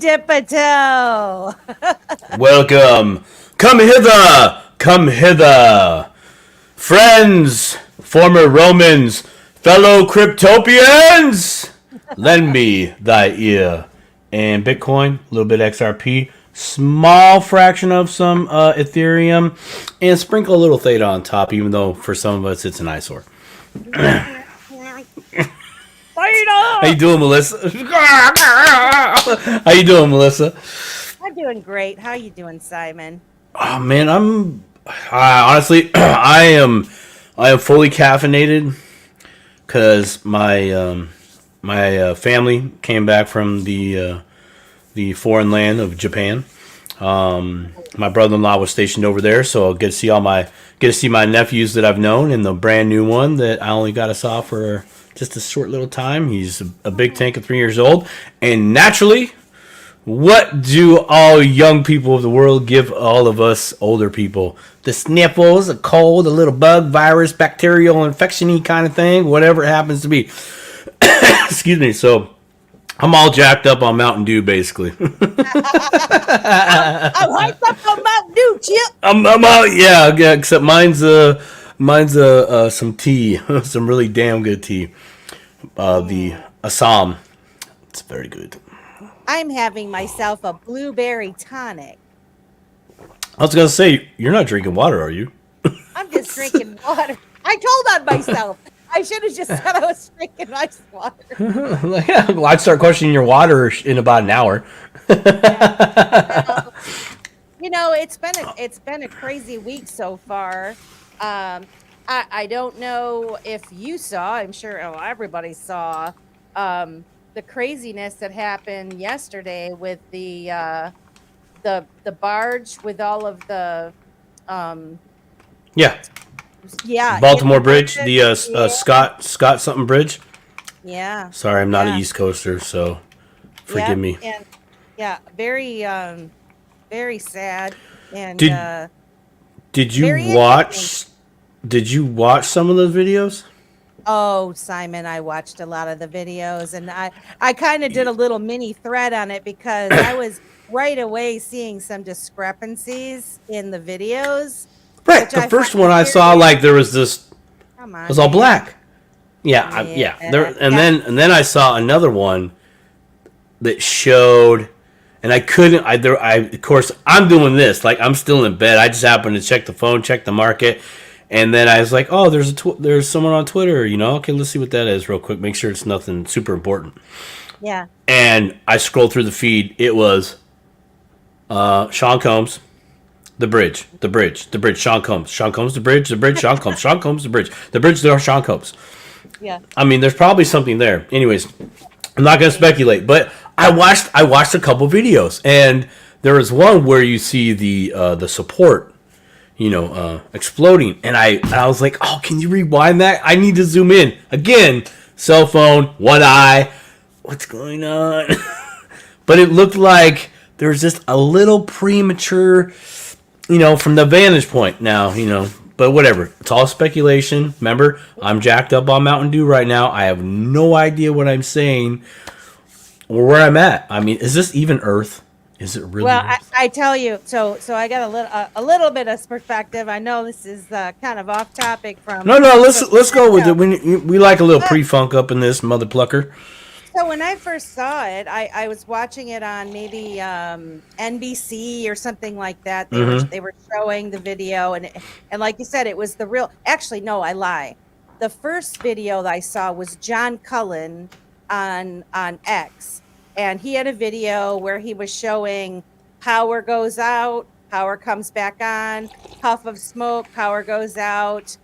pt2. Welcome. Come hither. Friends, former Romans, fellow Cryptopians, lend me thy ear. And Bitcoin, a little bit XRP, small fraction of some Ethereum, and sprinkle a little Theta on top, even though for some of us it's an eyesore. How you doing, Melissa? How you doing, Melissa? I'm doing great. How you doing, Simon? Oh man, honestly, I am fully caffeinated because my family came back from the foreign land of Japan. My brother-in-law was stationed over there, so I'll get to see my nephews that I've known, and the brand new one that I only got us off for just a short little time. He's a big tank of 3 years old, and naturally, what do all young people of the world give all of us older people? The sniffles, a cold, a little bug, virus, bacterial infection-y kind of thing, whatever it happens to be. Excuse me. So I'm all jacked up on Mountain Dew, basically. I'm hyped up on Mountain Dew, Chip. I'm out, yeah. Except mine's some tea, some really damn good tea. The Assam, it's very good. I'm having myself a blueberry tonic. I was gonna say, you're not drinking water, are you? I'm just drinking water. I told on myself. I should have just said I was drinking ice water. Well, I'd start questioning your water in about an hour. You know, it's been a crazy week so far. I don't know if you saw. I'm sure everybody saw the craziness that happened yesterday with the barge with all of the Baltimore Bridge, the Scott something bridge. Yeah. Sorry, I'm not an East Coaster, so forgive me. And very very sad. And did you watch some of those videos? Oh, Simon, I watched a lot of the videos, and I kind of did a little mini thread on it because I was right away seeing some discrepancies in the videos. Right. The first one I saw, like, there was this. Come on, it was all black. Yeah. And then I saw another one that showed, and I couldn't. Of course, I'm doing this like I'm still in bed. I just happened to check the phone, check the market. And then I was like, oh, there's someone on Twitter, Okay, let's see what that is real quick. Make sure it's nothing super important. Yeah. And I scrolled through the feed. It was Sean Combs, the bridge, Sean Combs, the bridge, Sean Combs, Sean Combs, the bridge, there are Sean Combs. Yeah. I mean, there's probably something there. Anyways, I'm not going to speculate, but I watched a couple videos, and there was one where you see the support, exploding. And I was like, oh, can you rewind that? I need to zoom in. Again, cell phone, one eye. What's going on? But it looked like there was just a little premature, from the vantage point now, But whatever. It's all speculation. Remember, I'm jacked up on Mountain Dew right now. I have no idea what I'm saying or where I'm at. I mean, is this even Earth? Is it really? Well, I tell you, so I got a little bit of perspective. I know this is kind of off topic from. No. Let's go with it. We like a little pre-funk up in this mother plucker. So when I first saw it, I was watching it on maybe NBC or something like that. They were showing the video, and like you said, it was the real. Actually, no, I lie. The first video that I saw was John Cullen on X. And he had a video where he was showing power goes out, power comes back on, puff of smoke, power goes out,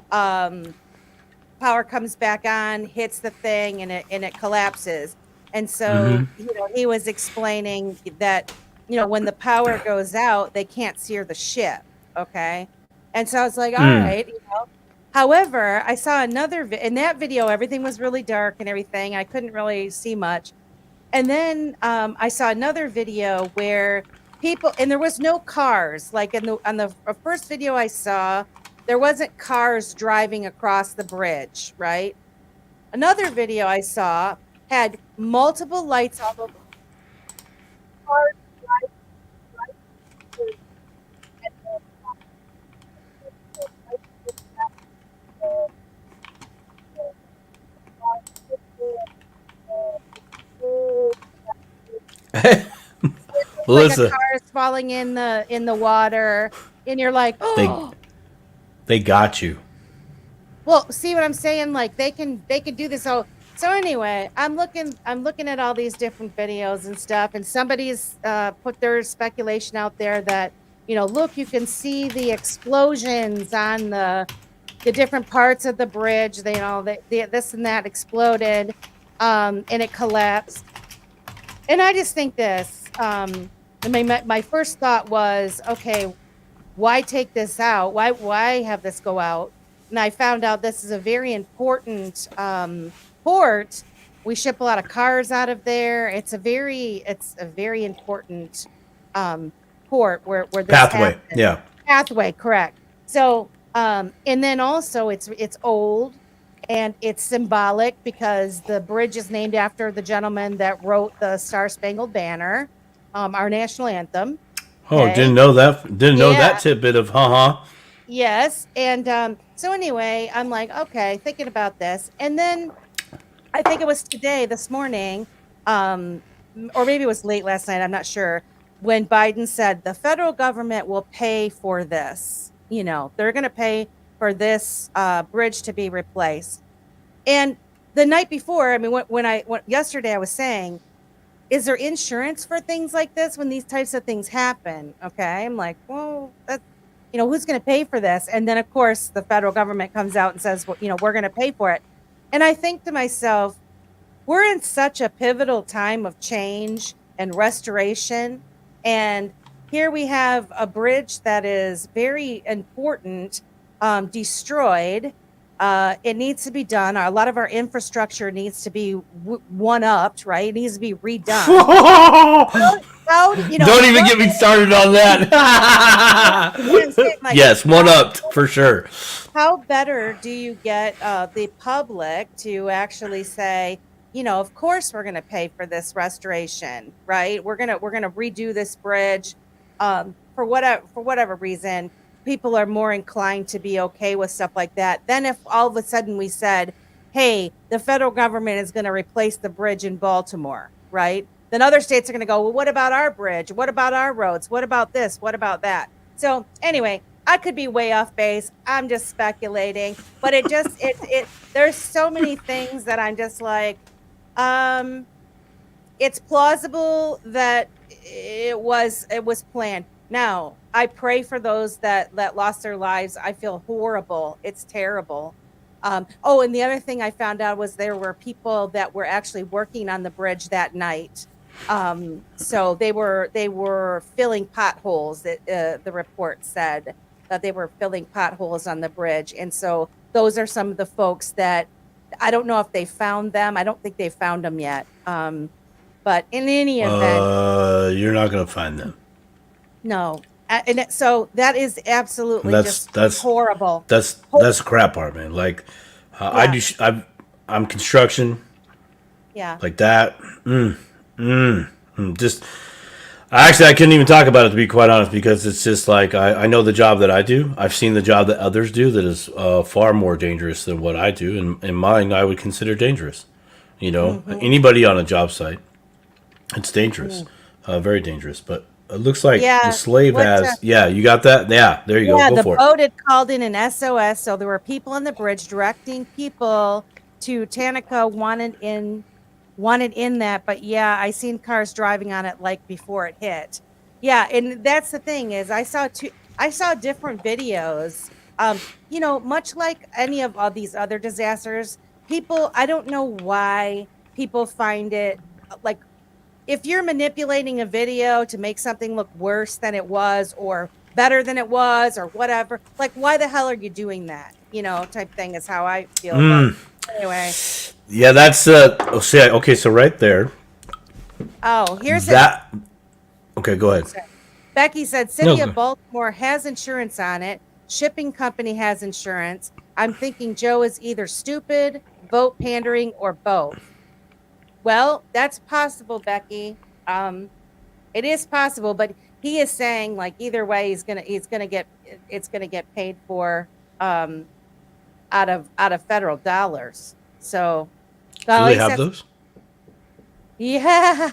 power comes back on, hits the thing, and it collapses. And so, he was explaining that, when the power goes out, they can't steer the ship. Okay. And so I was like, all right, However, I saw another in that video, everything was really dark and everything. I couldn't really see much. And then I saw another video where people, and there was no cars. Like on the first video I saw, there wasn't cars driving across the bridge, right? Another video I saw had multiple lights all over. Like a Melissa, car is falling in the water, and you're like, they oh. they got you. Well, see what I'm saying? Like they can do this. So anyway, I'm looking at all these different videos and stuff, and somebody's put their speculation out there that, look, you can see the explosions on the different parts of the bridge. They, this and that exploded, and it collapsed. And I just think this. My first thought was, okay, why take this out? Why have this go out? And I found out this is a very important port. We ship a lot of cars out of there. It's a very important um, port where this Pathway, happens. yeah. Pathway, correct. So and then also it's old and it's symbolic because the bridge is named after the gentleman that wrote the Star Spangled Banner, our national anthem. Oh, Okay. didn't know that. Didn't know that Yeah. tidbit of haha. Yes. And so anyway, I'm like, okay, thinking about this. And then I think it was today, this morning, um, or maybe it was late last night, I'm not sure, when Biden said the federal government will pay for this. They're going to pay for this bridge to be replaced. And the night before, I mean, yesterday I was saying, is there insurance for things like this when these types of things happen? Okay. I'm like, well, who's going to pay for this? And then, of course, the federal government comes out and says, well, we're going to pay for it. And I think to myself, we're in such a pivotal time of change and restoration. And here we have a bridge that is very important, destroyed. It needs to be done. A lot of our infrastructure needs to be one-upped, right? It needs to be redone. Don't even get me started on that. I'm saying, like, Yes, one upped for sure. how better do you get the public to actually say, of course we're going to pay for this restoration, right? We're gonna redo this bridge. For whatever reason, people are more inclined to be okay with stuff like that than if all of a sudden we said, hey, the federal government is going to replace the bridge in Baltimore, right? Then other states are going to go, well, what about our bridge? What about our roads? What about this? What about that? So anyway, I could be way off base. I'm just speculating, but there's so many things that I'm just like, um, it's plausible that it was planned. Now, I pray for those that lost their lives. I feel horrible. It's terrible. Oh, and the other thing I found out was there were people that were actually working on the bridge that night. So they were filling potholes. That the report said that they were filling potholes on the bridge, and so those are some of the folks that I don't know if they found them. I don't think they found them yet. But in any event, You're not gonna find them. no. So that is absolutely That's just that's horrible. that's Hor- that's the crap part, man. Like, I yeah, do. I'm construction yeah. like that. Just actually, I couldn't even talk about it to be quite honest because it's just like I know the job that I do. I've seen the job that others do that is far more dangerous than what I do, and mine I would consider dangerous. Hmm. Anybody on a job site, it's dangerous, very dangerous. But it looks like the Yeah. slave What's has. Yeah, you got that. Yeah, there you go. Yeah, Go the for it. boat had called in an SOS, so there were people on the bridge directing people to Tanica wanted in that, but yeah, I seen cars driving on it like before it hit. Yeah, and that's the thing is I saw different videos. Much like any of all these other disasters, people I don't know why people find it like if you're manipulating a video to make something look worse than it was or better than it was or whatever, like why the hell are you doing that? Type thing is how I feel. But anyway, Yeah, that's okay, so right there. oh, here's it. That okay, go ahead. Becky said, No. City of Baltimore has insurance on it. Shipping company has insurance. I'm thinking Joe is either stupid, vote pandering, or both. Well, that's possible, Becky. It is possible, but he is saying like either way, it's gonna get paid for um, out of federal dollars. So Do at they least have that's those? yeah.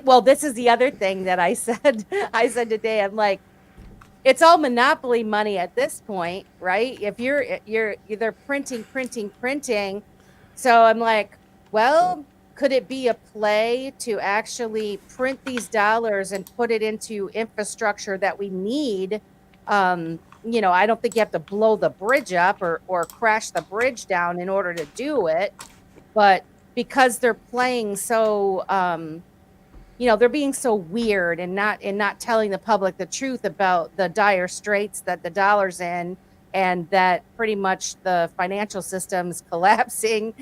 Well, this is the other thing that I said. I said today, I'm like, it's all monopoly money at this point, right? If they're printing. So I'm like, well, could it be a play to actually print these dollars and put it into infrastructure that we need? I don't think you have to blow the bridge up or crash the bridge down in order to do it, but because they're playing so they're being so weird and not telling the public the truth about the dire straits that the dollar's in, and that pretty much the financial system's collapsing.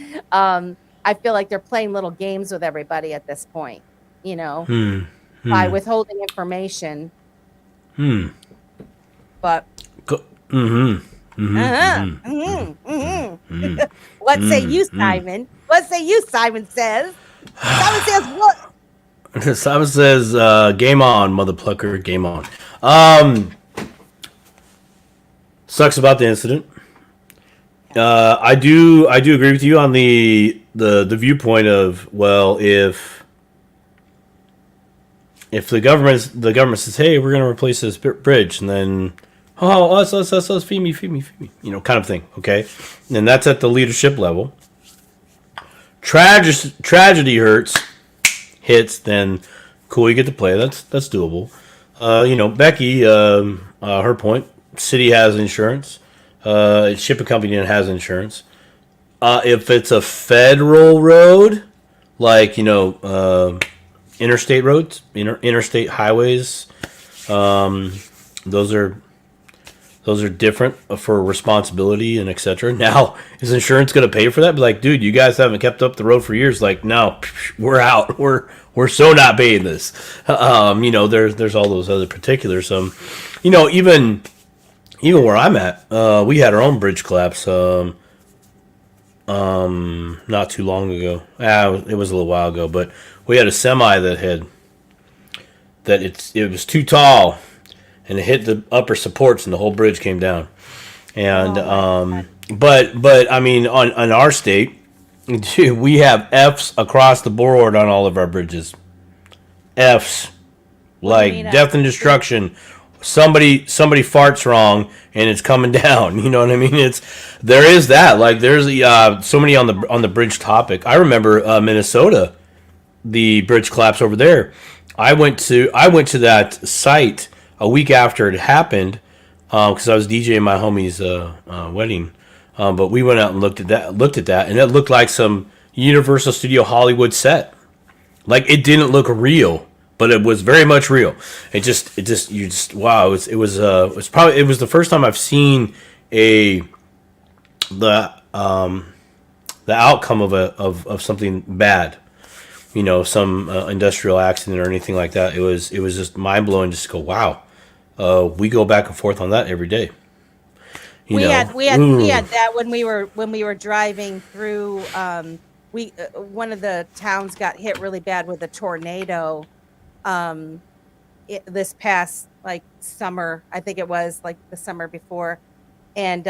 I feel like they're playing little games with everybody at this point, Hmm. by Hmm. withholding information. Hmm. But Mm-hmm. uh-huh, Mm-hmm. Mm-hmm. Mm-hmm. what say you, Mm-hmm. Simon? What say you, Simon says? Simon says what? Simon says, "Game on, mother plucker, game on." Um, Sucks about the incident. I do agree with you on the viewpoint of, well, if the government says, hey, we're going to replace this bridge, and then us, feed me, kind of thing. Okay, and that's at the leadership level. Tragedy hits, then cool, you get to play. That's doable. Becky, her point, city has insurance. Shipping company has insurance. If it's a federal road, like interstate roads, interstate highways, those are different for responsibility and etc. Now, is insurance going to pay for that? Be like, dude, you guys haven't kept up the road for years. Like, no, we're out. We're so not paying this. There's all those other particulars. Even where I'm at, we had our own bridge collapse. Not too long ago. It was a little while ago, but we had a semi it was too tall, and it hit the upper supports, and the whole bridge came down. And Oh my God. but I mean, on our state, dude, we have Fs across the board on all of our bridges. Fs, What do you mean? like death and destruction. Somebody farts wrong and it's coming down. You know what I mean? There is that. Like there's so many on the bridge topic. I remember Minnesota, the bridge collapse over there. I went to that site a week after it happened because I was DJing my homie's wedding. But we went out and looked at that, and it looked like some Universal Studio Hollywood set. Like it didn't look real, but it was very much real. Wow. It was the first time I've seen the the outcome of something bad. Some industrial accident or anything like that. It was just mind blowing. Just to go, wow. We go back and forth on that every day. We had that when we were driving through. We One of the towns got hit really bad with a tornado. Um, this past like summer, I think it was like the summer before, and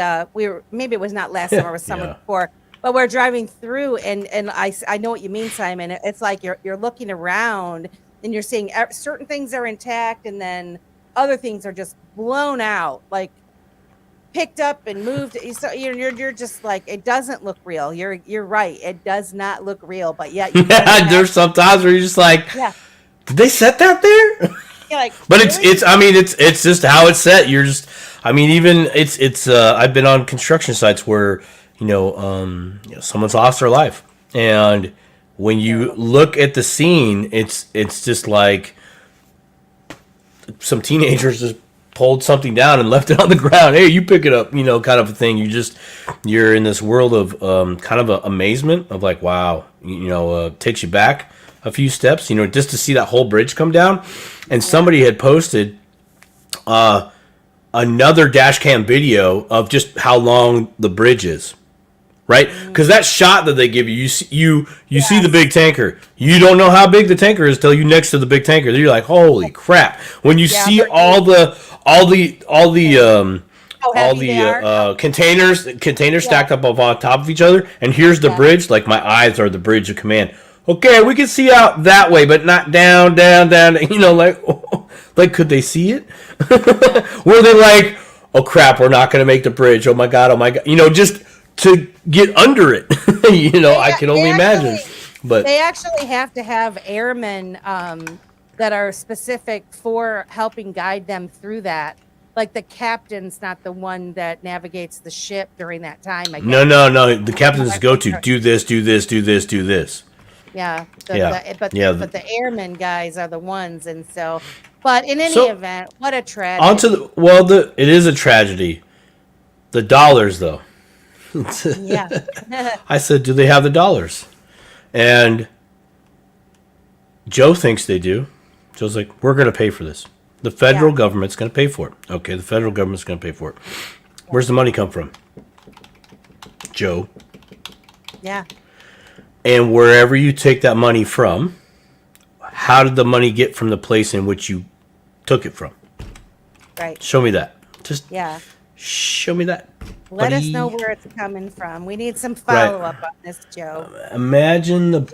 maybe it was not last summer, it was summer Yeah. before. But we're driving through, and I know what you mean, Simon. It's like you're looking around and you're seeing certain things are intact, and then other things are just blown out, like picked up and moved. So you're just like, it doesn't look real. You're right. It does not look real, but yet you know it There's happened. sometimes where you're just like, Yeah, did they set that there? you're like, But really? it's just how it's set. You're just, I mean, even it's I've been on construction sites where someone's lost their life, and when you Terrible. look at the scene, it's just like some teenagers just pulled something down and left it on the ground. Hey, you pick it up, kind of a thing. You're in this world of kind of a amazement of like, wow, takes you back a few steps, just to see that whole bridge come down. And Yeah. somebody had posted another dash cam video of just how long the bridge is. right? Because that shot that they give you, you see the big tanker. You don't know how big the tanker is till you next to the big tanker. Then you're like, holy crap! When you see all the containers stacked up on top of each other, and here's the bridge. Like my eyes are the bridge of command. Okay, we can see out that way, but not down. You know, like could they see it? Were they like, oh crap, we're not going to make the bridge? Oh my god, you know, just to get under it. You know, I can only imagine. But they actually have to have airmen that are specific for helping guide them through that. Like the captain's not the one that navigates the ship during that time. I guess. No. The captains go to do this. Yeah, but the airmen guys are the ones, and so. But in any event, what a tragedy. It is a tragedy. The dollars, though. Yeah. I said, do they have the dollars? And Joe thinks they do. Joe's like, we're going to pay for this. The federal government's going to pay for it. Okay, the federal government's going to pay for it. Where's the money come from? Joe. Yeah. And wherever you take that money from, how did the money get from the place in which you took it from? Right. Show me that. Just show me that. Let us know where it's coming from. We need some follow-up on this, Joe. Imagine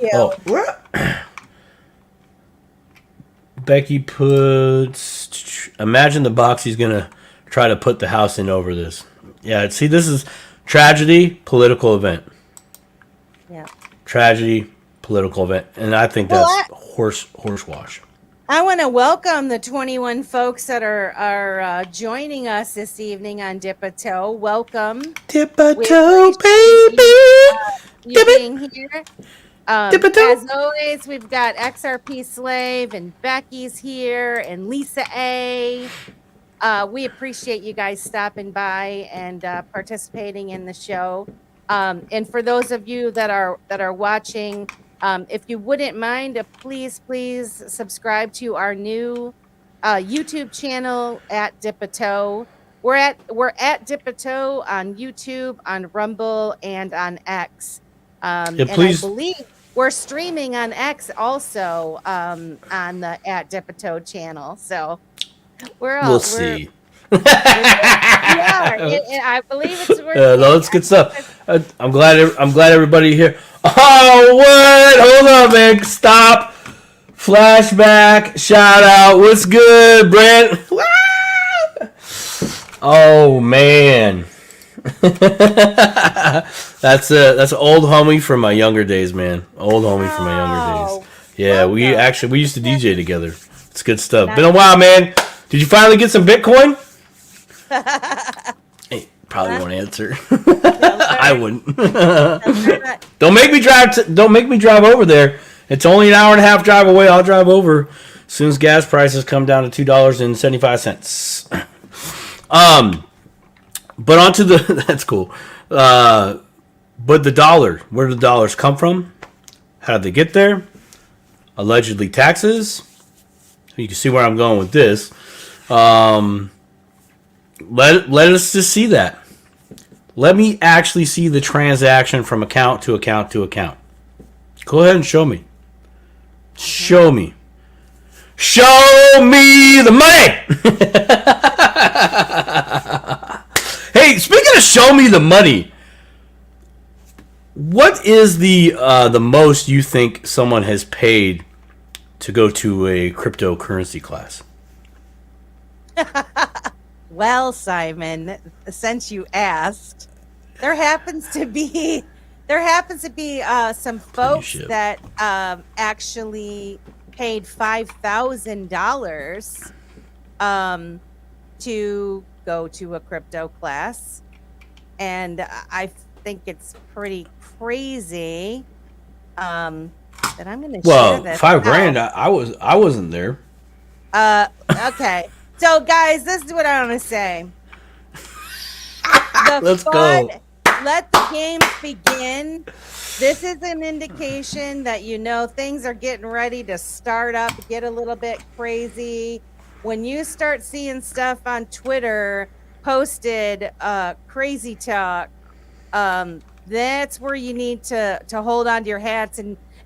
Becky puts... Imagine the box he's going to try to put the house in over this. Yeah, see, this is tragedy, political event. Yeah. Tragedy, political event. And I think that's horse wash. I want to welcome the 21 folks that are joining us this evening on Dip-a-Toe. Welcome. Dip-a-Toe, baby. You being here. As always, we've got XRP Slave and Becky's here and Lisa A. We appreciate you guys stopping by and participating in the show. And for those of you that are watching, if you wouldn't mind, please subscribe to our new YouTube channel at Dip-a-Toe. We're at Dip-a-Toe on YouTube, on Rumble, and on X. And I believe we're streaming on X also on the at Dip-a-Toe channel. So we'll see. I believe it's working. That's good stuff. I'm glad everybody here. Oh, what? Hold on, man. Stop. Flashback. Shout out. What's good, Brent? Oh man. That's an old homie from my younger days, man. Old homie from my younger days. Yeah, we used to DJ together. It's good stuff. Nice. Been a while, man. Did you finally get some Bitcoin? Hey, probably won't answer. I wouldn't. Don't make me drive over there. It's only an hour and a half drive away. I'll drive over as soon as gas prices come down to $2.75. But onto the that's cool. But the dollar, where do the dollars come from? How did they get there? Allegedly taxes. You can see where I'm going with this. Let us just see that. Let me actually see the transaction from account to account to account. Go ahead and show me. Show me. Show me the money. Hey, speaking of show me the money, what is the most you think someone has paid to go to a cryptocurrency class? Well, Simon, since you asked, there happens to be some folks that actually paid $5,000 to go to a crypto class, and I think it's pretty crazy. But I'm going to share this. $5,000. I wasn't there. Okay. So, guys, this is what I want to say. Let's go. Let the games begin. This is an indication that, things are getting ready to start up, get a little bit crazy. When you start seeing stuff on Twitter posted, crazy talk, that's where you need to hold on to your hats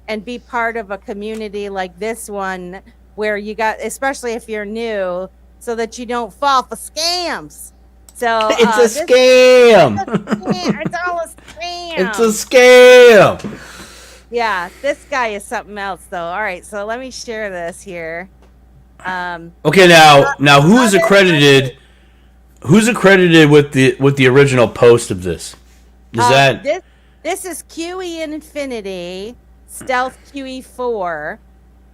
and be part of a community like this one where you got, especially if you're new, so that you don't fall for scams. So It's a this scam. it's all a scam. It's a scam. Yeah, this guy is something else though. All right, so let me share this here. Okay, now who is accredited? Who's accredited with the original post of this? Is that this is QE Infinity Stealth QE4,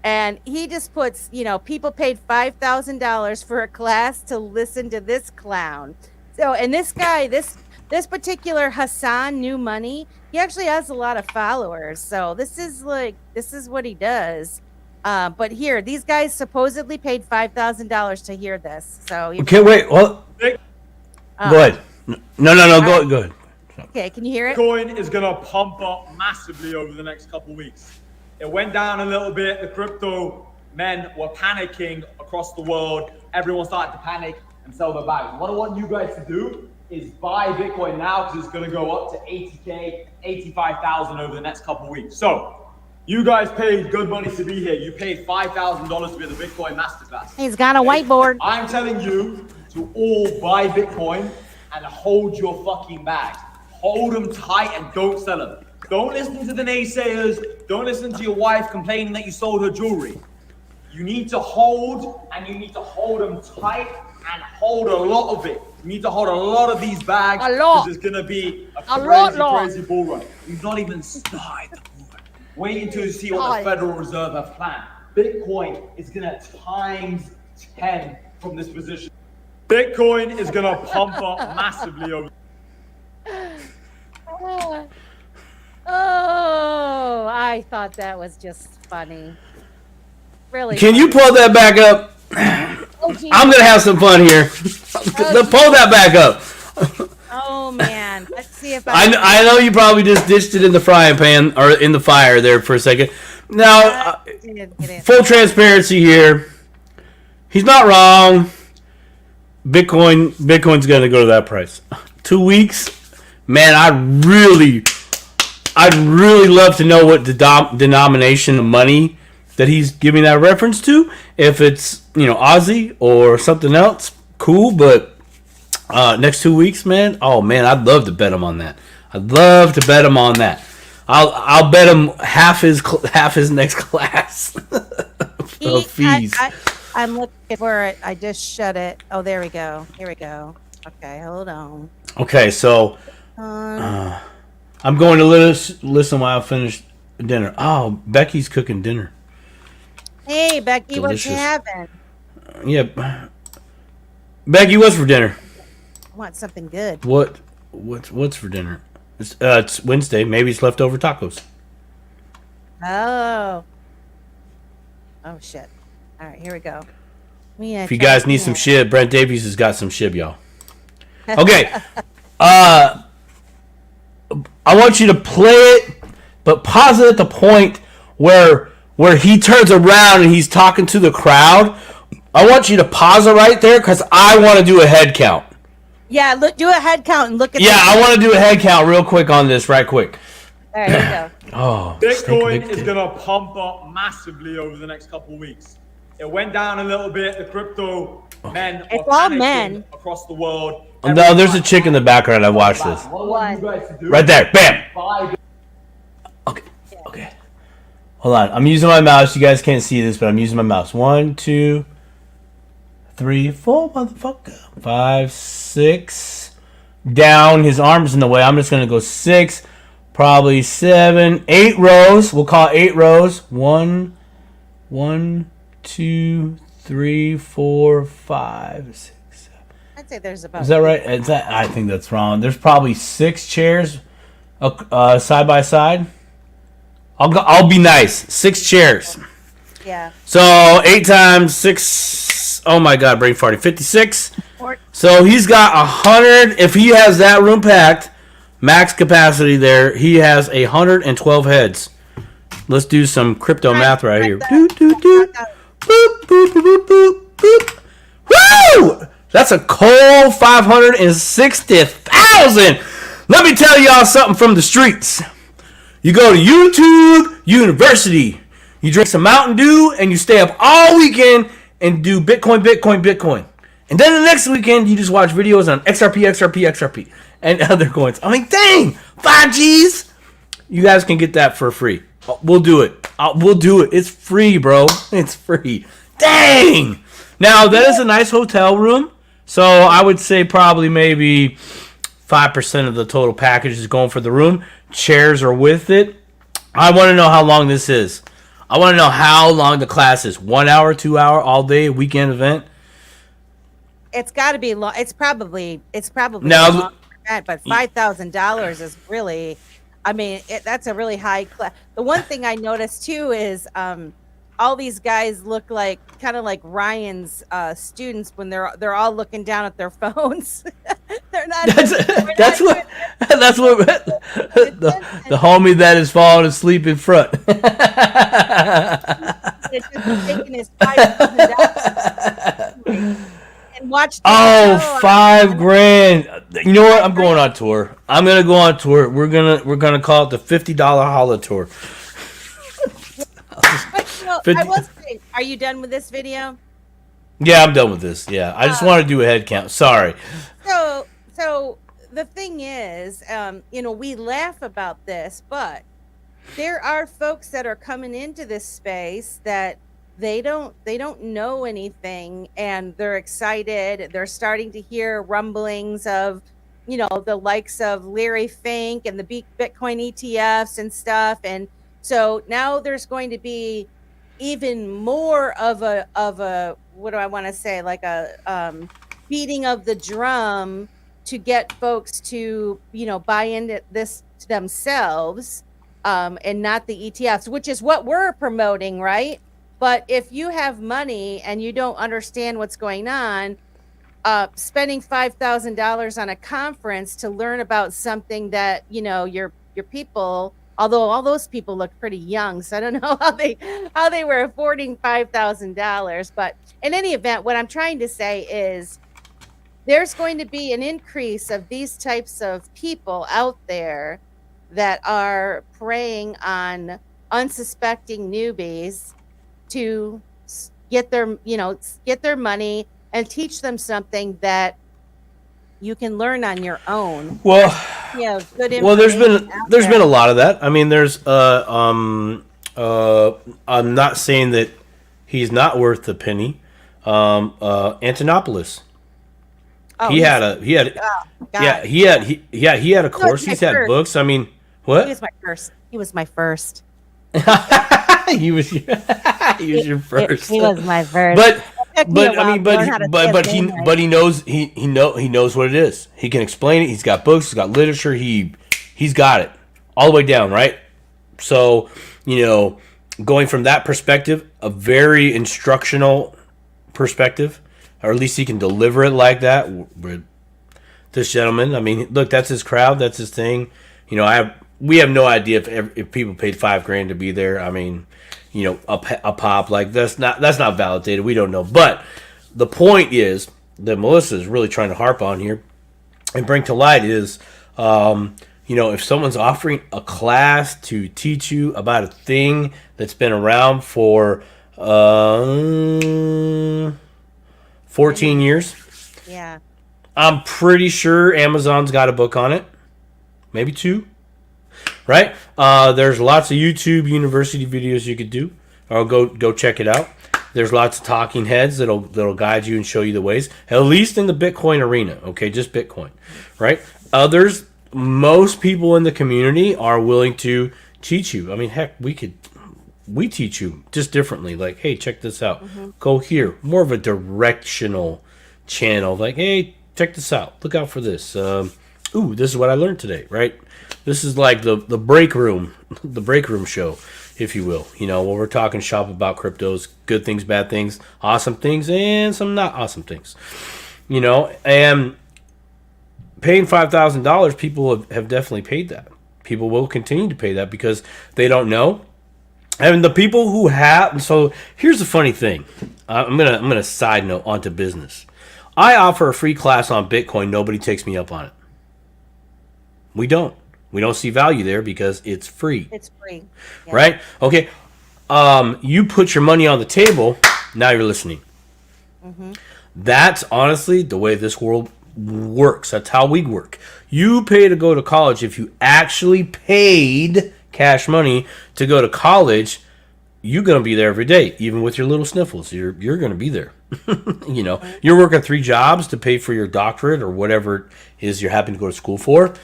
and he just puts, people paid $5,000 for a class to listen to this clown. So, and this guy, this particular Hassan New Money, he actually has a lot of followers. So this is what he does. But here, these guys supposedly paid $5,000 to hear this. So okay? Wait, well, go ahead. No, go ahead. Okay, can you hear it? Bitcoin is going to pump up massively over the next couple of weeks. It went down a little bit. The crypto men were panicking across the world. Everyone started to panic and sell their bags. What I want you guys to do is buy Bitcoin now because it's going to go up to 80K, 85,000 over the next couple of weeks. So you guys paid good money to be here. You paid $5,000 to be at the Bitcoin Masterclass. He's got a whiteboard. I'm telling you to all buy Bitcoin and hold your fucking bags. Hold them tight and don't sell them. Don't listen to the naysayers. Don't listen to your wife complaining that you sold her jewelry. You need to hold, and you need to hold them tight and hold a lot of it. You need to hold a lot of these bags because it's going to be a crazy bull run. You've not even started the bull run. Wait until you see what the Federal Reserve have planned. Bitcoin is going to times 10 from this position. Bitcoin is going to pump up massively over. Oh, I thought that was just funny. Really? Can you pull that back up? I'm gonna have some fun here. Pull that back up. Oh man, let's see if I know you probably just dished it in the frying pan or in the fire there for a second. Now, full transparency here. He's not wrong. Bitcoin's gonna go to that price. 2 weeks, man. I'd really love to know what denomination of money that he's giving that reference to. If it's Aussie or something else, cool. But next 2 weeks, man. Oh man, I'd love to bet him on that. I'd love to bet him on that. I'll bet him half his next class of fees. I'm looking for it. I just shut it. Oh, there we go. Here we go. Okay, hold on. Okay, so I'm going to listen while I finish dinner. Oh, Becky's cooking dinner. Hey, Becky, Delicious. what you having? Yeah, Becky, what's for dinner? I want something good. What's for dinner? It's Wednesday. Maybe it's leftover tacos. Oh shit. All right, here we go. If you guys need some shib, Brent Davies has got some shib, y'all. Okay. I want you to play it, but pause it at the point where he turns around and he's talking to the crowd. I want you to pause it right there because I want to do a head count. Yeah, do a head count and look at. Yeah, I want to do a head count real quick on this, right quick. All right, here we go. Oh, Bitcoin is going to pump up massively over the next couple of weeks. It went down a little bit. The crypto men It's are all panicking men. across the world. No, there's a chick in the background. I watched this. What I want you guys to do Right there. Bam. buy Okay. Hold on. I'm using my mouse. You guys can't see this, but I'm using my mouse. 1, 2, 3, 4, motherfucker. 5, 6. Down. His arm's in the way. I'm just going to go 6. Probably 7. 8 rows. We'll call it 8 rows. 1, 2, 3, 4, 5, 6, 7. I'd say there's about. Is that right? I think that's wrong. There's probably 6 chairs side by side. I'll be nice. 6 chairs. Yeah. So 8 times 6. Oh my God, brain farting. 56. So he's got 100. If he has that room packed, max capacity there, he has 112 heads. Let's do some crypto math right here. Boop, boop, boop. Boop, boop, boop, boop, boop. Woo! That's a cold 560,000. Let me tell y'all something from the streets. You go to YouTube University. You drink some Mountain Dew and you stay up all weekend and do Bitcoin, Bitcoin, Bitcoin. And then the next weekend you just watch videos on XRP, XRP, XRP, and other coins. I mean, dang, 5Gs. You guys can get that for free. We'll do it. We'll do it. It's free, bro. It's free. Dang. Now, that is a nice hotel room. So I would say probably maybe 5% of the total package is going for the room. Chairs are with it. I want to know how long this is. I want to know how long the class is. 1 hour, 2 hour, all day, weekend event. It's got to be long. It's probably Now, a long event, but $5,000 is really, I mean, that's a really high class. The one thing I noticed too is all these guys look like kind of like Ryan's students when they're all looking down at their phones. They're not. That's what the homie that is falling asleep in front. It's just taking his $5,000 and watch. Oh, $5,000. You know what? I'm going on tour. I'm gonna go on tour. We're gonna call it the $50 holla tour. I will say, are you done with this video? Yeah, I'm done with this. Yeah, I just want to do a head count. Sorry. So the thing is, we laugh about this, but there are folks that are coming into this space that they don't know anything, and they're excited. They're starting to hear rumblings of, the likes of Larry Fink and the Bitcoin ETFs and stuff, and so now there's going to be even more of a what do I want to say, like a beating of the drum to get folks to buy into this to themselves, and not the ETFs, which is what we're promoting, right? But if you have money and you don't understand what's going on, spending $5,000 on a conference to learn about something that your people, although all those people look pretty young, so I don't know how they were affording $5,000. But in any event, what I'm trying to say is there's going to be an increase of these types of people out there that are preying on unsuspecting newbies to get their money and teach them something that you can learn on your own. Well, good well, there's been a lot of that. I mean, there's I'm not saying that he's not worth a penny. Antonopoulos. He had a course. He's had books. I mean, what? He was my first. He was your first. He was my first. But he knows what it is. He can explain it. He's got books. He's got literature. He's got it all the way down, right? So going from that perspective, a very instructional perspective, or at least he can deliver it like that. This gentleman, I mean, look, that's his crowd. That's his thing. We have no idea if people paid $5,000 to be there. I mean, a pop like that's not validated. We don't know. But the point is that Melissa is really trying to harp on here and bring to light is, if someone's offering a class to teach you about a thing that's been around for 14 years. Yeah. I'm pretty sure Amazon's got a book on it. Maybe 2. Right? There's lots of YouTube University videos you could do. Or go check it out. There's lots of talking heads that'll guide you and show you the ways. At least in the Bitcoin arena. Okay, just Bitcoin. Right? Most people in the community are willing to teach you. I mean, heck, we teach you just differently. Like, hey, check this out. Mm-hmm. Go here. More of a directional channel. Like, hey, check this out. Look out for this. This is what I learned today, right? This is like the break room show, if you will. Where we're talking shop about cryptos, good things, bad things, awesome things, and some not awesome things. And paying $5,000, people have definitely paid that. People will continue to pay that because they don't know. And the people who have, so here's the funny thing. I'm gonna side note onto business. I offer a free class on Bitcoin. Nobody takes me up on it. We don't. We don't see value there because it's free. It's free. Yeah. Right? Okay. You put your money on the table. Now you're listening. Mm-hmm. That's honestly the way this world works. That's how we work. You pay to go to college. If you actually paid cash money to go to college, you're going to be there every day, even with your little sniffles. You're going to be there. You know, you're working 3 jobs to pay for your doctorate or whatever it is you're having to go to school for.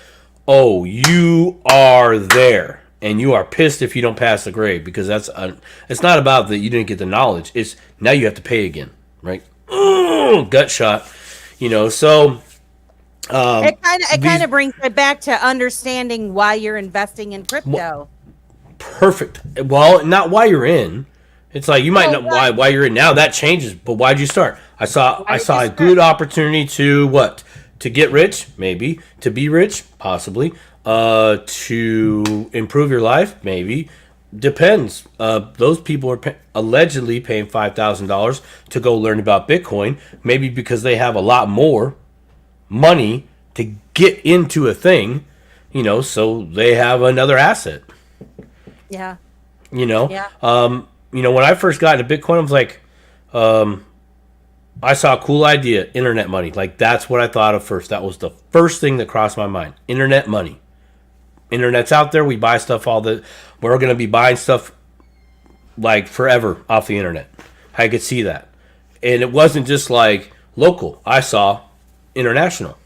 Oh, you are there. And you are pissed if you don't pass the grade, because it's not about that you didn't get the knowledge. It's now you have to pay again, right? Gut shot, you know. So it kind of brings it back to understanding why you're investing in crypto. Perfect. Well, not why you're in. It's like you might know why you're in now. That changes. But why'd you start? I saw a good opportunity to what? To get rich, maybe. To be rich, possibly. To improve your life, maybe. Depends. Those people are allegedly paying $5,000 to go learn about Bitcoin, maybe because they have a lot more money to get into a thing, you know, so they have another asset. Yeah. You know? Yeah. You know, when I first got into Bitcoin, I was like, I saw a cool idea, internet money. Like, that's what I thought of first. That was the first thing that crossed my mind. Internet money. Internet's out there. We buy stuff we're going to be buying stuff like forever off the internet. I could see that. And it wasn't just like local. I saw international.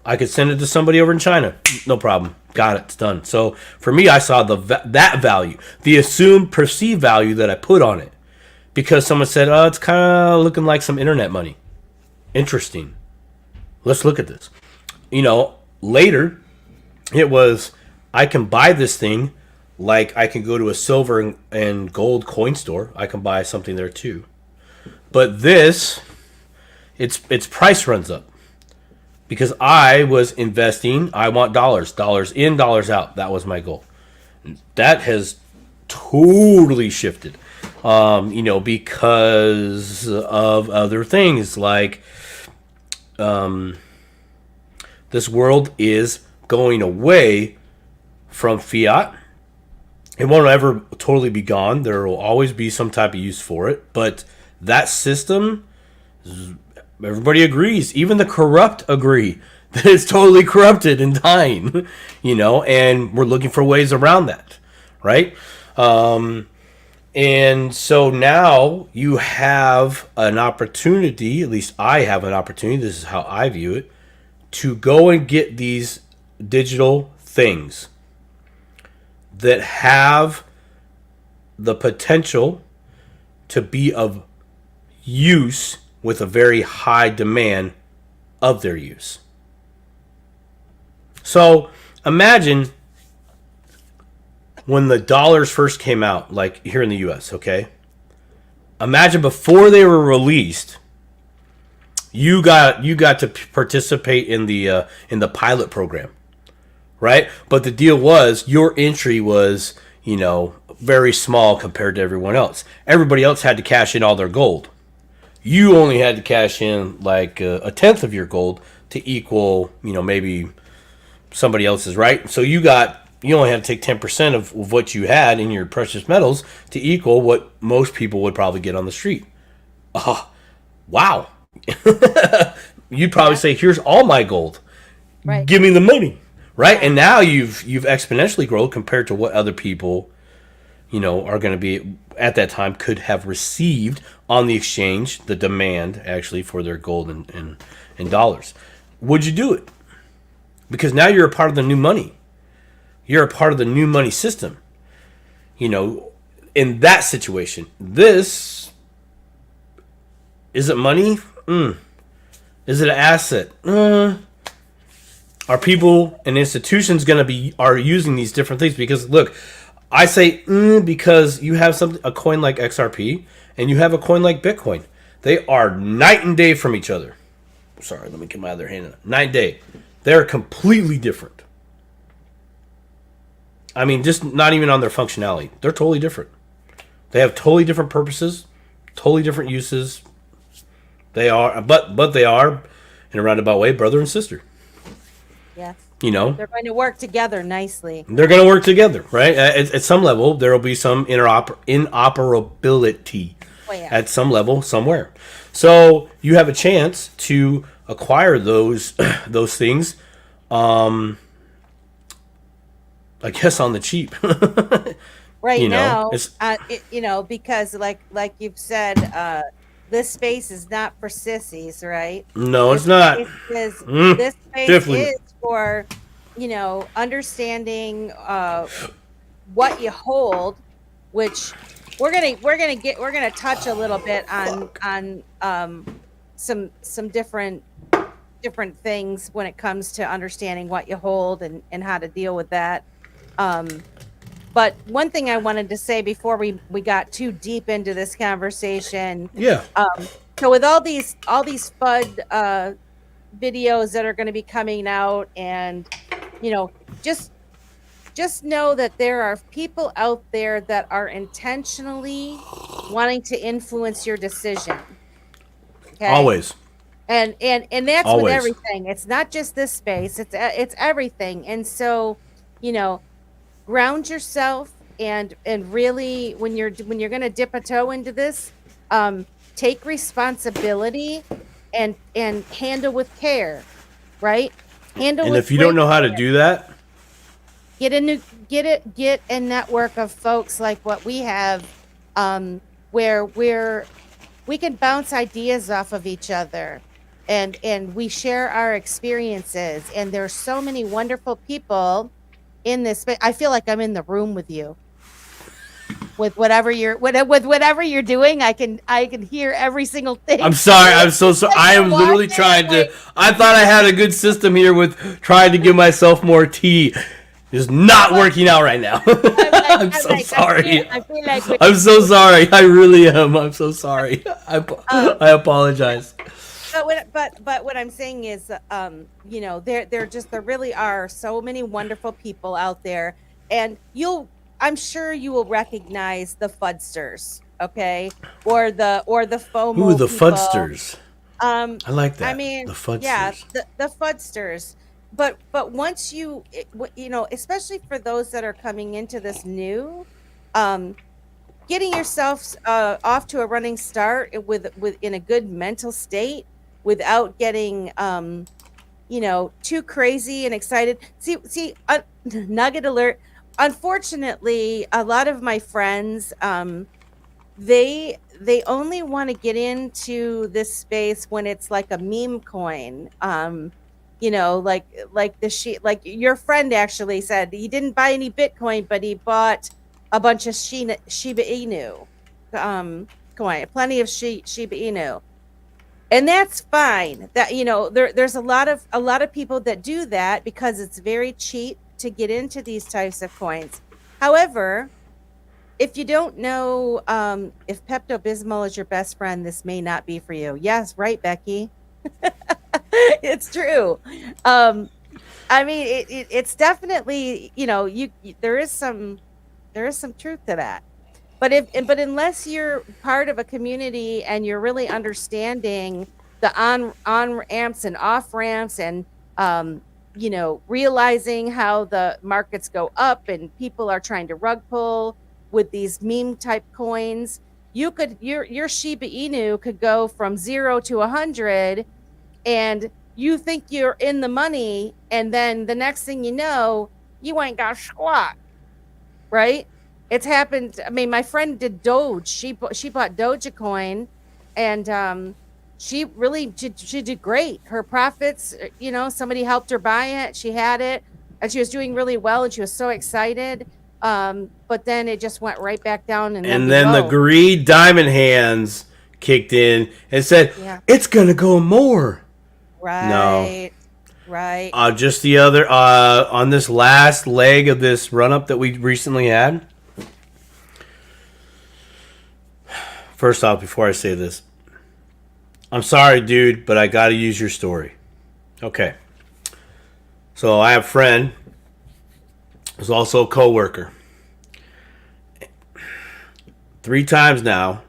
I could send it to somebody over in China. No problem. Got it. It's done. So for me, I saw that value, the assumed perceived value that I put on it, because someone said, oh, it's kind of looking like some internet money. Interesting. Let's look at this. You know, later, it was, I can buy this thing like I can go to a silver and gold coin store. I can buy something there too. But this, its price runs up. Because I was investing, I want dollars. Dollars in, dollars out. That was my goal. That has totally shifted. You know, because of other things like this world is going away from fiat. It won't ever totally be gone. There will always be some type of use for it. But that system, everybody agrees. Even the corrupt agree that it's totally corrupted and dying. You know, and we're looking for ways around that, right? And so now you have an opportunity, at least I have an opportunity, this is how I view it, to go and get these digital things that have the potential to be of use with a very high demand of their use. So imagine when the dollars first came out, like here in the US, okay? Imagine before they were released, you got to participate in the pilot program, right? But the deal was your entry was, you know, very small compared to everyone else. Everybody else had to cash in all their gold. You only had to cash in like a tenth of your gold to equal, you know, maybe somebody else's, right? So you only had to take 10% of what you had in your precious metals to equal what most people would probably get on the street. Wow. You'd probably say, here's all my gold. Right. Give me the money. Right? Yeah. And now you've exponentially grown compared to what other people, you know, are going to be at that time could have received on the exchange, the demand actually for their gold and dollars. Would you do it? Because now you're a part of the new money. You're a part of the new money system. You know, in that situation, this, is it money? Is it an asset? Are people and institutions are using these different things? Because look, I say because you have a coin like XRP and you have a coin like Bitcoin. They are night and day from each other. Sorry, let me get my other hand in it. Night and day. They're completely different. I mean, just not even on their functionality. They're totally different. They have totally different purposes, totally different uses. They are, but they are, in a roundabout way, brother and sister. Yes. You know, They're going to work together nicely. they're going to work together, right? At some level, there will be some interoperability Oh, yeah. at some level somewhere. So you have a chance to acquire those those things. I guess on the cheap. Right You know, now, it's because like you've said, this space is not for sissies, right? no, it's This not. space is Mm, this space definitely. is for, understanding what you hold, which we're gonna touch a little bit on some different things when it comes to understanding what you hold and how to deal with that. But one thing I wanted to say before we got too deep into this conversation, Yeah. so with all these FUD videos that are going to be coming out, and you know, just just know that there are people out there that are intentionally wanting to influence your decision. Okay. Always. And that's with Always. everything. It's not just this space. It's everything. And so, you know, ground yourself, and really when you're going to dip a toe into this, take responsibility, and handle with care, right? Handle And with if you don't great know how to care. do that, Get a network of folks like what we have, where we can bounce ideas off of each other, and we share our experiences, and there's so many wonderful people in this space. I feel like I'm in the room with you, with whatever you're doing. I can hear every single thing. I'm sorry. I'm so sorry. Like I you're am literally watching, trying I'm like, to. I thought I had a good system here with trying to give myself more tea. It's not well, working out right now. I'm so sorry. I feel like I'm so sorry. I really am. I'm so sorry. um, I apologize. but what I'm saying is, there really are so many wonderful people out there, and I'm sure you will recognize the fudsters, okay, or the Ooh, FOMO the people. fudsters. Um, I like I that. mean, The yeah, fudsters. the fudsters. But once especially for those that are coming into this new, um, getting yourself off to a running start with in a good mental state, without getting too crazy and excited. See, nugget alert. Unfortunately, a lot of my friends, they only want to get into this space when it's like a meme coin. Like like your friend actually said he didn't buy any Bitcoin, but he bought a bunch of Shiba Inu coin, plenty of Shiba Inu. And that's fine. That there's a lot of people that do that because it's very cheap to get into these types of coins. However, if you don't know, if Pepto Bismol is your best friend, this may not be for you. Yes, right, Becky. It's true. Um, I mean, it's definitely, there is some truth to that. But unless you're part of a community and you're really understanding the on ramps and off ramps, and realizing how the markets go up and people are trying to rug pull with these meme type coins, your Shiba Inu could go from 0 to 100, and you think you're in the money, and then the next thing you know, you ain't got squat, right? It's happened. I mean, my friend did Doge. She bought Dogecoin, and she did great. Her profits, somebody helped her buy it. She had it, and she was doing really well, and she was so excited. But then it just went right back down and then And then the below. greed diamond hands kicked in and said, Yeah, "It's gonna go more." No. right, right. Just the other on this last leg of this run up that we recently had. First off, before I say this, I'm sorry, dude, but I got to use your story. Okay. So I have a friend who's also a coworker. 3 times now.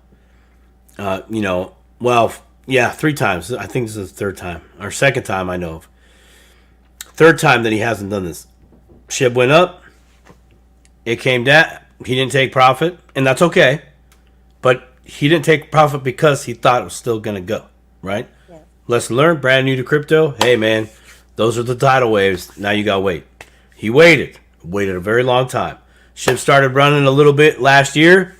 Well, yeah, 3 times. I think this is the third time or second time I know of. Third time that he hasn't done this. SHIB went up. It came down. He didn't take profit, and that's okay. But he didn't take profit because he thought it was still going to go, right? Yeah. Lesson learned, brand new to crypto. Hey, man, those are the tidal waves. Now you got to wait. He waited a very long time. SHIB started running a little bit last year.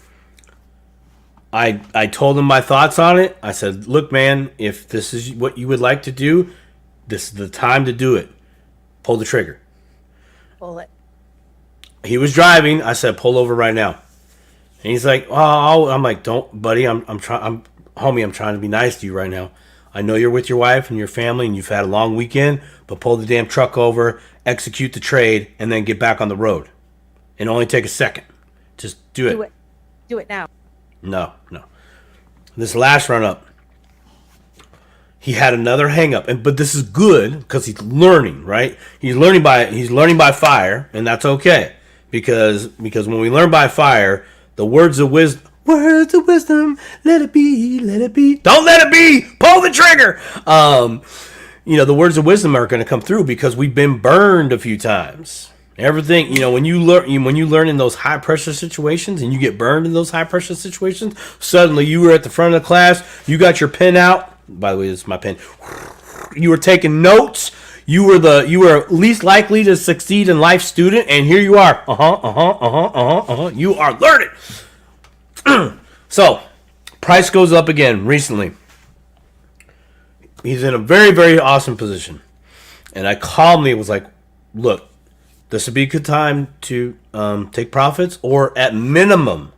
I told him my thoughts on it. I said, look, man, if this is what you would like to do, this is the time to do it. Pull the trigger. Pull it. He was driving. I said, pull over right now. And he's like, oh, I'm like, don't, buddy. Homie, I'm trying to be nice to you right now. I know you're with your wife and your family and you've had a long weekend, but pull the damn truck over, execute the trade, and then get back on the road. And only take a second. Just do it. Do it now. No. This last run up, he had another hang up, but this is good because he's learning, right? He's learning by fire, and that's okay because when we learn by fire, the words of wisdom, let it be, don't let it be, pull the trigger. The words of wisdom are going to come through because we've been burned a few times. Everything, when you learn in those high pressure situations and you get burned in those high pressure situations, suddenly you were at the front of the class, you got your pen out. By the way, this is my pen. You were taking notes. You were least likely to succeed in life student, and here you are. You are learning. So, price goes up again recently. He's in a very, very awesome position. And I calmly was like, look, this would be a good time to take profits, or at minimum,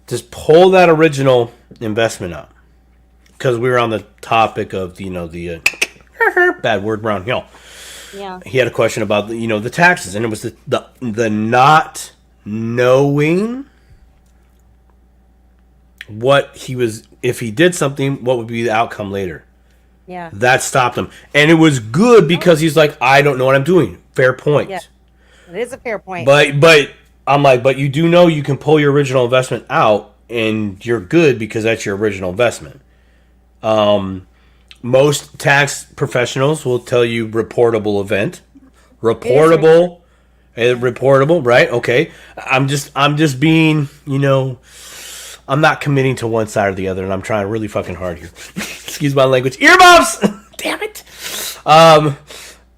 just pull that original investment out. Because we were on the topic of the bad word Brown Hill. Yeah. He had a question about the taxes, and it was the not knowing what he was, if he did something, what would be the outcome later. Yeah. That stopped him, and it was good because he's like, I don't know what I'm doing. Fair point. Yeah. It is a fair point. But I'm like, but you do know you can pull your original investment out, and you're good because that's your original investment. Most tax professionals will tell you reportable event. Reportable, right? Okay. I'm just being, I'm not committing to one side or the other, and I'm trying really fucking hard here. Excuse my language. Earmuffs! Damn it.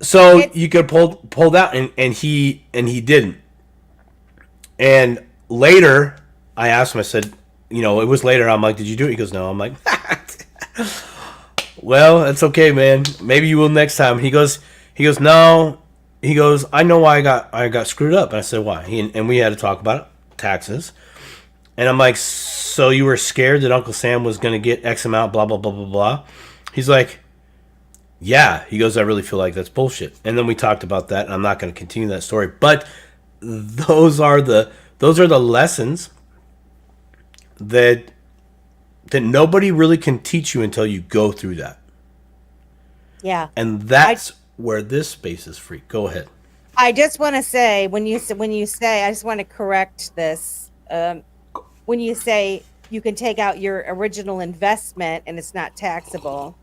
So you could pull that, and he didn't. And later, I asked him, I said, it was later, I'm like, did you do it? He goes, no. I'm like, well, that's okay, man. Maybe you will next time. He goes, no. He goes, I know why I got screwed up. And I said, why? And we had to talk about it, taxes. And I'm like, so you were scared that Uncle Sam was going to get X amount, blah, blah, blah, blah, blah. He's like, yeah. He goes, I really feel like that's bullshit. And then we talked about that, and I'm not going to continue that story. But those are the lessons that nobody really can teach you until you go through that. Yeah. And that's where this space is free. Go ahead. I just want to say, when you say, I just want to correct this. When you say you can take out your original investment and it's not taxable,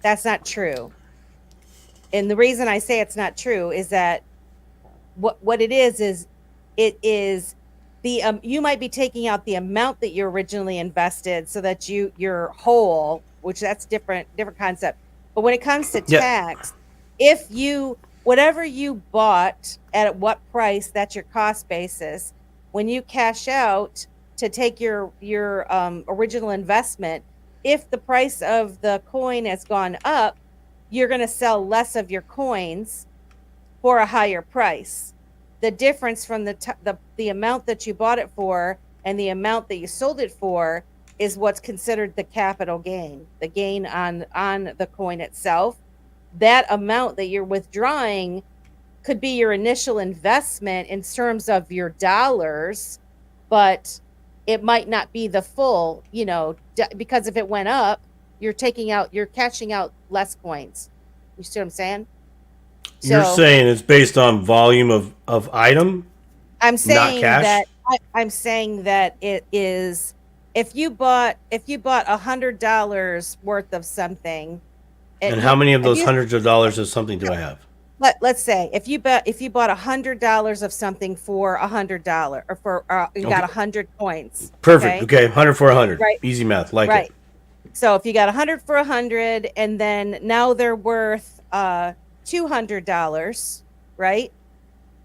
that's not true. And the reason I say it's not true is that what it is it is the you might be taking out the amount that you originally invested so that you're whole, which that's different concept. But when it comes to tax, if whatever you bought at what price, that's your cost basis. When you cash out to take your original investment, if the price of the coin has gone up, you're going to sell less of your coins for a higher price. The difference from the amount that you bought it for and the amount that you sold it for is what's considered the capital gain, the gain on the coin itself. That amount that you're withdrawing could be your initial investment in terms of your dollars, but it might not be the full, because if it went up, you're cashing out less coins. You see what I'm saying? You're saying it's based on volume of item? I'm saying not cash? that I'm saying that it is, if you bought $100 worth of something And how many of those hundreds of dollars of something do I have? Let's say if you bought $100 of something for $100 or for you got 100 coins. Perfect. Okay, 100 for 100. Right. Easy math. Like Right. it. So if you got 100 for 100, and then now they're worth $200, right?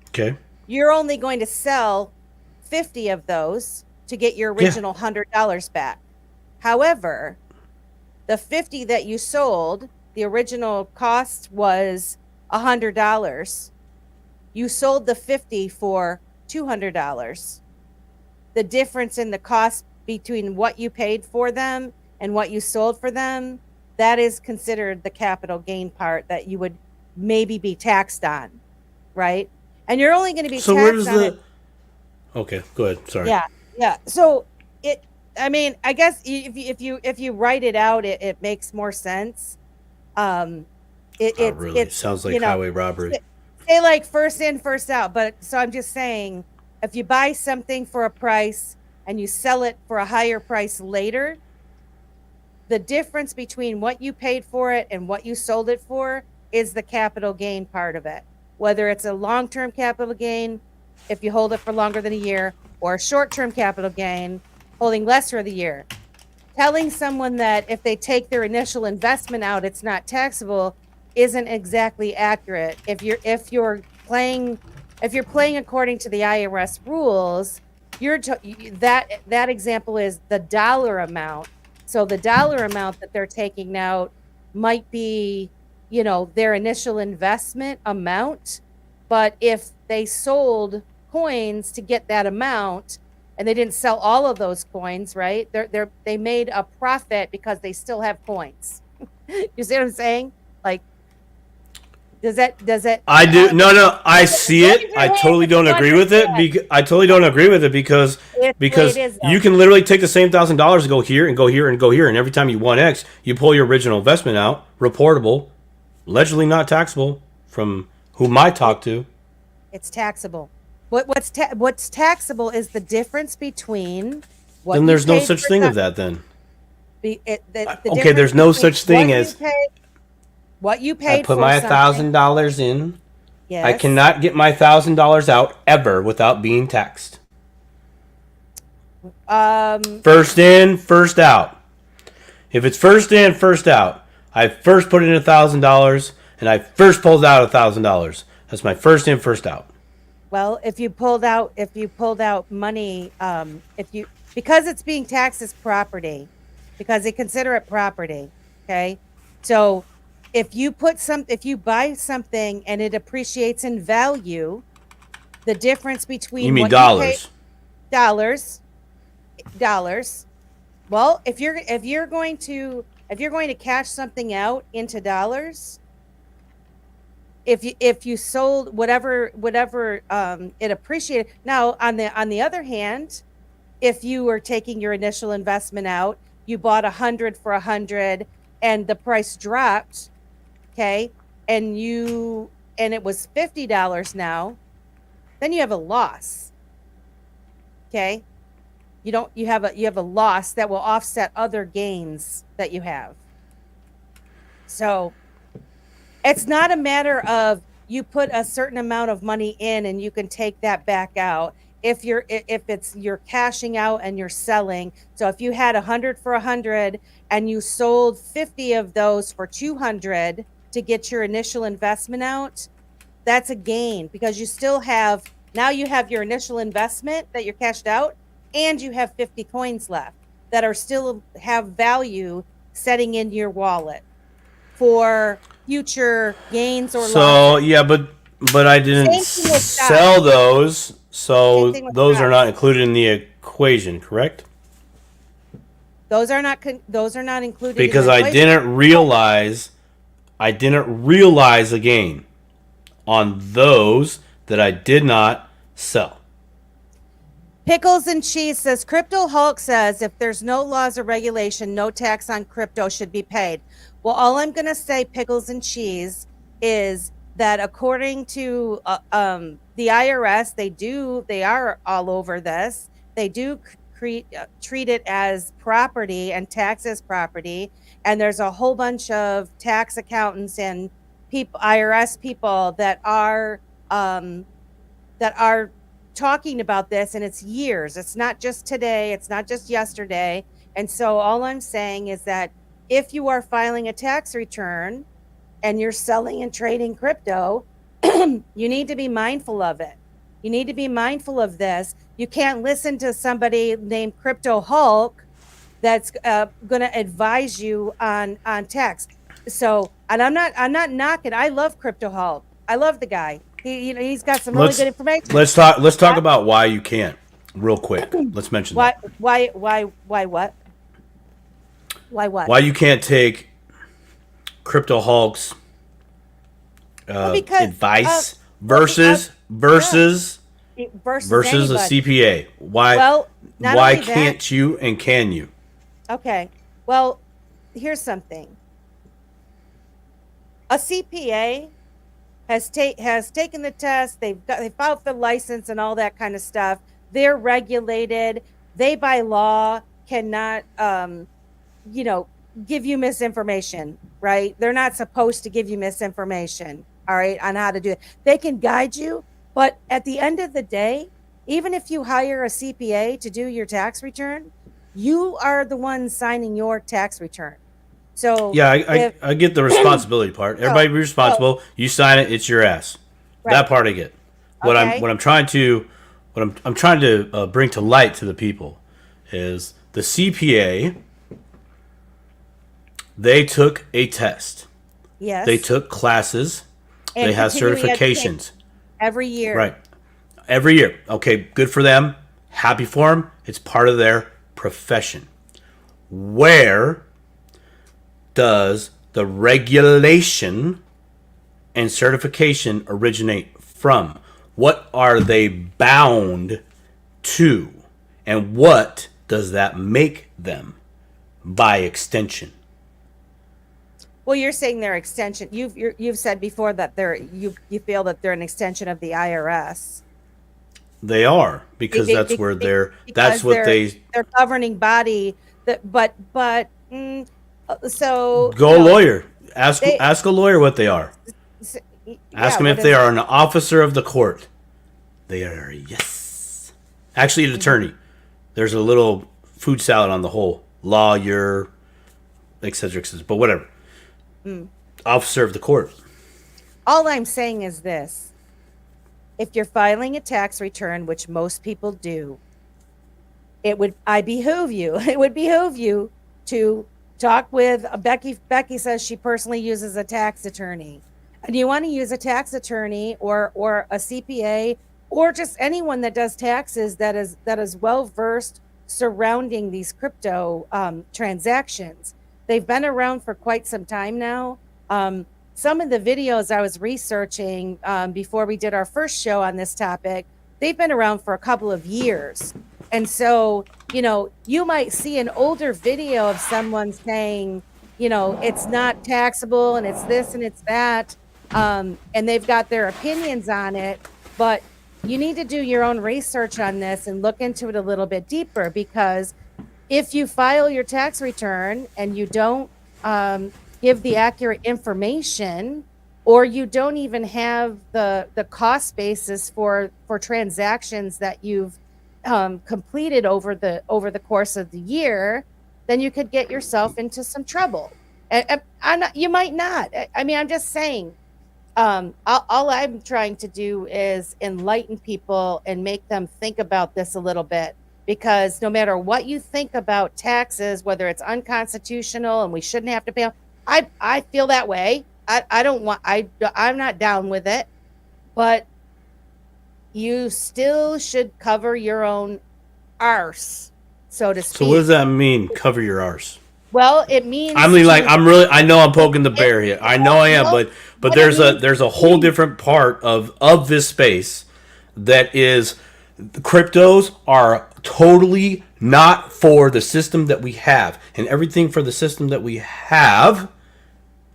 Okay. You're only going to sell 50 of those to get your original $100 back. However, the 50 that you sold, the original cost was $100. You sold the 50 for $200. The difference in the cost between what you paid for them and what you sold for them, that is considered the capital gain part that you would maybe be taxed on, right? And you're only going to be So taxed where does on the it. Okay, go ahead. Sorry. Yeah. So I guess if you write it out, it makes more sense. It sounds like highway robbery. Say like first in, first out. But so I'm just saying, if you buy something for a price and you sell it for a higher price later, the difference between what you paid for it and what you sold it for is the capital gain part of it. Whether it's a long-term capital gain, if you hold it for longer than a year, or a short-term capital gain, holding less for the year. Telling someone that if they take their initial investment out, it's not taxable, isn't exactly accurate. If you're playing according to the IRS rules, that example is the dollar amount. So the dollar amount that they're taking out might be, their initial investment amount. But if they sold coins to get that amount and they didn't sell all of those coins, right? They made a profit because they still have coins. You see what I'm saying? Like, does it? I do. No. I see it. I totally don't agree with it. I totally don't agree with it because you can literally take the same $1,000 and go here and go here and go here, and every time you 1x, you pull your original investment out, reportable, allegedly not taxable from whom I talked to. It's taxable. What's taxable is the difference between what. Then there's no such thing of that. Then. Okay, there's no such thing as. What you paid. I put my $1,000 in. Yes. I cannot get my $1,000 out ever without being taxed. First in, first out. If it's first in, first out, I first put in $1,000 and I first pulled out $1,000. That's my first in, first out. Well, if you pulled out money, because it's being taxed as property, because they consider it property. Okay, so if you buy something and it appreciates in value, the difference between you mean dollars? Dollars. Well, if you're going to cash something out into dollars, if you sold whatever it appreciated. Now, on the other hand, if you were taking your initial investment out, you bought 100 for 100, and the price dropped, okay, and it was $50 now, then you have a loss. Okay, you have a loss that will offset other gains that you have. So it's not a matter of you put a certain amount of money in and you can take that back out. If you're cashing out and you're selling. So if you had 100 for 100 and you sold 50 of those for 200 to get your initial investment out, that's a gain, because you have your initial investment that you're cashed out, and you have 50 coins left that are still have value setting in your wallet for future gains or losses. So yeah, but I didn't sell those, so those are not included in the equation, correct? Those are not included because in the I didn't realize the gain on those that I did not sell. Pickles and Cheese says, Crypto Hulk says, if there's no laws or regulation, no tax on crypto should be paid. Well, all I'm going to say, Pickles and Cheese, is that according to the IRS, they are all over this. They do treat it as property and tax as property. And there's a whole bunch of tax accountants and people, IRS people that are talking about this, and it's years. It's not just today. It's not just yesterday. And so all I'm saying is that if you are filing a tax return and you're selling and trading crypto, you need to be mindful of it. You need to be mindful of this. You can't listen to somebody named Crypto Hulk that's going to advise you on tax. So, and I'm not knocking. I love Crypto Hulk. I love the guy. He's got some really good information. Let's talk about why you can't real quick. Let's mention that. Why what? Why what? Why you can't take Crypto Hulk's advice versus a CPA. Why can't you and can you? Okay. Well, here's something. A CPA has taken the test. They filed the license and all that kind of stuff. They're regulated. They by law cannot give you misinformation, right? They're not supposed to give you misinformation, all right, on how to do it. They can guide you, but at the end of the day, even if you hire a CPA to do your tax return, you are the one signing your tax return. So yeah, I get the responsibility part. Everybody be responsible. You sign it, it's your ass. Right. That part I get. What I'm trying to bring to light to the people is the CPA. They took a test. Yes. They took classes. And they have certifications. Every year. Right. Every year. Okay, good for them. Happy for them. It's part of their profession. Where does the regulation and certification originate from? What are they bound to? And what does that make them by extension? Well, you're saying they're extension. You've said before that you feel that they're an extension of the IRS. They are, because that's where they're governing body. So go lawyer. Ask a lawyer what they are. Ask them if they are an officer of the court. They are, yes. Actually, an attorney. There's a little food salad on the whole lawyer, etc., etc. But whatever. Officer of the court. All I'm saying is this. If you're filing a tax return, which most people do, it would behoove you to talk with Becky. Becky says she personally uses a tax attorney. And you want to use a tax attorney or a CPA or just anyone that does taxes that is well versed surrounding these crypto transactions. They've been around for quite some time now. Some of the videos I was researching before we did our first show on this topic, they've been around for a couple of years. And so, you might see an older video of someone saying, it's not taxable and it's this and it's that. And they've got their opinions on it. But you need to do your own research on this and look into it a little bit deeper, because if you file your tax return and you don't give the accurate information, or you don't even have the cost basis for transactions that you've completed over the course of the year, then you could get yourself into some trouble. And you might not. I mean, I'm just saying. All I'm trying to do is enlighten people and make them think about this a little bit. Because no matter what you think about taxes, whether it's unconstitutional and we shouldn't have to pay, I feel that way. I'm not down with it, but you still should cover your own arse, so to speak. So what does that mean? Cover your arse? Well, it means I know I'm poking the bear here. I know I am, but there's a whole different part of this space that is. The cryptos are totally not for the system that we have, and everything for the system that we have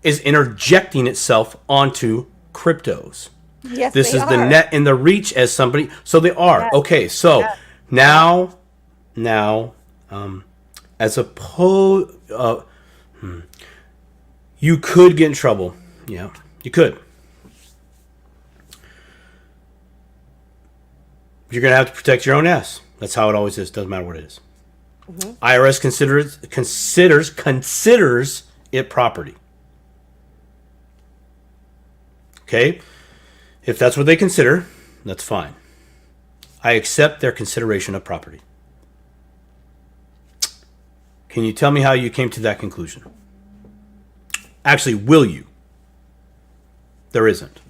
is interjecting itself onto cryptos. Yes, this is the net and the reach as somebody. So they are. Yes. Okay, so now Now, as opposed, you could get in trouble. Yeah, you could. You're gonna have to protect your own ass. That's how it always is. Doesn't matter what it is. Mm-hmm. IRS considers it property. Okay, if that's what they consider, that's fine. I accept their consideration of property. Can you tell me how you came to that conclusion? Actually, will you? There isn't.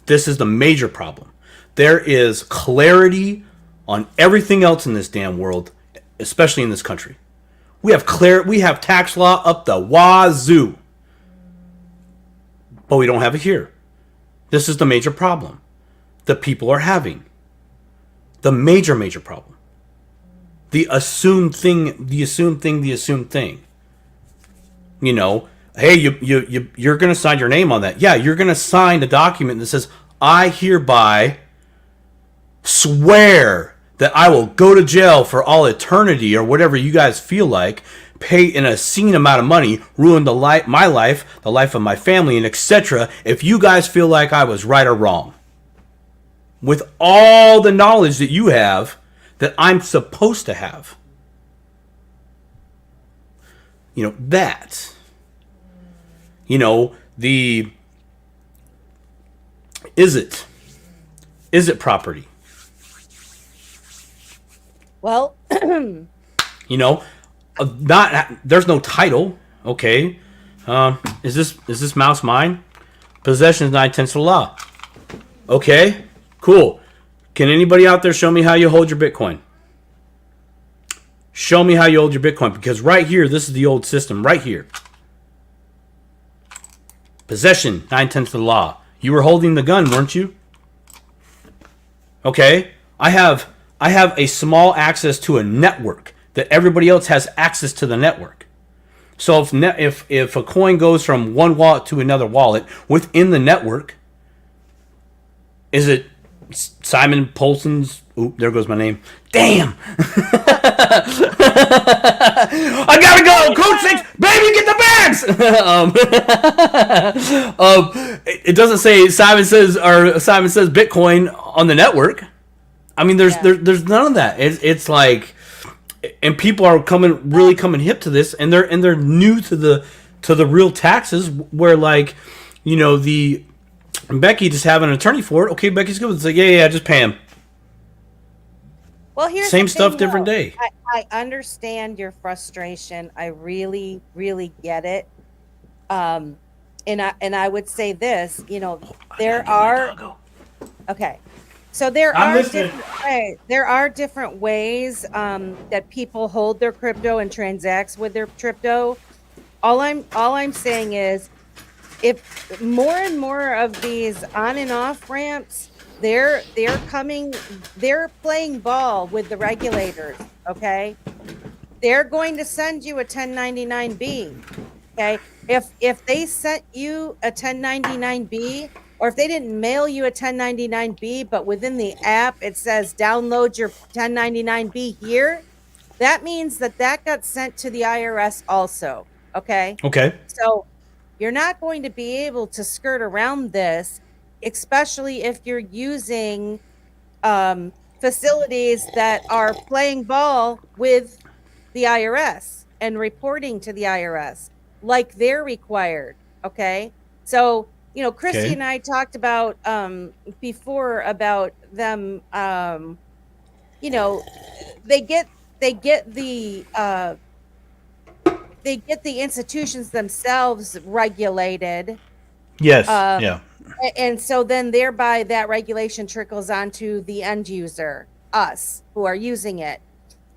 This is the major problem. There is clarity on everything else in this damn world, especially in this country. We have tax law up the wazoo. But we don't have it here. This is the major problem that people are having. The major problem. The assumed thing. You know, hey, you're going to sign your name on that. Yeah, you're going to sign a document that says, I hereby swear that I will go to jail for all eternity or whatever you guys feel like, pay an obscene amount of money, ruin my life, the life of my family, and etc. if you guys feel like I was right or wrong. With all the knowledge that you have that I'm supposed to have. You know, that. You know, is it property? Well, you know, there's no title. Okay, is this mouse mine? Possession is 9/10 of the law. Okay, cool. Can anybody out there show me how you hold your Bitcoin? Show me how you hold your Bitcoin, because right here, this is the old system. Right here, possession 9/10 of the law. You were holding the gun, weren't you? Okay, I have a small access to a network that everybody else has access to the network. So if a coin goes from one wallet to another wallet within the network, is it Simon Polson's? Oop, there goes my name. Damn! I gotta go! Code 6! Baby, get the bags! It doesn't say Simon says Bitcoin on the network. I mean, there's none of that. It's like, and people are coming hip to this, and they're new to the real taxes. Where, like, you know, Becky just have an attorney for it. Okay, Becky's good. It's like, yeah, just pay him. Well, here's same the stuff, thing, different though. day. I understand your frustration. I really, really get it. And I would say this. You know, there are. Okay. So there are different ways that people hold their crypto and transacts with their crypto. All I'm saying is, if more and more of these on and off ramps, they're playing ball with the regulators. Okay, they're going to send you a 1099-B. Okay, if they sent you a 1099-B, or if they didn't mail you a 1099-B, but within the app it says download your 1099-B here, that means that got sent to the IRS also. Okay. Okay. So you're not going to be able to skirt around this, especially if you're using facilities that are playing ball with the IRS and reporting to the IRS like they're required. Okay. So, you know, Christy and I talked about before about them, you know, they get the institutions themselves regulated. Yes. Yeah. And so then thereby that regulation trickles onto the end user, us who are using it.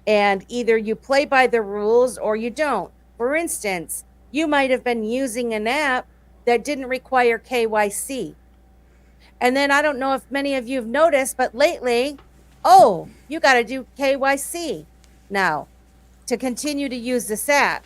And either you play by the rules or you don't. For instance, you might have been using an app that didn't require KYC. And then I don't know if many of you have noticed, but lately, you got to do KYC now to continue to use this app.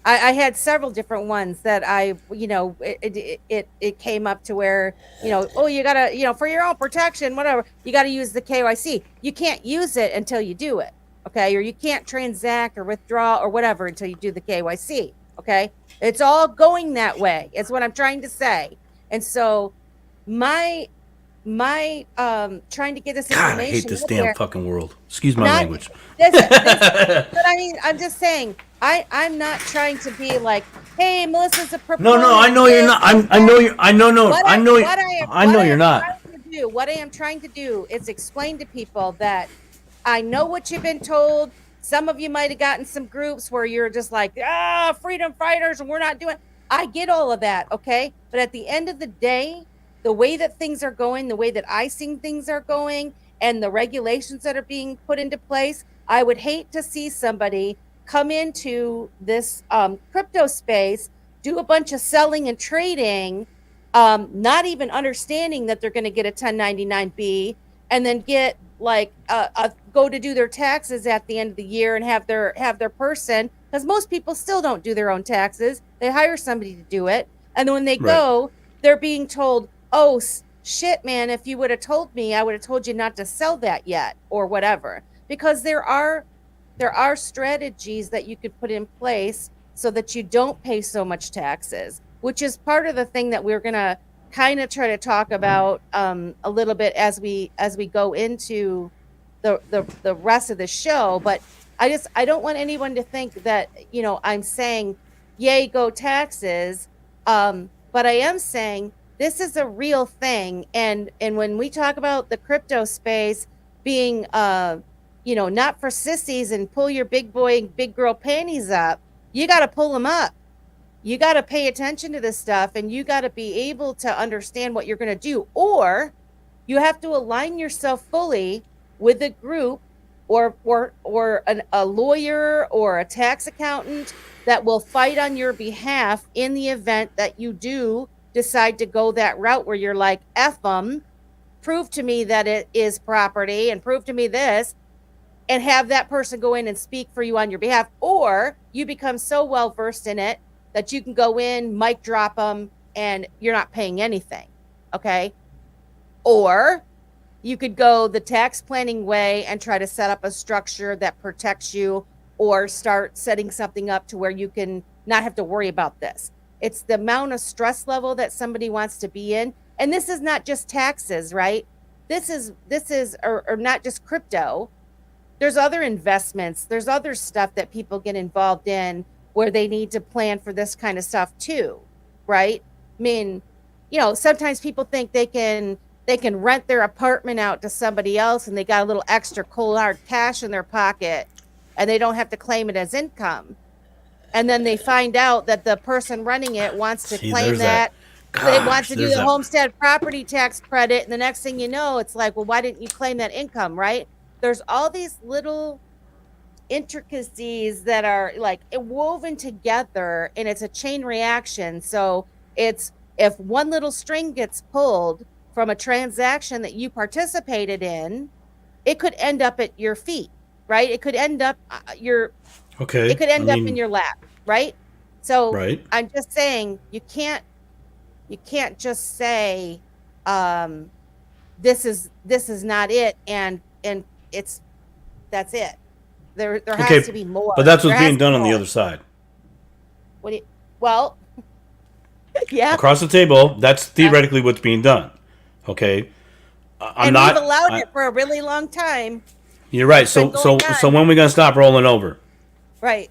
I had several different ones that it came up to where, oh, you gotta, for your own protection, whatever, you gotta use the KYC. You can't use it until you do it. Okay. Or you can't transact or withdraw or whatever until you do the KYC. Okay. It's all going that way. It's what I'm trying to say. And so my trying to get this God, information I hate this out damn there, fucking world. Excuse my not language. but I mean, I'm just saying, I'm not trying to be like, hey, Melissa's a No, proponent no, I of know you're this not. and I know that. you. I know. No, I know. I know you're not. What I am trying to do is explain to people that I know what you've been told. Some of you might have gotten some groups where you're just like, freedom fighters, and we're not doing. I get all of that, okay? But at the end of the day, the way that things are going, the way that I see things are going, and the regulations that are being put into place, I would hate to see somebody come into this crypto space, do a bunch of selling and trading, not even understanding that they're going to get a 1099B, and then get like go to do their taxes at the end of the year and have their person, because most people still don't do their own taxes. They hire somebody to do it, and then when they Right. go, they're being told, oh shit, man, if you would have told me, I would have told you not to sell that yet or whatever. Because there are strategies that you could put in place so that you don't pay so much taxes, which is part of the thing that we're going to kind of try to talk about a little bit as we go into the rest of the show. But I don't want anyone to think that, I'm saying, yay, go taxes. But I am saying this is a real thing. And when we talk about the crypto space being, not for sissies and pull your big boy, big girl panties up, you got to pull them up. You got to pay attention to this stuff, and you got to be able to understand what you're going to do, or you have to align yourself fully with a group or a lawyer or a tax accountant that will fight on your behalf in the event that you do decide to go that route where you're like, F them, prove to me that it is property and prove to me this, and have that person go in and speak for you on your behalf. Or you become so well versed in it that you can go in, mic drop them, and you're not paying anything. Okay. Or you could go the tax planning way and try to set up a structure that protects you, or start setting something up to where you can not have to worry about this. It's the amount of stress level that somebody wants to be in. And this is not just taxes, right? This is or not just crypto. There's other investments. There's other stuff that people get involved in where they need to plan for this kind of stuff too, right? I mean, sometimes people think they can rent their apartment out to somebody else and they got a little extra cold hard cash in their pocket and they don't have to claim it as income. And then they find out that the person running it wants to claim that. They want to do the homestead property tax credit. And the next thing you know, it's like, well, why didn't you claim that income, right? There's all these little intricacies that are like woven together, and it's a chain reaction. So it's, if one little string gets pulled from a transaction that you participated in, it could end up at your feet, right? It could end up it could end up in your lap, right? So right. I'm just saying, you can't just say this is not it, and that's it. There has to be more. But that's what's being done on the other side. Yeah. Across the table, that's theoretically what's being done. Okay. We've allowed it for a really long time. You're right. So when are we gonna stop rolling over? Right.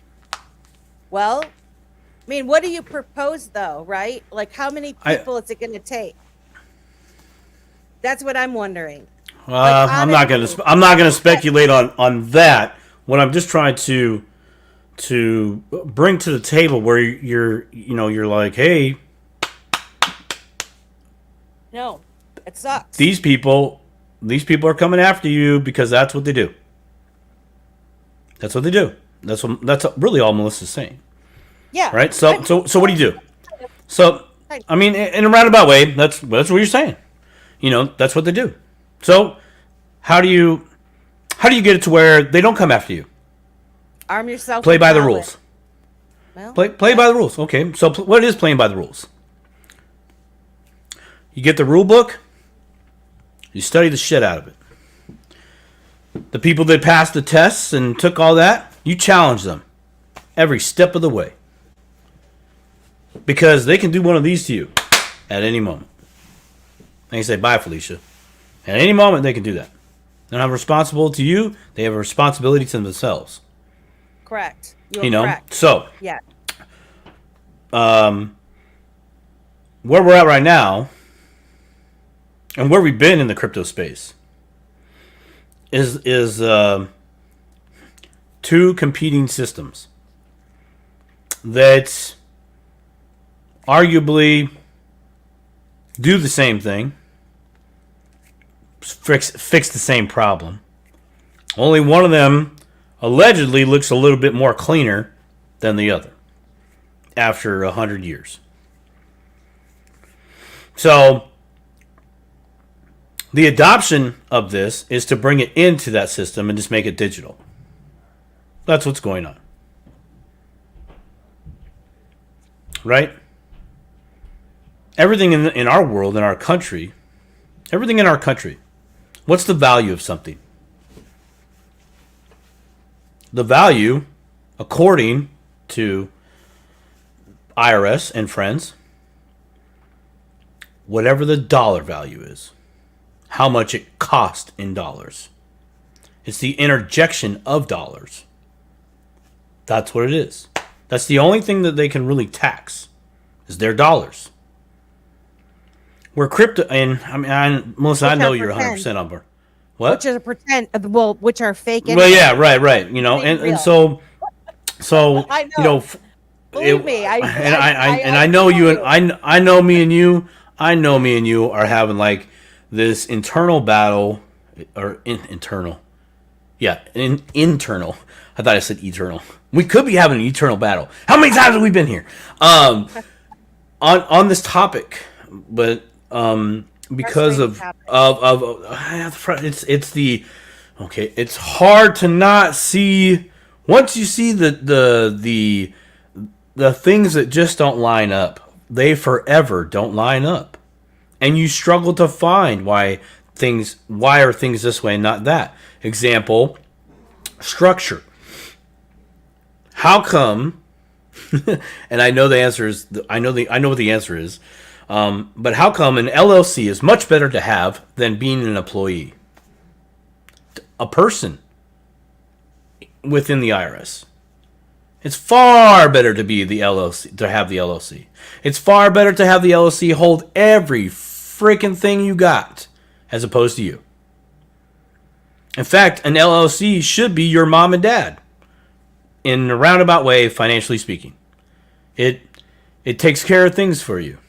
Well, I mean, what do you propose though, right? Like, how many people is it going to take? That's what I'm wondering. I'm not gonna speculate on that. What I'm just trying to bring to the table, where you're like, hey, no, it sucks. These people are coming after you because that's what they do. That's what they do. That's really all Melissa's saying. Yeah. Right. So what do you do? So I mean, in a roundabout way, that's what you're saying. That's what they do. So how do you get it to where they don't come after you? Arm yourself. Play by the rules. Well, Play by the rules. Okay, so what is playing by the rules? You get the rule book. You study the shit out of it. The people that passed the tests and took all that, you challenge them every step of the way. Because they can do one of these to you at any moment. And you say, bye, Felicia. At any moment, they can do that. They're not responsible to you. They have a responsibility to themselves. Correct. You know? Correct. So, yeah. Where we're at right now, and where we've been in the crypto space, is two competing systems that arguably do the same thing, fix the same problem. Only one of them allegedly looks a little bit more cleaner than the other after 100 years. So the adoption of this is to bring it into that system and just make it digital. That's what's going on. Right? Everything in our world, in our country, everything in our country, what's the value of something? The value, according to IRS and friends, whatever the dollar value is, how much it cost in dollars. It's the interjection of dollars. That's what it is. That's the only thing that they can really tax, is their dollars. Where crypto, and Melissa, I know you're 100% on board. What? Which is a pretend, which are fake. Well, yeah, right. You know, and so I know. You know, Believe me, I know you, and I know me and you. I know me and you are having like this internal battle, or internal. Yeah, internal. I thought I said eternal. We could be having an eternal battle. How many times have we been here? On this topic, but because of it's the okay. It's hard to not see once you see the things that just don't line up. They forever don't line up, and you struggle to find why are things this way and not that. Example, structure. How come? And I know the answer is I know what the answer is. But how come an LLC is much better to have than being an employee? A person within the IRS. It's far better to be the LLC, to have the LLC. It's far better to have the LLC hold every freaking thing you got as opposed to you. In fact, an LLC should be your mom and dad in a roundabout way, financially speaking. It takes care of things for you.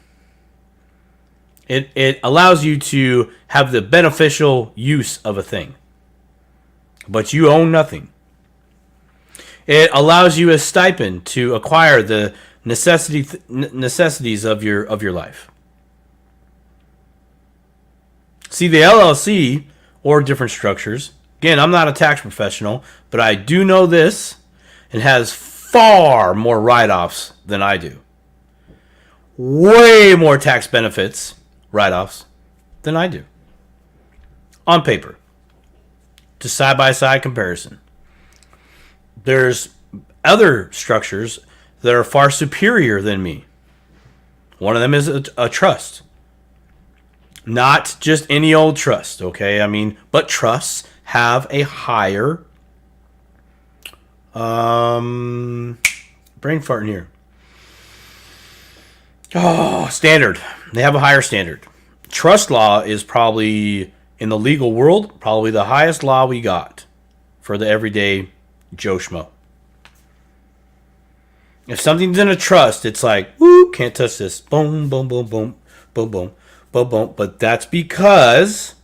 It allows you to have the beneficial use of a thing. But you own nothing. It allows you a stipend to acquire the necessities of your life. See, the LLC or different structures, again, I'm not a tax professional, but I do know this. It has far more write-offs than I do. Way more tax benefits, write-offs, than I do. On paper. Just side-by-side comparison. There's other structures that are far superior than me. One of them is a trust. Not just any old trust, okay? I mean, but trusts have a higher brain fart in here. Oh, standard. They have a higher standard. Trust law is probably, in the legal world, probably the highest law we got for the everyday Joe Schmo. If something's in a trust, it's like, woo, can't touch this. Boom, boom, boom, boom, boom, boom, boom, boom. But that's because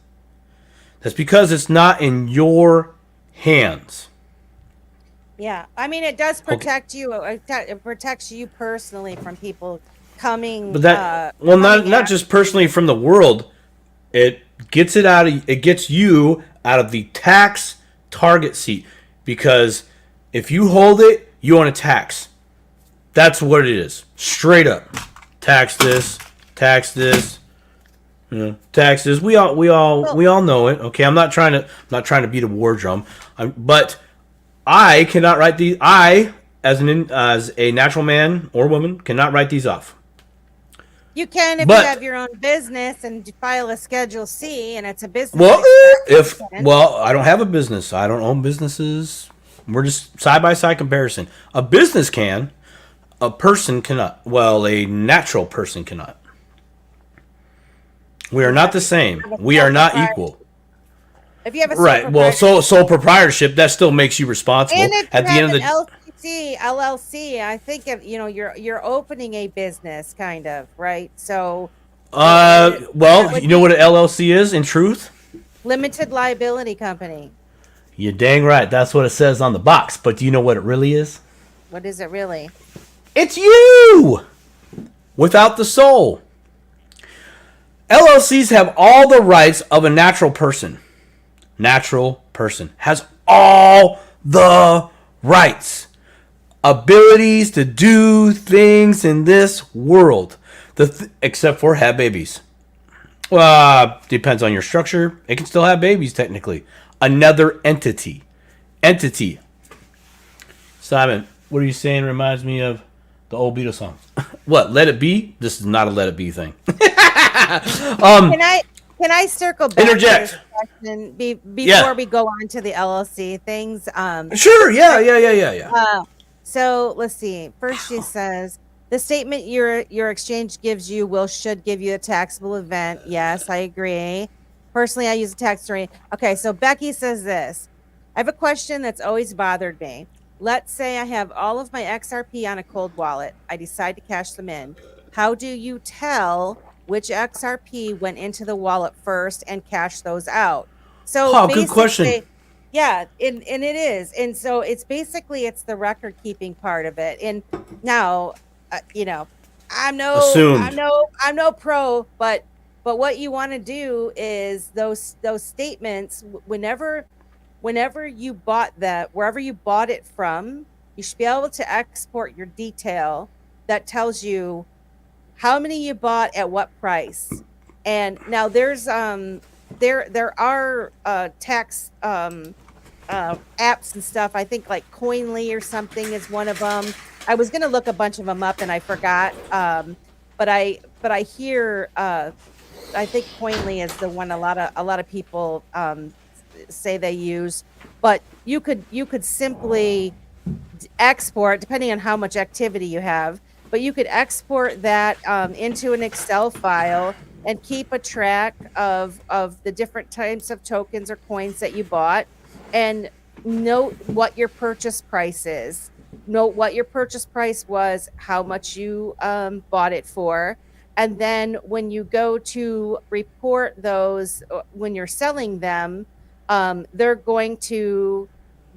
it's not in your hands. Yeah, I mean, it does protect you. It protects you personally from people coming. But that, not just personally from the world. It gets you out of the tax target seat, because if you hold it, you own a tax. That's what it is. Straight up. Tax this. Tax this. Tax this. We all know it. Okay, I'm not trying to beat a war drum. But I cannot write these. I, as a natural man or woman, cannot write these off. You can if you have your own business and file a Schedule C, and it's a business. Well, I don't have a business. I don't own businesses. We're just side by side comparison. A business can. A person cannot. Well, a natural person cannot. We are not the same. We are not equal. If you have a right, well, sole proprietorship, that still makes you responsible. And if at the end of the LLC, I think you're opening a business, kind of, right? So, well, you know what an LLC is in truth? Limited liability company. You're dang right. That's what it says on the box. But do you know what it really is? What is it really? It's you without the soul. LLCs have all the rights of a natural person. Natural person has all the rights, abilities to do things in this world, except for have babies. Depends on your structure. It can still have babies technically. Another entity. Simon, what are you saying? Reminds me of the old Beatles song. What? Let It Be? This is not a Let It Be thing. Can I circle back? Interject. To this question before we go on to the LLC things? Sure. Yeah. So let's see. First, she says the statement your exchange gives you should give you a taxable event. Yes, I agree. Personally, I use a tax attorney. Okay, so Becky says this. I have a question that's always bothered me. Let's say I have all of my XRP on a cold wallet. I decide to cash them in. How do you tell which XRP went into the wallet first and cash those out? So good question. Yeah, and it is. And so it's the record keeping part of it. And now, I'm no pro, but what you want to do is those statements whenever you bought that, wherever you bought it from, you should be able to export your detail that tells you how many you bought at what price. And now there's there are tax apps and stuff. I think like Coinly or something is one of them. I was gonna look a bunch of them up and I forgot. But I hear I think Coinly is the one a lot of people say they use. But you could simply export, depending on how much activity you have, but you could export that into an Excel file and keep a track of the different types of tokens or coins that you bought, and note what your purchase price is. Note what your purchase price was, how much you bought it for, and then when you go to report those, when you're selling them, they're going to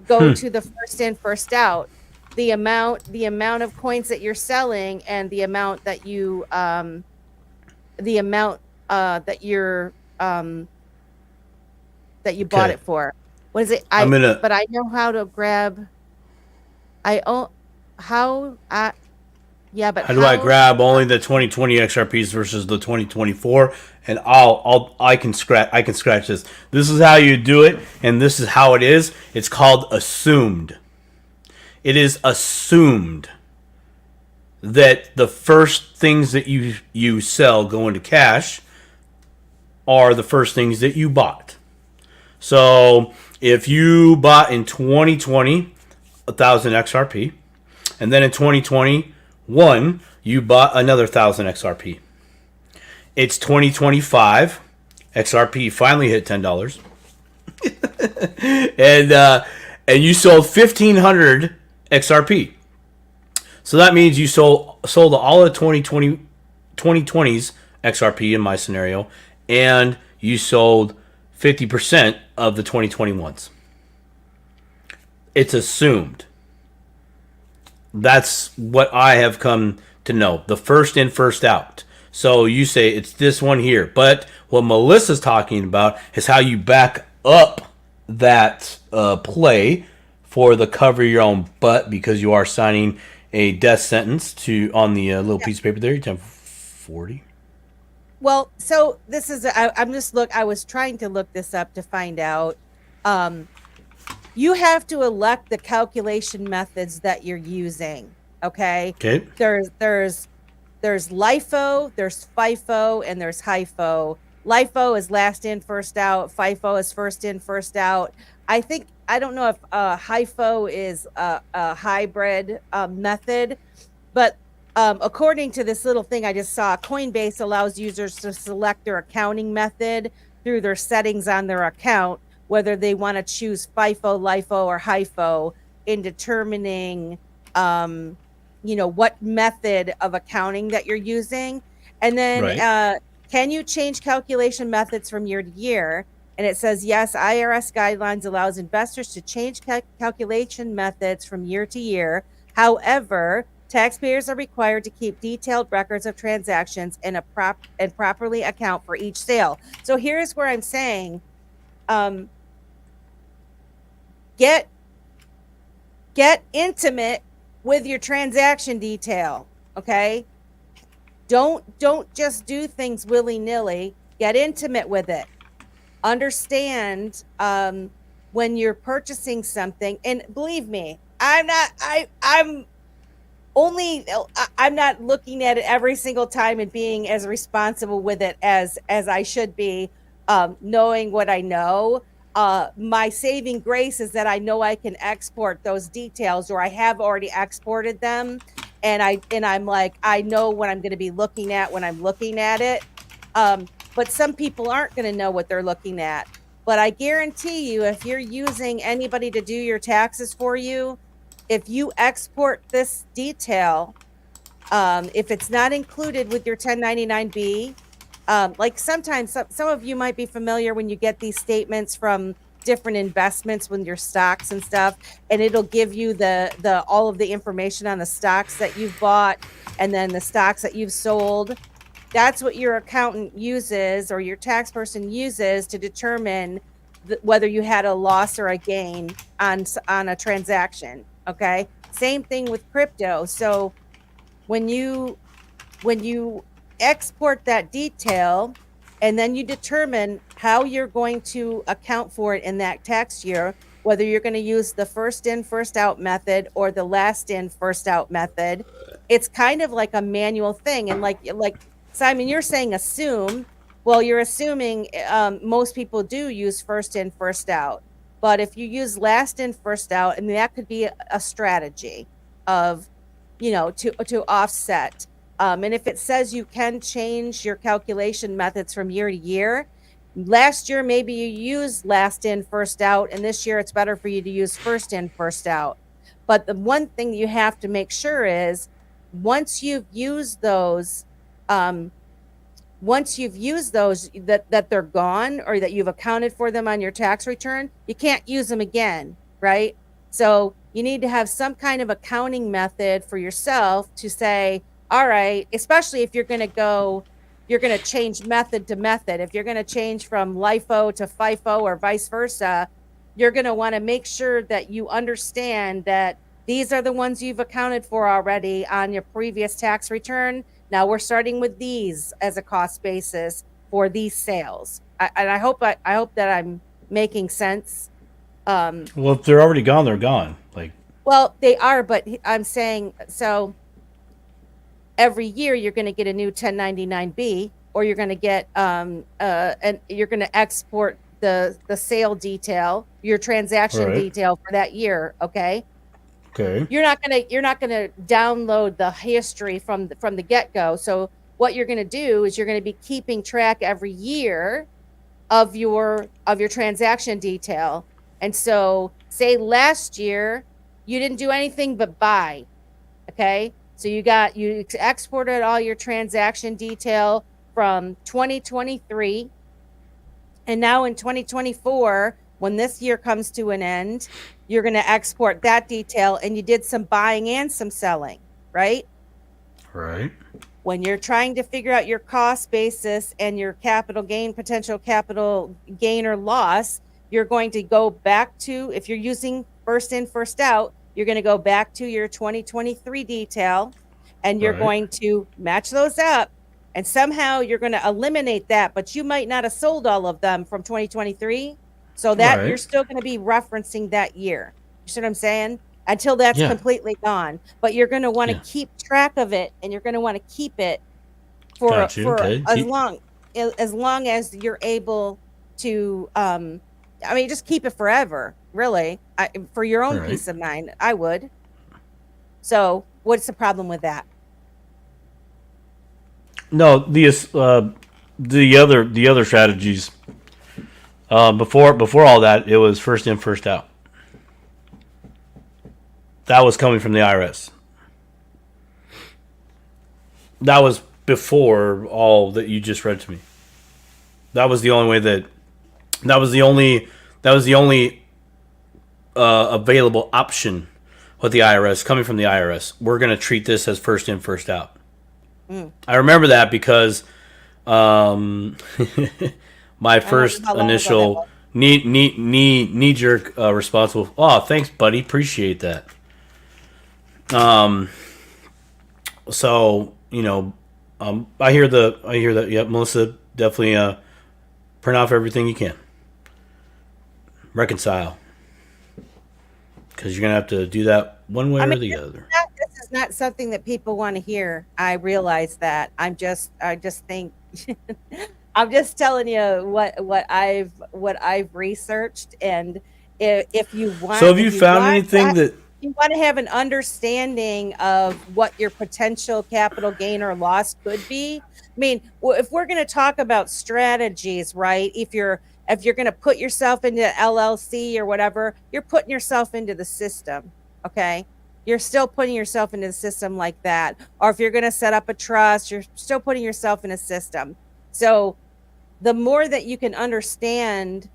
go to the first in, first out. The amount of coins that you're selling and the amount that you bought it for. What is it? But I know how to grab. How do I grab only the 2020 XRPs versus the 2024? And I can scratch this. This is how you do it, and this is how it is. It's called assumed. It is assumed that the first things that you sell go into cash are the first things that you bought. So if you bought in 2020 1,000 XRP, and then in 2021 you bought another 1,000 XRP, it's 2025. XRP finally hit $10, and you sold 1,500 XRP. So that means you sold all of 2020's XRP in my scenario, and you sold 50% of the 2021's. It's assumed. That's what I have come to know. The first in, first out. So you say it's this one here. But what Melissa's talking about is how you back up that play for the cover your own butt, because you are signing a death sentence to on the little piece of paper there, 1040. Well, so this is I was trying to look this up to find out. Um, you have to elect the calculation methods that you're using. Okay. Okay. There's LIFO, there's FIFO, and there's HIFO. LIFO is last in, first out. FIFO is first in, first out. I don't know if HIFO is a hybrid method, but according to this little thing I just saw, Coinbase allows users to select their accounting method through their settings on their account, whether they want to choose FIFO, LIFO, or HIFO in determining what method of accounting that you're using. And then Right. can you change calculation methods from year to year? And it says, yes, IRS guidelines allows investors to change calculation methods from year to year. However, taxpayers are required to keep detailed records of transactions and properly account for each sale. So here's where I'm saying, get intimate with your transaction detail. Okay. Don't just do things willy-nilly. Get intimate with it. Understand when you're purchasing something, and believe me, I'm not looking at it every single time and being as responsible with it as I should be, knowing what I know. My saving grace is that I know I can export those details, or I have already exported them, and I'm like, I know what I'm going to be looking at when I'm looking at it. But some people aren't going to know what they're looking at. But I guarantee you, if you're using anybody to do your taxes for you, if you export this detail, if it's not included with your 1099-B, like sometimes some of you might be familiar when you get these statements from different investments with your stocks and stuff, and it'll give you the all of the information on the stocks that you've bought and then the stocks that you've sold. That's what your accountant uses, or your tax person uses, to determine whether you had a loss or a gain on a transaction. Okay. Same thing with crypto. So when you export that detail and then you determine how you're going to account for it in that tax year, whether you're going to use the first in, first out method or the last in, first out method, it's kind of like a manual thing. And like Simon, you're saying assume. Well, you're assuming most people do use first in, first out. But if you use last in, first out, and that could be a strategy of, to offset. And if it says you can change your calculation methods from year to year, last year maybe you used last in, first out, and this year it's better for you to use first in, first out. But the one thing you have to make sure is once you've used those, that they're gone, or that you've accounted for them on your tax return, you can't use them again, right? So you need to have some kind of accounting method for yourself to say, all right, especially if you're going to change method to method. If you're going to change from LIFO to FIFO or vice versa, you're going to want to make sure that you understand that these are the ones you've accounted for already on your previous tax return. Now we're starting with these as a cost basis for these sales. I hope that I'm making sense. Well, if they're already gone, they're gone. Well, they are, but I'm saying, so every year you're going to get a new 1099-B, or you're going to get and you're going to export the sale detail, your transaction Right. detail for that year. Okay. Okay. You're not gonna download the history from the get-go. So what you're gonna do is you're gonna be keeping track every year of your transaction detail. And so say last year you didn't do anything but buy. Okay. So you exported all your transaction detail from 2023. And now in 2024, when this year comes to an end, you're going to export that detail, and you did some buying and some selling, right? Right. When you're trying to figure out your cost basis and your potential capital gain or loss, you're going to go back to, if you're using first in, first out, You're going to go back to your 2023 detail, and you're Right. going to match those up. And somehow you're going to eliminate that, but you might not have sold all of them from 2023. So that you're Right. still going to be referencing that year. You see what I'm saying? Until that's Yeah. completely gone. But you're going to want to Yeah. keep track of it, and you're going to want to keep it for Got you. Okay. as long as you're able to I mean, just keep it forever, really. For your own Right. peace of mind, I would. So what's the problem with that? No, the other strategies. Before all that, it was first in, first out. That was coming from the IRS. That was before all that you just read to me. That was the only way that was the only available option with the IRS coming from the IRS. We're going to treat this as first in, first out. I remember that because my I don't first know how long ago that initial was. knee jerk responsible. Oh, thanks, buddy. Appreciate that. So I hear that. Yep, Melissa, definitely print off everything you can. Reconcile, because you're gonna have to do that one way I or mean, the other. this is not something that people want to hear. I realize that. I just think I'm just telling you what I've researched, and if you So want, have you found anything that? you want to have an understanding of what your potential capital gain or loss could be. I mean, if we're going to talk about strategies, right? If you're going to put yourself into LLC or whatever, you're putting yourself into the system, okay? You're still putting yourself into the system like that. Or if you're going to set up a trust, you're still putting yourself in a system. So the more that you can understand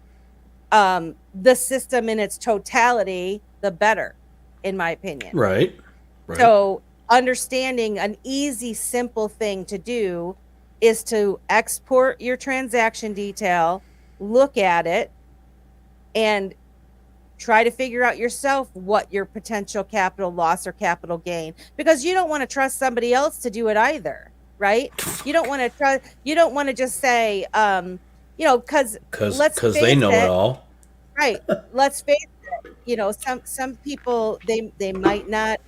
the system in its totality, the better, in my opinion. Right. Right. So understanding an easy, simple thing to do is to export your transaction detail, look at it, and try to figure out yourself what your potential capital loss or capital gain, because you don't want to trust somebody else to do it either, right? You don't want to trust, you don't want to just say, because let's Because they face know it it, all. right? Let's face it, some people they might not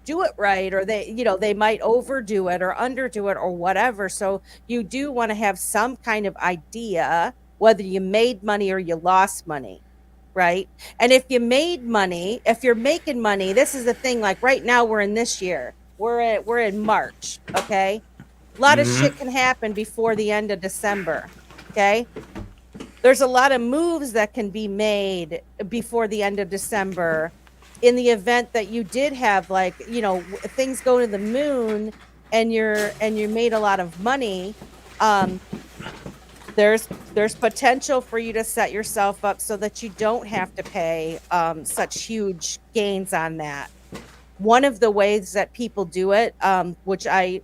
do it right, or they might overdo it or underdo it or whatever. So you do want to have some kind of idea whether you made money or you lost money, right? And if you made money, if you're making money, this is the thing. Like right now, we're in this year. We're in March. Okay, a lot of shit can happen before the end of December. Okay, there's a lot of moves that can be made before the end of December in the event that you did have, like, things go to the moon and you made a lot of money. There's potential for you to set yourself up so that you don't have to pay such huge gains on that. One of the ways that people do it, which I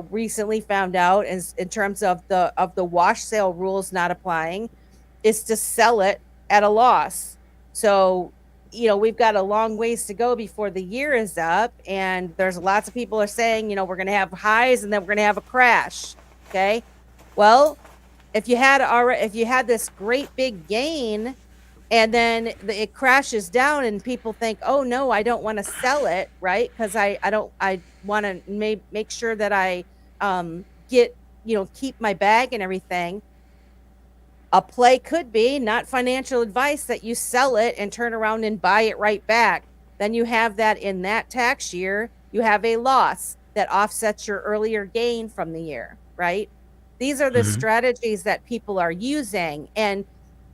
recently found out, is in terms of the wash sale rules not applying, is to sell it at a loss. So, we've got a long ways to go before the year is up, and there's lots of people are saying, we're going to have highs and then we're going to have a crash. Okay. Well, if you had this great big gain and then it crashes down and people think, oh no, I don't want to sell it, right? Because I want to make sure that I get, keep my bag and everything. A play could be, not financial advice, that you sell it and turn around and buy it right back. Then you have that in that tax year, you have a loss that offsets your earlier gain from the year, right? These are the strategies that people are using, and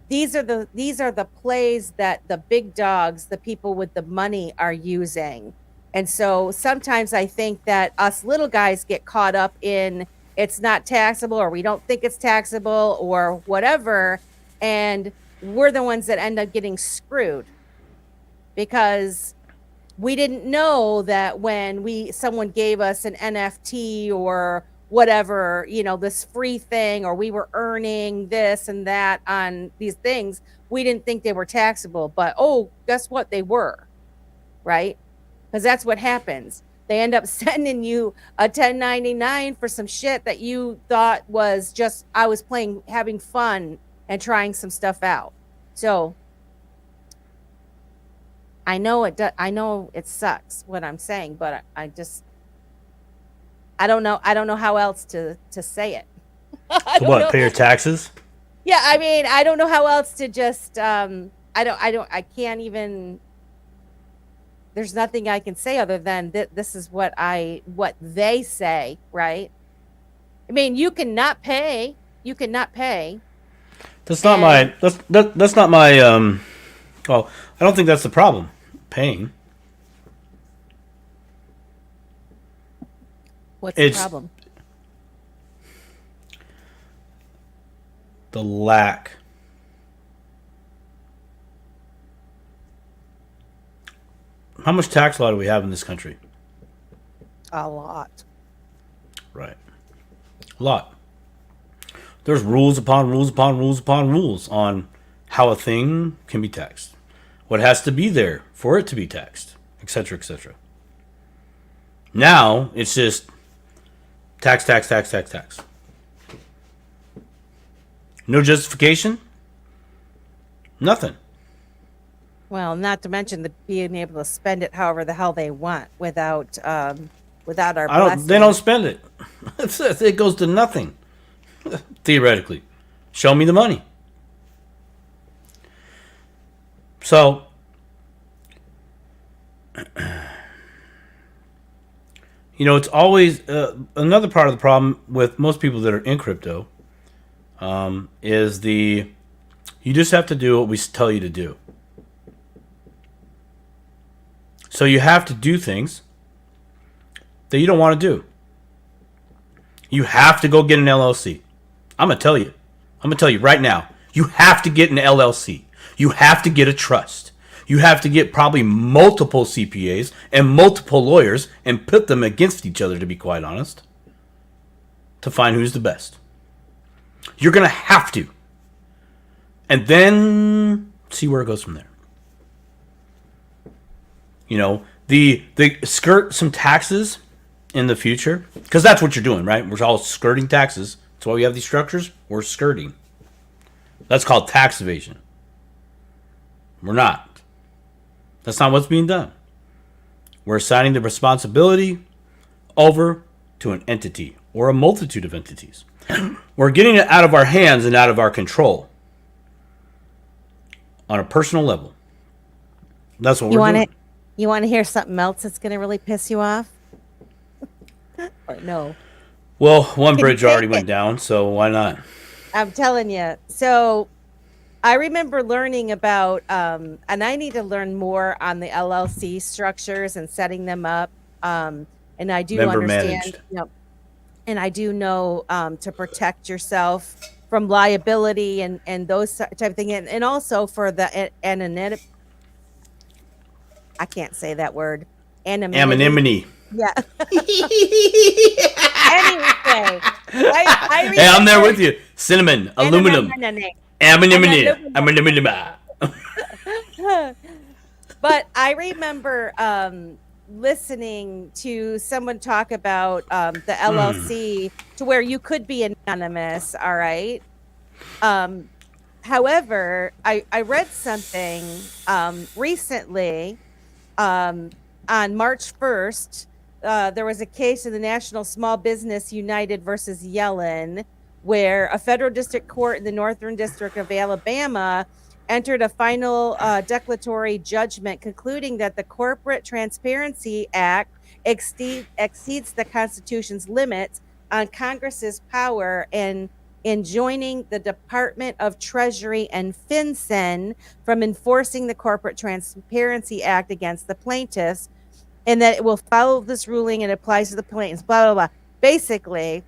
these are the plays that the big dogs, the people with the money, are using. And so sometimes I think that us little guys get caught up in, it's not taxable, or we don't think it's taxable, or whatever, and we're the ones that end up getting screwed because we didn't know that when someone gave us an NFT whatever, this free thing, or we were earning this and that on these things, we didn't think they were taxable. But guess what? They were, right? Because that's what happens. They end up sending you a 1099 for some shit that you thought was just, I was having fun and trying some stuff out. So I know it sucks what I'm saying, but I don't know how else to say it. So what? Pay your taxes? Yeah, I mean, I don't know how else to just I can't even. There's nothing I can say other than this is what they say, right? I mean, you cannot pay. That's not my. That's not my. Well, I don't think that's the problem. Paying. What's the problem? The lack. How much tax law do we have in this country? A lot. Right. A lot. There's rules upon rules upon rules upon rules on how a thing can be taxed. What has to be there for it to be taxed, etc., etc. Now, it's just tax, tax, tax, tax, tax. No justification? Nothing. Well, not to mention being able to spend it however the hell they want without our blessing. They don't spend it. It goes to nothing. Theoretically. Show me the money. So, it's always another part of the problem with most people that are in crypto is you just have to do what we tell you to do. So you have to do things that you don't want to do. You have to go get an LLC. I'm going to tell you right now. You have to get an LLC. You have to get a trust. You have to get probably multiple CPAs and multiple lawyers and put them against each other, to be quite honest, to find who's the best. You're going to have to. And then see where it goes from there. The skirt some taxes in the future, because that's what you're doing, right? We're all skirting taxes. That's why we have these structures. We're skirting. That's called tax evasion. We're not. That's not what's being done. We're assigning the responsibility over to an entity or a multitude of entities. We're getting it out of our hands and out of our control on a personal level. That's what we're doing. You want to hear something else that's going to really piss you off? Or no? Well, one bridge already went down, so why not? I'm telling you. So I remember learning about, and I need to learn more on the LLC structures and setting them up. And I do understand, and I do know to protect yourself from liability and those type of things, and also for the anonymity. I can't say that word. Anonymity. Yeah. Anyway, hey, I'm there with you. Cinnamon, aluminum, anonymity. But I remember listening to someone talk about the LLC to where you could be anonymous. All right. However, I read something recently. On March 1st, there was a case in the National Small Business United versus Yellen, where a federal district court in the Northern District of Alabama entered a final declaratory judgment concluding that the Corporate Transparency Act exceeds the Constitution's limits on Congress's power and enjoining the Department of Treasury and FinCEN from enforcing the Corporate Transparency Act against the plaintiffs, and that it will follow this ruling and applies to the plaintiffs, blah, blah, blah. Basically,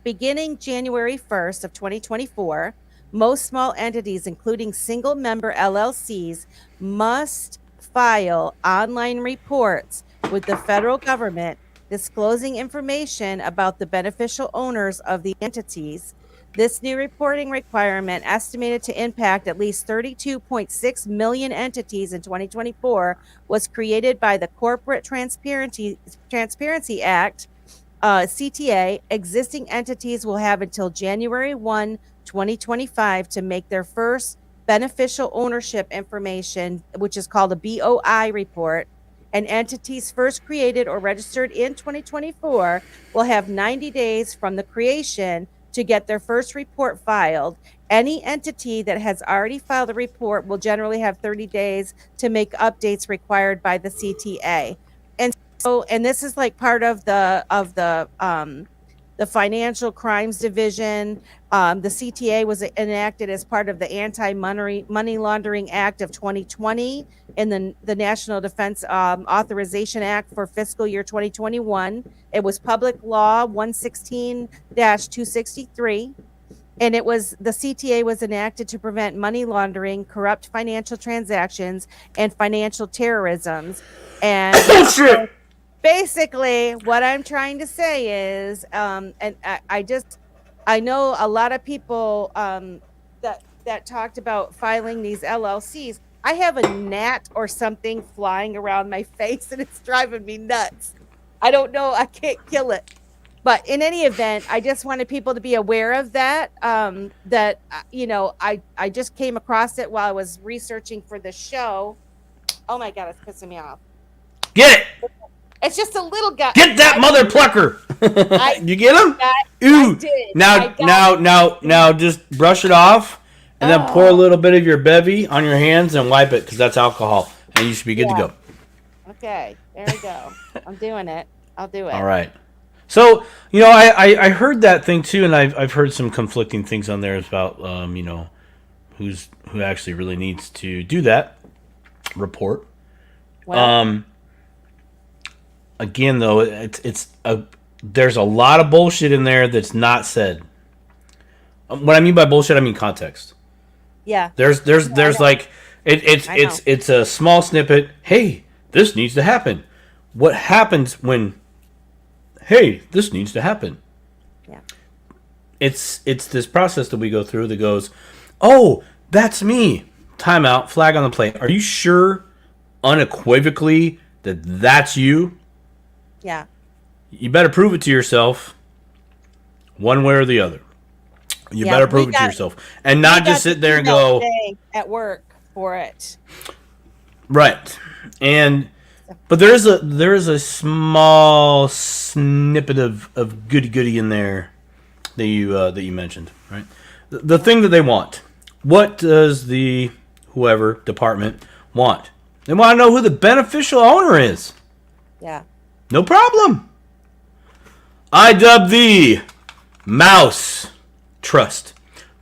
beginning January 1st of 2024, most small entities, including single-member LLCs, must file online reports with the federal government disclosing information about the beneficial owners of the entities. This new reporting requirement, estimated to impact at least 32.6 million entities in 2024, was created by the Corporate Transparency Act, CTA. Existing entities will have until January 1, 2025 to make their first beneficial ownership information, which is called a BOI report. And entities first created or registered in 2024 will have 90 days from the creation to get their first report filed. Any entity that has already filed a report will generally have 30 days to make updates required by the CTA. And so, and this is like part of the Financial Crimes Division. The CTA was enacted as part of the Anti-Money Laundering Act of 2020 and the National Defense Authorization Act for fiscal year 2021. It was Public Law 116-263. And the CTA was enacted to prevent money laundering, corrupt financial transactions, and financial terrorism. And Bullshit. basically what I'm trying to say is, and I know a lot of people that talked about filing these LLCs. I have a gnat or something flying around my face and it's driving me nuts. I don't know. I can't kill it. But in any event, I just wanted people to be aware of that. I just came across it while I was researching for the show. Oh my God, it's pissing me off. Get it. It's just a little guy. Get that mother plucker. You get him? Ooh. I did. Now, just brush it off, and then pour a little bit of your bevy on your hands and wipe it, because that's alcohol, and you should be good to go. Okay, there we go. I'm doing it. I'll do it. All right. So, I heard that thing too, and I've heard some conflicting things on there about who actually really needs to do that report. Well, again, though, there's a lot of bullshit in there that's not said. What I mean by bullshit, I mean context. Yeah. There's like it's a small snippet. Hey, this needs to happen. What happens when? Hey, this needs to happen. Yeah. It's this process that we go through that goes, oh, that's me. Time out. Flag on the play. Are you sure, unequivocally, that that's you? Yeah. You better prove it to yourself, one way or the other. You better prove it to yourself, and not just sit there and go at work for it. Right, but there is a small snippet of goody in there that you mentioned, right? The thing that they want. What does the whoever department want? They want to know who the beneficial owner is. Yeah. No problem. I dub thee Mouse Trust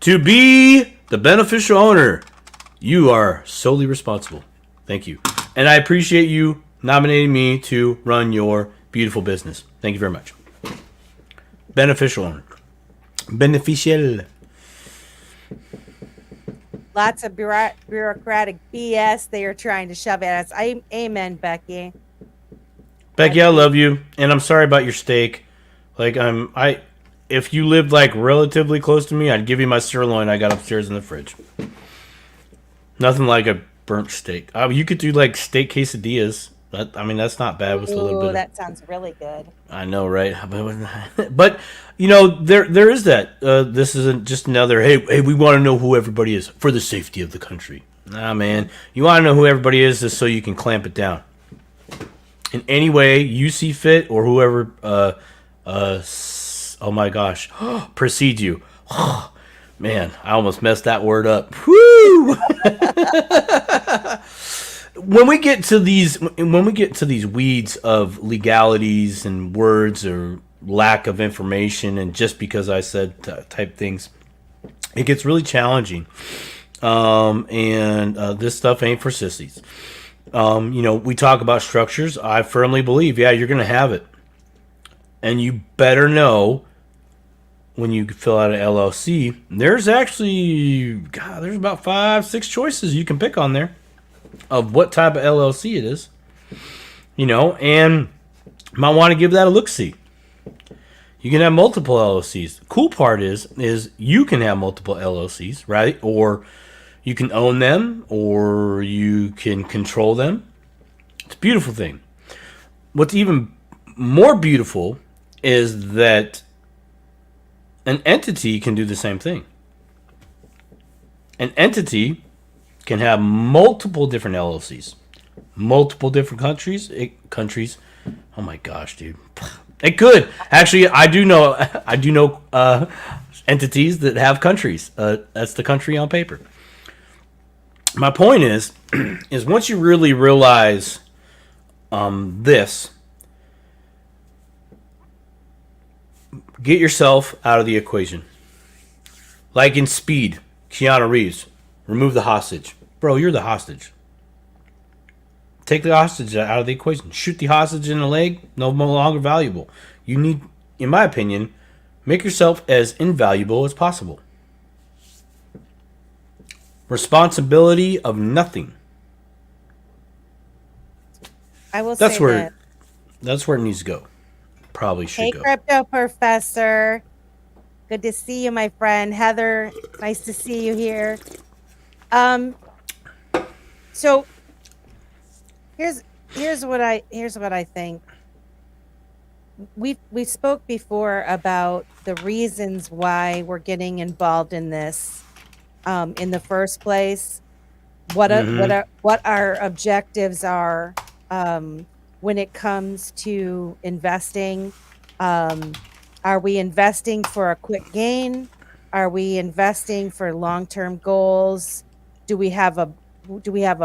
to be the beneficial owner. You are solely responsible. Thank you. And I appreciate you nominating me to run your beautiful business. Thank you very much. Beneficial owner. Beneficial. Lots of bureaucratic BS they are trying to shove at us. Amen, Becky. Becky, I love you, and I'm sorry about your steak. If you lived like relatively close to me, I'd give you my sirloin I got upstairs in the fridge. Nothing like a burnt steak. You could do like steak quesadillas. That's not bad with a little bit. That sounds really good. I know, right? But there is that. This isn't just another. Hey, we want to know who everybody is for the safety of the country. Nah, man, you want to know who everybody is just so you can clamp it down in any way you see fit, or whoever. Oh my gosh, precedes you. Man, I almost messed that word up. Woo! When we get to these weeds of legalities and words or lack of information, and just because I said type things, it gets really challenging. This stuff ain't for sissies. We talk about structures. I firmly believe, you're going to have it. And you better know when you fill out an LLC, there's actually, there's about 5-6 choices you can pick on there of what type of LLC it is. And You might want to give that a look-see. You can have multiple LLCs. The cool part is you can have multiple LLCs, right? Or you can own them, or you can control them. It's a beautiful thing. What's even more beautiful is that an entity can do the same thing. An entity can have multiple different LLCs, multiple different countries. Oh my gosh, dude! It could actually. I do know entities that have countries. That's the country on paper. My point is once you really realize this, get yourself out of the equation. Like in Speed, Keanu Reeves, remove the hostage. Bro, you're the hostage. Take the hostage out of the equation. Shoot the hostage in the leg, no longer valuable. You need, in my opinion, make yourself as invaluable as possible. Responsibility of nothing. I will That's say where that. it needs to go. Probably should Hey, go. crypto professor. Good to see you, my friend. Heather, nice to see you here. So here's what I think. We spoke before about the reasons why we're getting involved in this in the first place. What our objectives are when it comes to investing. Are we investing for a quick gain? Are we investing for long-term goals? Do we have a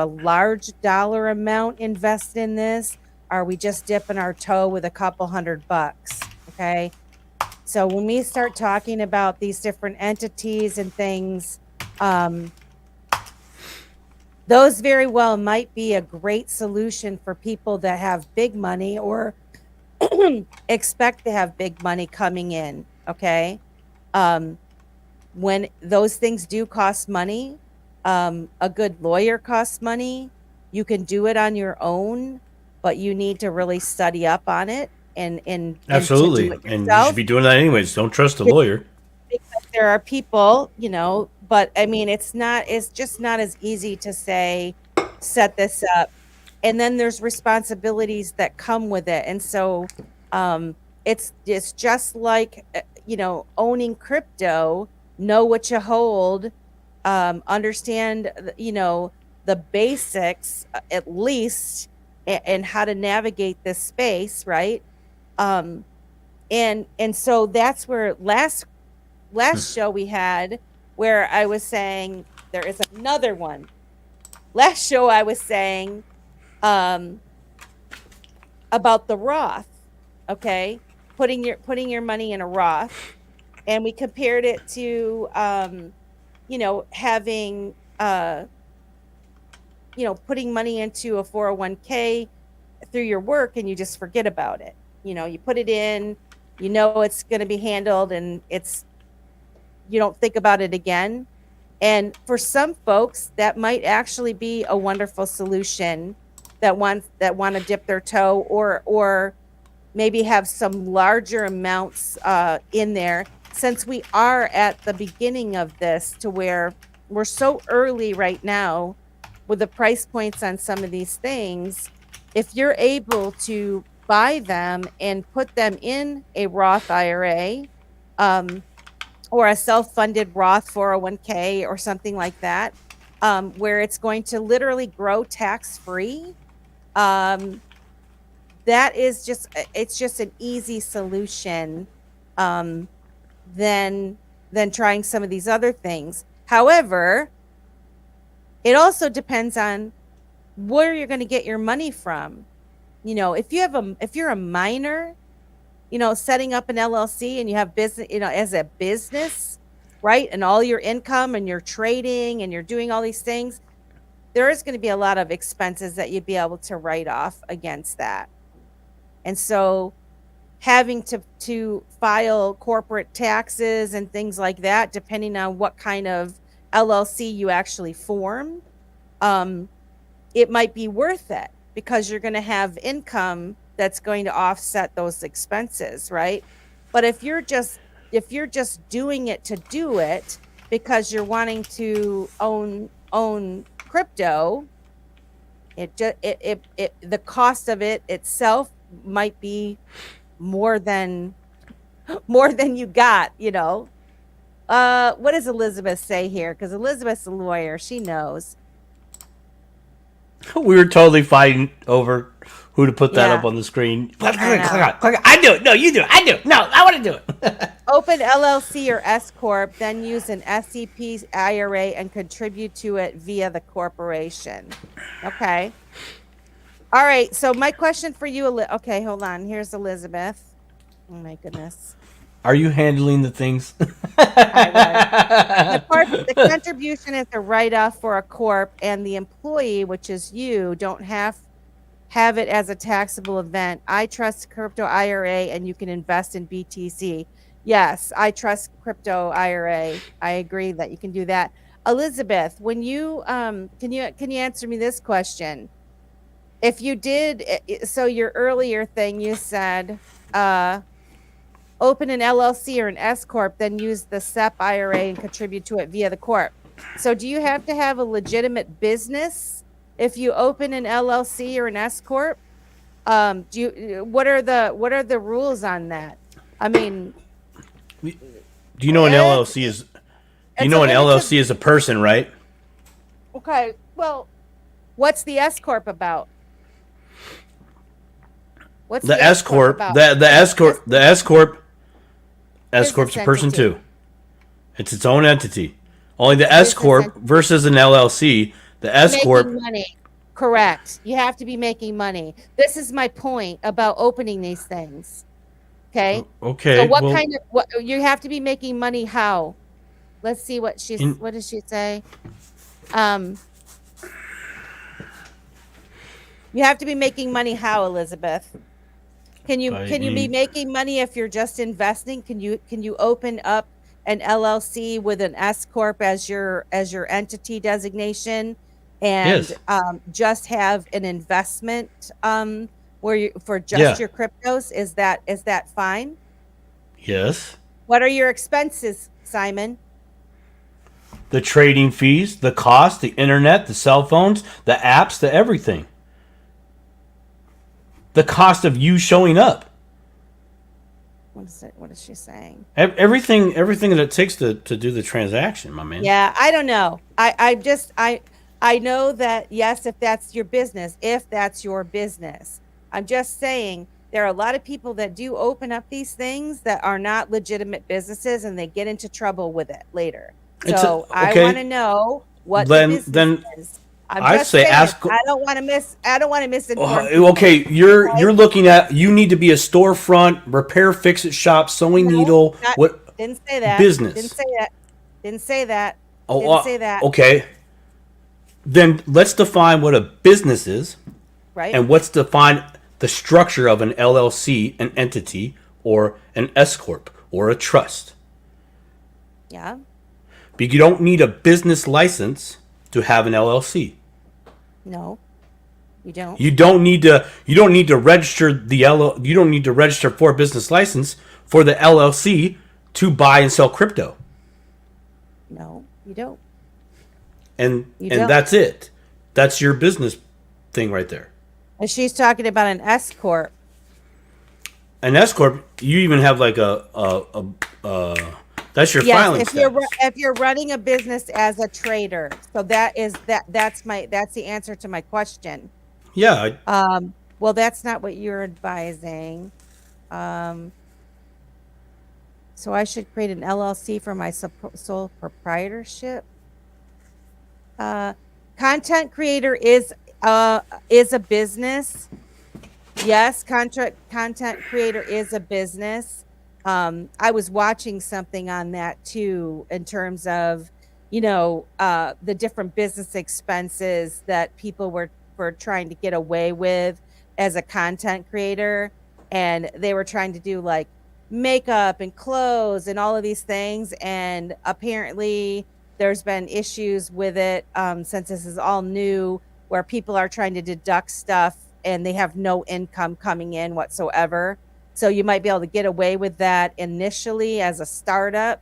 large dollar amount invested in this? Are we just dipping our toe with a couple $100? Okay. So when we start talking about these different entities and things, those very well might be a great solution for people that have big money or expect to have big money coming in. Okay. When those things do cost money, a good lawyer costs money. You can do it on your own, but you need to really study up on it and Absolutely. to do it And you yourself. should be doing that anyways. Don't trust a lawyer. Because there are people, but I mean, it's just not as easy to say, set this up. And then there's responsibilities that come with it. And so it's just like, owning crypto, know what you hold, understand, the basics at least, and how to navigate this space, right? And so that's where last show we had, where I was saying there is another one. Last show I was saying about the Roth, okay? Putting your money in a Roth, and we compared it to having putting money into a 401k through your work, and you just forget about it. You put it in, it's going to be handled, and you don't think about it again. And for some folks, that might actually be a wonderful solution, that want to dip their toe, or maybe have some larger amounts in there, since we are at the beginning of this, to where we're so early right now with the price points on some of these things. If you're able to buy them and put them in a Roth IRA, or a self-funded Roth 401k or something like that, where it's going to literally grow tax-free, that is just an easy solution than trying some of these other things. However, it also depends on where you're going to get your money from. If you're a minor, setting up an LLC, and you have business, as a business, right? And all your income, and you're trading, and you're doing all these things, there is going to be a lot of expenses that you'd be able to write off against that. And so having to file corporate taxes and things like that, depending on what kind of LLC you actually form, it might be worth it, because you're going to have income that's going to offset those expenses, right? But if you're just doing it to do it because you're wanting to own crypto, it just it the cost of it itself might be more than you got, you know. What does Elizabeth say here? Because Elizabeth's a lawyer, she knows. We were totally fighting over who to put that Yeah. up on the screen. Click I know. on, click on. I do it. No, you do it. I do it. No, I want to do it. Open LLC or S corp, then use an SEP IRA and contribute to it via the corporation. Okay. All right. So my question for you, okay, hold on. Here's Elizabeth. Oh my goodness. Are you handling the things? The contribution is a write-off for a corp, and the employee, which is you, don't have it as a taxable event. I trust crypto IRA, and you can invest in BTC. Yes, I trust crypto IRA. I agree that you can do that. Elizabeth, when you can you answer me this question? If you did, so your earlier thing, you said open an LLC or an S corp, then use the SEP IRA and contribute to it via the corp. So do you have to have a legitimate business if you open an LLC or an S corp? What are the rules on that? I mean, Do you know an LLC is? Do you know an LLC is a person, right? Okay. Well, what's the S corp about? What's The S corp? The S corp's a person too. It's its own entity. Only the S corp versus an LLC. The S corp. Money. Correct. You have to be making money. This is my point about opening these things. Okay. Okay. So what you have to be making money? How? Let's see what what does she say? You have to be making money. How, Elizabeth? Can you be making money if you're just investing? Can you open up an LLC with an S corp as your entity designation, and yes. Just have an investment where you for just your cryptos? Is that fine? Yes. What are your expenses, Simon? The trading fees, the cost, the internet, the cell phones, the apps, the everything. The cost of you showing up. What is she saying? Everything that it takes to do the transaction, my man. Yeah, I don't know. I know that, yes, if that's your business, I'm just saying there are a lot of people that do open up these things that are not legitimate businesses, and they get into trouble with it later. So I want to know what the business is. I say ask. I don't want to misinform. Okay, you're looking at. You need to be a storefront, repair, fix it shop, sewing needle. What? Didn't say that. Business. Didn't say that. Didn't say that. Okay. Then let's define what a business is, right? And let's define the structure of an LLC, an entity, or an S corp, or a trust. Yeah. But you don't need a business license to have an LLC. No, you don't. You don't need to register You don't need to register for a business license for the LLC to buy and sell crypto. No, you don't. And that's it. That's your business thing right there. And she's talking about an S corp. An S corp, you even have like that's your filing status. If you're running a business as a trader, so that's the answer to my question. Yeah. Well, that's not what you're advising. So I should create an LLC for my sole proprietorship. Content creator is a business. Yes, content creator is a business. I was watching something on that too, in terms of, the different business expenses that people were trying to get away with as a content creator. And they were trying to do like makeup and clothes and all of these things. And apparently there's been issues with it since this is all new, where people are trying to deduct stuff and they have no income coming in whatsoever. So you might be able to get away with that initially as a startup,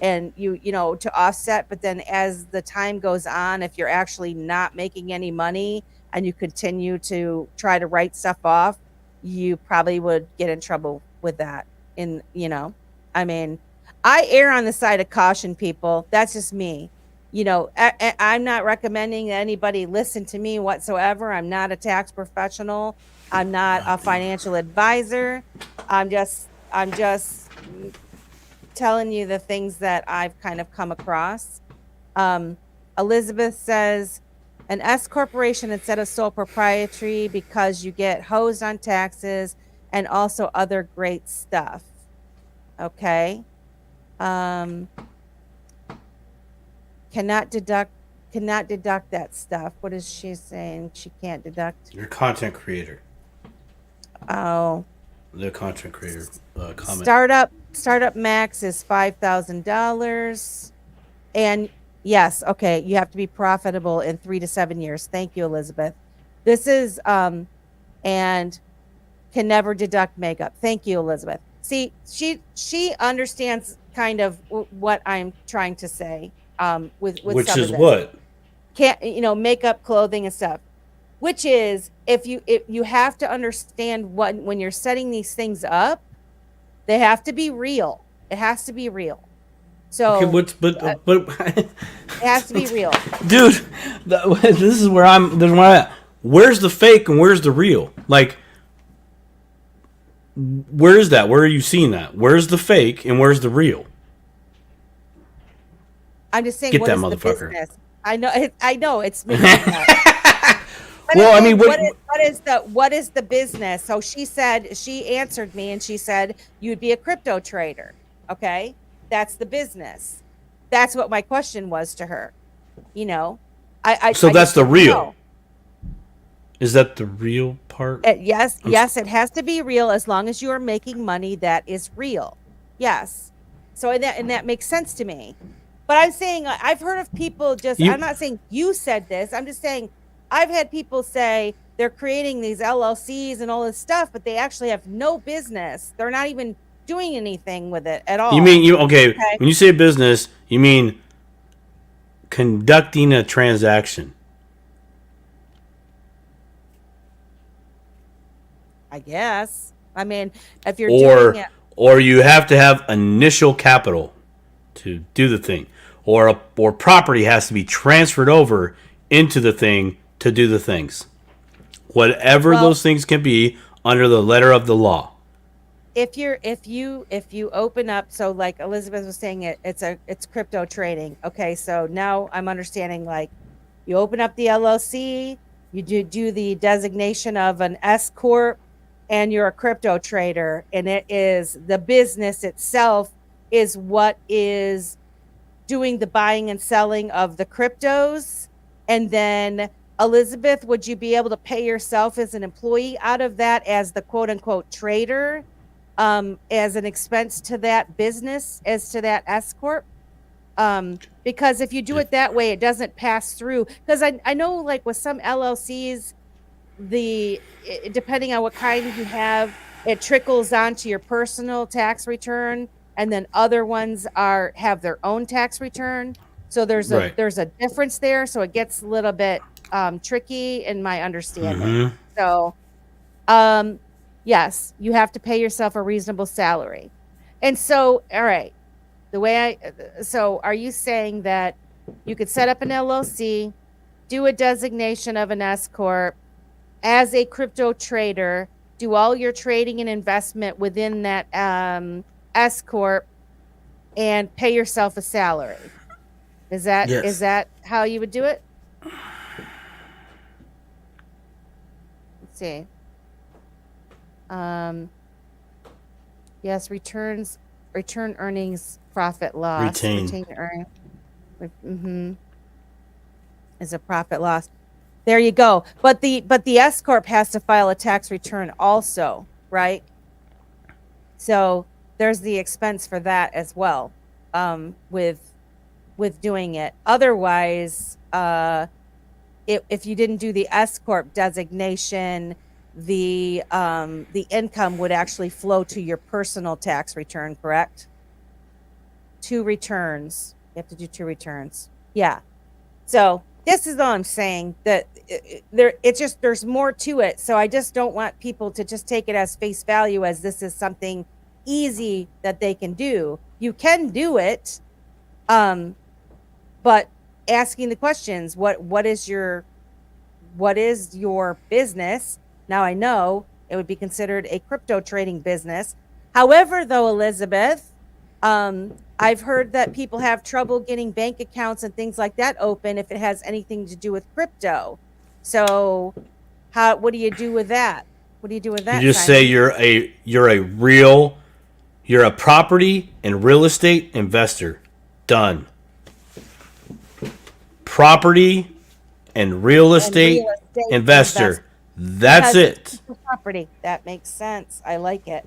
and you know, to offset. But then as the time goes on, if you're actually not making any money and you continue to try to write stuff off, you probably would get in trouble with that. In, you know, I mean, I err on the side of caution, people. That's just me. You know, I'm not recommending that anybody listen to me whatsoever. I'm not a tax professional. I'm not a financial advisor. I'm just telling you the things that I've kind of come across. Um, Elizabeth says an S corporation instead of sole proprietary because you get hosed on taxes and also other great stuff. Okay. Um, cannot deduct that stuff. What is she saying? She can't deduct. Your content creator. Oh. The content creator comment. Startup max is $5,000. And yes, okay, you have to be profitable in 3 to 7 years. Thank you, Elizabeth. This is and can never deduct makeup. Thank you, Elizabeth. See, she understands kind of what I'm trying to say. With which some is of this. what Can't, you know, makeup, clothing, and stuff. Which is, if you have to understand what, when you're setting these things up, they have to be real. It has to be real. So okay, but it has to be real, dude. This is where I'm at. Where's the fake and where's the real? Like, where is that? Where are you seeing that? Where's the fake and where's the real? I'm just saying, Get what that is motherfucker. the business? I know it's making that. Well, I mean, what is the business? So she answered me and she said you'd be a crypto trader. Okay, that's the business. That's what my question was to her. You know, so I that's just the didn't real. know. Is that the real part? Yes, it has to be real as long as you are making money that is real. Yes. So and that makes sense to me. But I'm saying, I've heard of people I'm not saying you said this. I'm just saying I've had people say they're creating these LLCs and all this stuff, but they actually have no business. They're not even doing anything with it at all. You mean okay? When you say business, you mean conducting a transaction. I guess. I mean, if you're doing it, or you have to have initial capital to do the thing, or property has to be transferred over into the thing to do the things. Whatever those things can be under the letter of the law. If you open up, so like Elizabeth was saying, it's crypto trading. Okay, so now I'm understanding, like, you open up the LLC, you do the designation of an S corp, and you're a crypto trader, and it is the business itself is what is doing the buying and selling of the cryptos. And then, Elizabeth, would you be able to pay yourself as an employee out of that as the quote unquote trader, as an expense to that business, as to that S corp? Because if you do it that way, it doesn't pass through. Because I know, like, with some LLCs, depending on what kind you have, it trickles onto your personal tax return, and then other ones have their own tax return. So there's a difference there. So it gets a little bit tricky in my understanding. So yes, you have to pay yourself a reasonable salary. And so, all right, so are you saying that you could set up an LLC, do a designation of an S corp as a crypto trader, do all your trading and investment within that S corp, and pay yourself a salary? Is that how you would do it? Let's see. Yes, return earnings, profit loss. Retained earnings. Is a profit loss. There you go. But the S corp has to file a tax return also, right? So there's the expense for that as well, with doing it. Otherwise, if you didn't do the S corp designation the income would actually flow to your personal tax return, correct? 2 returns. You have to do 2 returns. Yeah. So this is all I'm saying, that there's more to it. So I just don't want people to just take it as face value as this is something easy that they can do. You can do it, but asking the questions, what is your business? Now I know it would be considered a crypto trading business. However, though, Elizabeth, I've heard that people have trouble getting bank accounts and things like that open if it has anything to do with crypto. So what do you do with that? What do you do with that? You just Simon? say you're a property and real estate investor. Done. Property and real estate, investor. That's it. Property. That makes sense. I like it.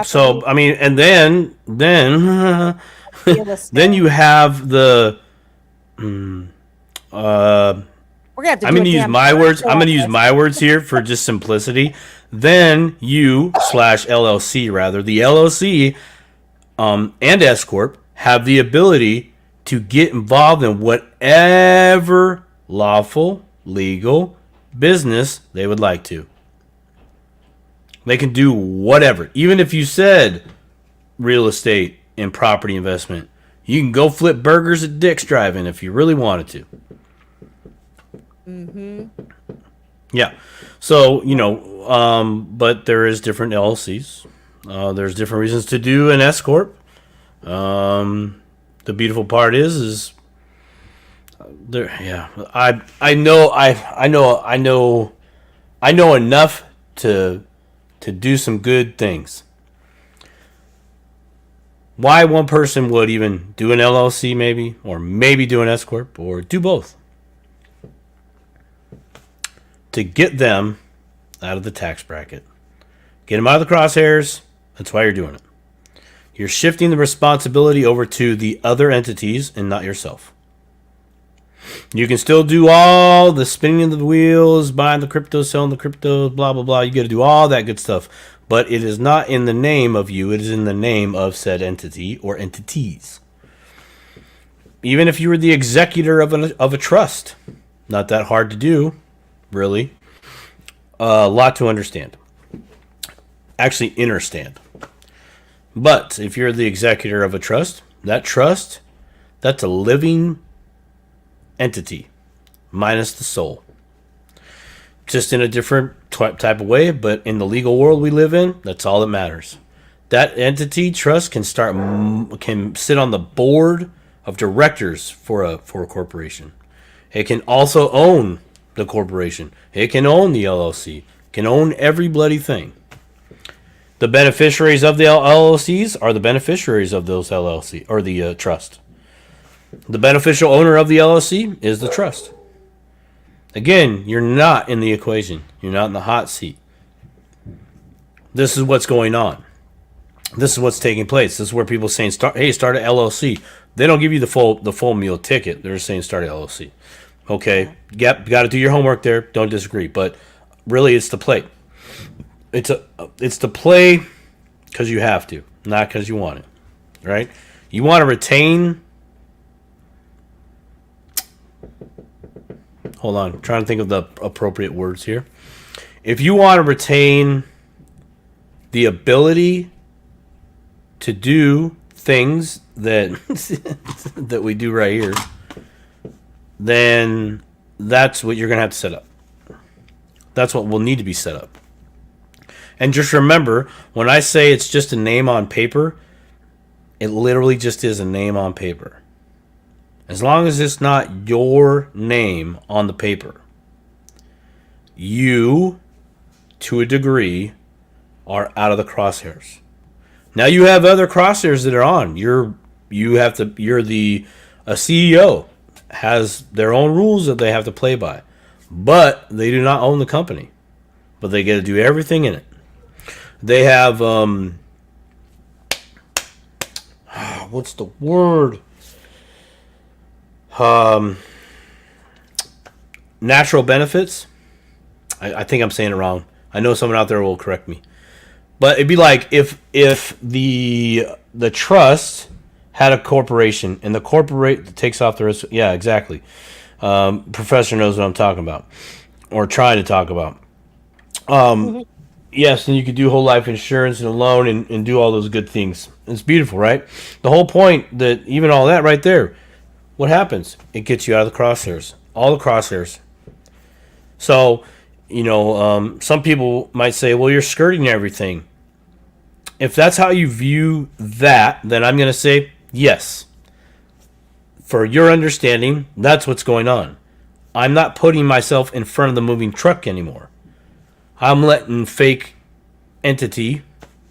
So I mean, and then Real estate. then you have the. We're gonna have to. I'm going to use my words. I'm going to use my words here for just simplicity. Then you / LLC rather, the LLC and S corp have the ability to get involved in whatever lawful, legal business they would like to. They can do whatever. Even if you said real estate and property investment, you can go flip burgers at Dick's Drive-In if you really wanted to. Yeah. So, but there is different LLCs. There's different reasons to do an S corp. The beautiful part is there. Yeah, I know enough to do some good things. Why one person would even do an LLC, maybe, or maybe do an S corp, or do both, to get them out of the tax bracket, get them out of the crosshairs. That's why you're doing it. You're shifting the responsibility over to the other entities and not yourself. You can still do all the spinning of the wheels, buying the crypto, selling the crypto, blah, blah, blah. You got to do all that good stuff. But it is not in the name of you. It is in the name of said entity or entities. Even if you were the executor of a trust. Not that hard to do, really. A lot to understand. Actually, understand. But if you're the executor of a trust, that's a living entity, minus the soul. Just in a different type of way, but in the legal world we live in, that's all that matters. That entity, trust, can sit on the board of directors for a corporation. It can also own the corporation. It can own the LLC. It can own every bloody thing. The beneficiaries of the LLCs are the beneficiaries of those LLC or the trust. The beneficial owner of the LLC is the trust. Again, you're not in the equation. You're not in the hot seat. This is what's going on. This is what's taking place. This is where people are saying, start an LLC. They don't give you the full meal ticket. They're just saying start an LLC. Okay, yep, got to do your homework there. Don't disagree, but really, it's to play. It's to play because you have to, not because you want it. Right? You want to retain. Hold on, I'm trying to think of the appropriate words here. If you want to retain the ability to do things that that we do right here, then that's what you're going to have to set up. That's what will need to be set up. And just remember, when I say it's just a name on paper, it literally just is a name on paper. As long as it's not your name on the paper, you, to a degree, are out of the crosshairs. Now you have other crosshairs that are on. A CEO has their own rules that they have to play by, but they do not own the company. But they get to do everything in it. They have what's the word? Natural benefits. I think I'm saying it wrong. I know someone out there will correct me. But it'd be like if the trust had a corporation and the corporate takes off the risk. Yeah, exactly. Professor knows what I'm talking about, or trying to talk about. Yes, and you could do whole life insurance and a loan and do all those good things. It's beautiful, right? The whole point that even all that right there, what happens? It gets you out of the crosshairs, all the crosshairs. So, some people might say, well, you're skirting everything. If that's how you view that, then I'm going to say yes. For your understanding, that's what's going on. I'm not putting myself in front of the moving truck anymore. I'm letting fake entity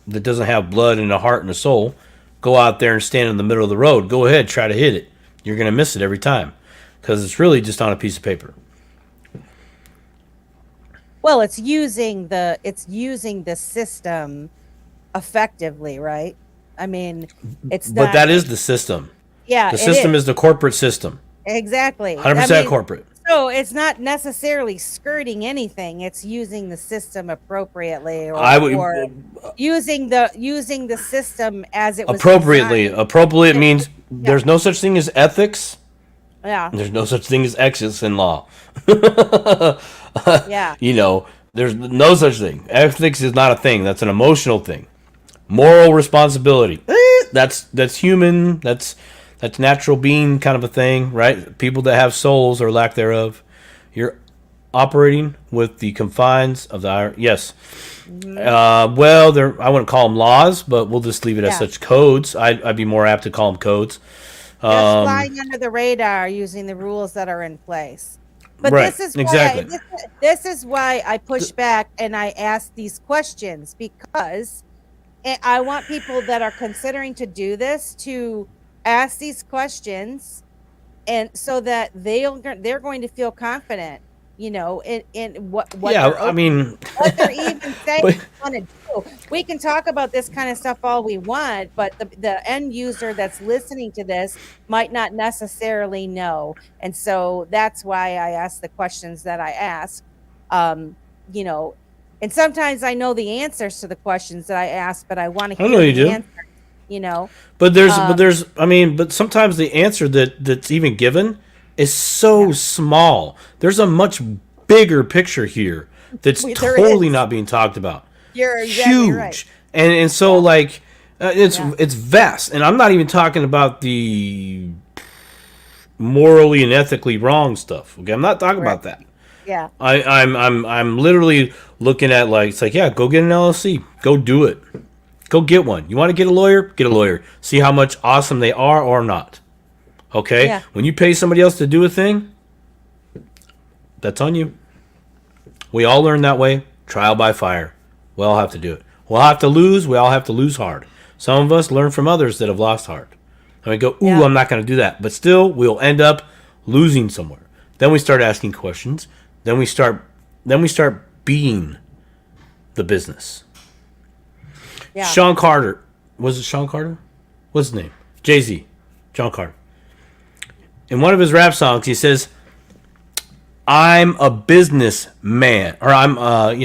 that doesn't have blood and a heart and a soul go out there and stand in the middle of the road. Go ahead, try to hit it. You're going to miss it every time because it's really just on a piece of paper. Well, it's using the system effectively, right? I mean, it's But not, that is the system. yeah, The system is the corporate system. exactly 100% corporate. So it's not necessarily skirting anything. It's using the system appropriately, or, I would or using the system as it was appropriately. designed. Appropriate means there's no such thing as ethics. Yeah. There's no such thing as ethics in law. Yeah. There's no such thing. Ethics is not a thing. That's an emotional thing. Moral responsibility. That's human. That's natural being kind of a thing, right? People that have souls or lack thereof. You're operating with the confines of the iron. Yes. Mm-hmm. I wouldn't call them laws, but we'll just leave it as such codes. I'd be more apt to call them codes. Just flying under the radar using the rules that are in place. But right, this is why exactly. this is why I push back and I ask these questions, because I want people that are considering to do this to ask these questions, and so that they're going to feel confident, in what Yeah, what they're even saying they want to do. We can talk about this kind of stuff all we want, but the end user that's listening to this might not necessarily know. And so that's why I ask the questions that I ask. And sometimes I know the answers to the questions that I ask, but I want to hear the answer, But sometimes the answer that's even given is so small. There's a much bigger picture here that's totally not being talked about. You're exactly huge, right. And so it's vast, and I'm not even talking about the morally and ethically wrong stuff. Okay, I'm not talking about that. Yeah, I'm literally looking at go get an LLC, go do it, go get one. You want to get a lawyer? Get a lawyer. See how much awesome they are or not. Okay? Yeah. When you pay somebody else to do a thing, that's on you. We all learn that way. Trial by fire. We all have to do it. We'll have to lose. We all have to lose hard. Some of us learn from others that have lost hard. And we go, I'm not going to do that. But still, we'll end up losing somewhere. Then we start asking questions. Then we start being the business. yeah. Sean Carter. Was it Sean Carter? What's his name? Jay-Z. John Carter. In one of his rap songs, he says, "I'm a businessman," or I'm a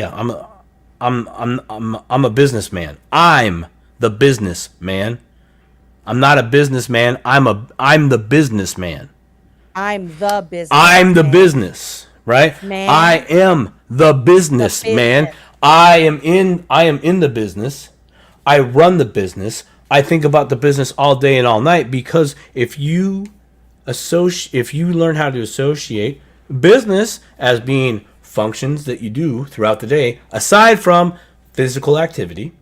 businessman. I'm the businessman. I'm not a businessman. I'm the businessman. I'm the business. I'm the business, right? Man. I am the businessman. I am in the business. I run the business. I think about the business all day and all night, because if you learn how to associate business as being functions that you do throughout the day, aside from physical activity,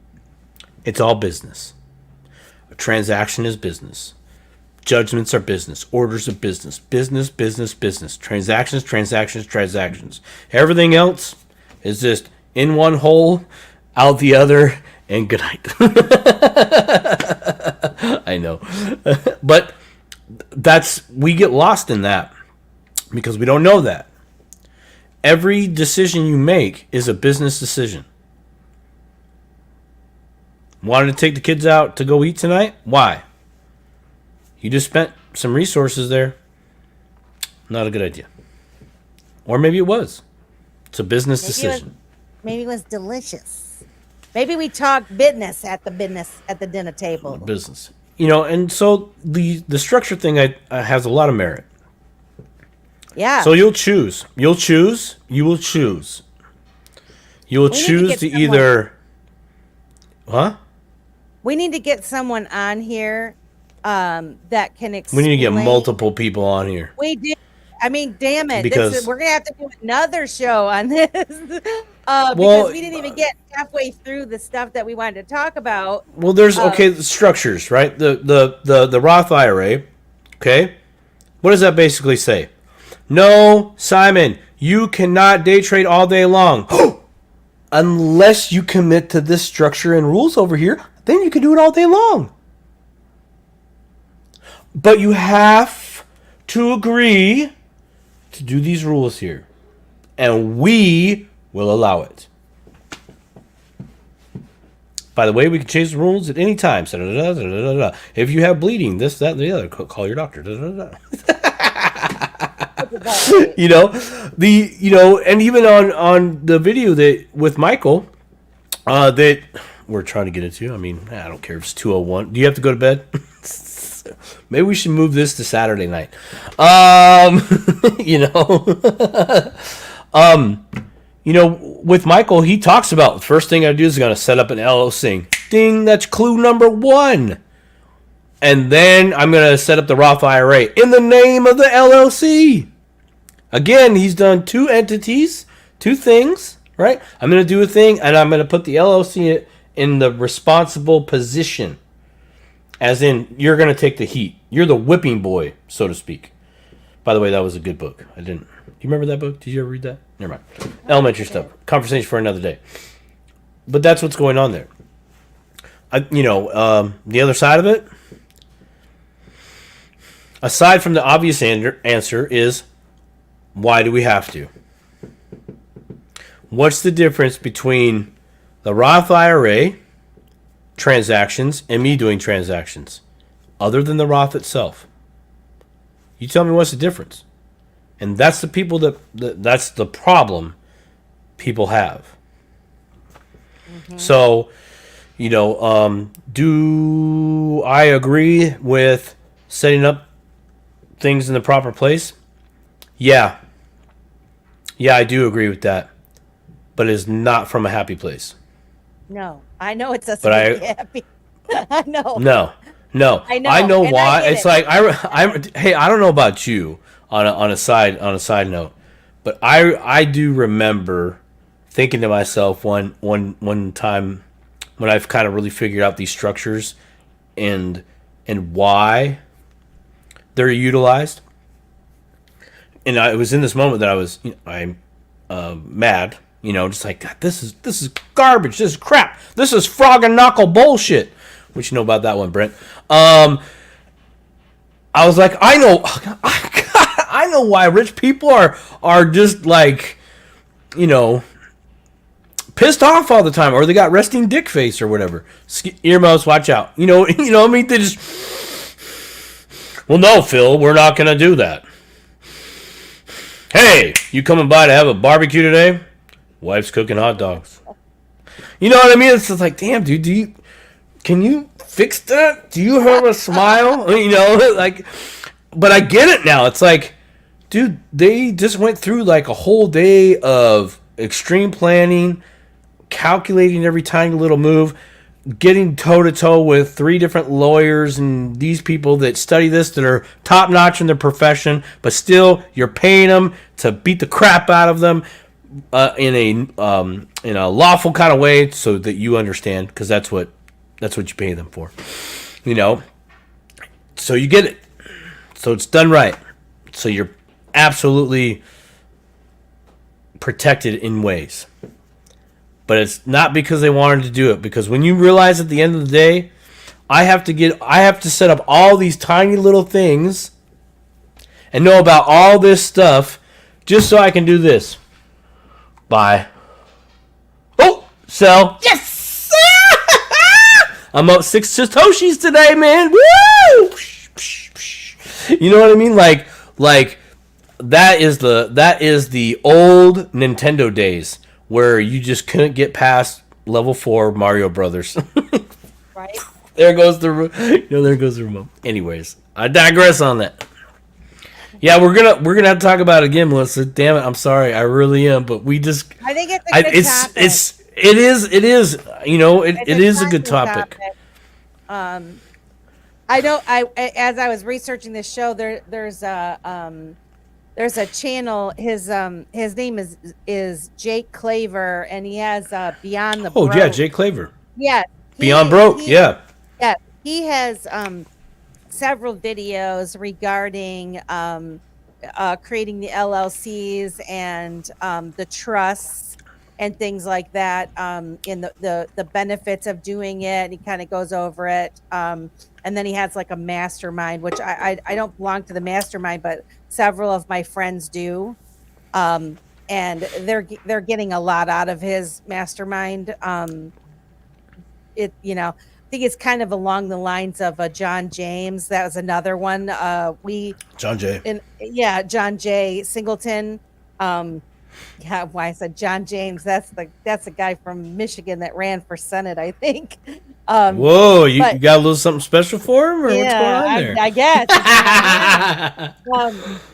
it's all business. A transaction is business. Judgments are business. Orders are business. Business, business, business. Transactions, transactions, transactions. Everything else is just in one hole, out the other, and good night. I know. But we get lost in that because we don't know that. Every decision you make is a business decision. Wanted to take the kids out to go eat tonight? Why? You just spent some resources there. Not a good idea. Or maybe it was. It's a business Maybe decision. Maybe it was delicious. Maybe we talked business at the dinner table. Business. You know, and so the structure thing has a lot of merit. Yeah. So you'll choose. You will choose. You will choose to either. Huh? We need to get someone on here that can explain. We need to get multiple people on here. We do. I mean, damn it. Because we're going to have to do another show on this. Well, because we didn't even get halfway through the stuff that we wanted to talk about. Well, there's the structures, right? The Roth IRA, okay? What does that basically say? No, Simon, you cannot day trade all day long. Unless you commit to this structure and rules over here, then you can do it all day long. But you have to agree to do these rules here. And we will allow it. By the way, we can change the rules at any time. If you have bleeding, this, that, and the other, call your doctor. You know, and even on the video that with Michael, that we're trying to get into. I mean, I don't care if it's 2:01. Do you have to go to bed? Maybe we should move this to Saturday night. With Michael, he talks about the first thing I do is going to set up an LLC. Ding, that's clue number 1. And then I'm going to set up the Roth IRA in the name of the LLC. Again, he's done 2 entities, 2 things, right? I'm going to do a thing, and I'm going to put the LLC in the responsible position. As in, you're going to take the heat. You're the whipping boy, so to speak. By the way, that was a good book. Do you remember that book? Did you ever read that? Never mind. Elementary stuff. Conversation for another day. But that's what's going on there. The other side of it, aside from the obvious answer, is why do we have to? What's the difference between the Roth IRA transactions and me doing transactions, other than the Roth itself? You tell me what's the difference. And that's the people that's the problem people have. Mm-hmm. So, do I agree with setting up things in the proper place? Yeah, I do agree with that. But it's not from a happy place. No, I know it doesn't make me happy. I know. No. I know why. It's like hey, I don't know about you on a side note, but I do remember thinking to myself one time when I've kind of really figured out these structures and why they're utilized. And it was in this moment that I'm mad. Just like, God, this is garbage. This is crap. This is frog and knuckle bullshit. What you know about that one, Brent? I was like, I know why rich people are just like, pissed off all the time, or they got resting dick face or whatever. Earmuffs, watch out. They just, well, no, Phil, we're not gonna do that. Hey, you coming by to have a barbecue today? Wife's cooking hot dogs. You know what I mean? It's just like, damn, dude, can you fix that? Do you have a smile? But I get it now. It's like, dude, they just went through like a whole day of extreme planning, calculating every tiny little move, getting toe-to-toe with 3 different lawyers and these people that study this, that are top-notch in their profession, but still you're paying them to beat the crap out of them in a lawful kind of way, so that you understand, because that's what you pay them for. So you get it. So it's done right. So you're absolutely protected in ways. But it's not because they wanted to do it. Because when you realize at the end of the day, I have to set up all these tiny little things and know about all this stuff just so I can do this. Buy. Oh, sell. Yes! I'm up 6 Satoshis today, man. Woo! You know what I mean? Like that is the old Nintendo days where you just couldn't get past level 4 Mario Brothers. Right. There goes there goes the remote. Anyways, I digress on that. Yeah, we're gonna have to talk about it again, Melissa. Damn it, I'm sorry, I really am. But we just, I think it's a good topic. it is. You know, it is a good topic. I know. As I was researching this show, there's a channel. His name is Jake Claver, and he has Beyond the Broke. Oh yeah, Jake Claver. Yeah, Beyond Broke. Yeah. Yeah, he has several videos regarding creating the LLCs and the trusts and things like that, in the benefits of doing it. And he kind of goes over it. And then he has like a mastermind, which I don't belong to the mastermind, but several of my friends do. And they're getting a lot out of his mastermind. I think it's kind of along the lines of John James. That was another one. John Jay. John Jay Singleton. Why I said John James. That's the guy from Michigan that ran for Senate, I think. Whoa, you got a little something special for him, or what's going on there? I guess.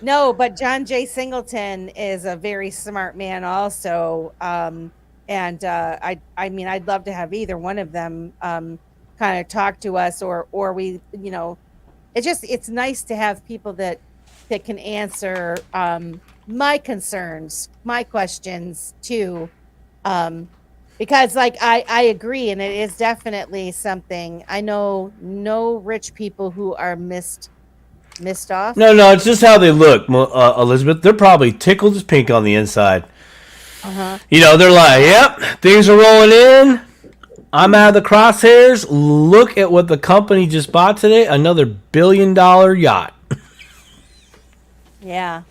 No, but John Jay Singleton is a very smart man, also. And I mean, I'd love to have either one of them kind of talk to us, or we, it's nice to have people that can answer my concerns, my questions too. Because like I agree, and it is definitely something. I know no rich people who are missed off. No, it's just how they look, Elizabeth. They're probably tickled as pink on the inside. They're like, yep, things are rolling in. I'm out of the crosshairs. Look at what the company just bought today. Another $1 billion yacht. Yeah.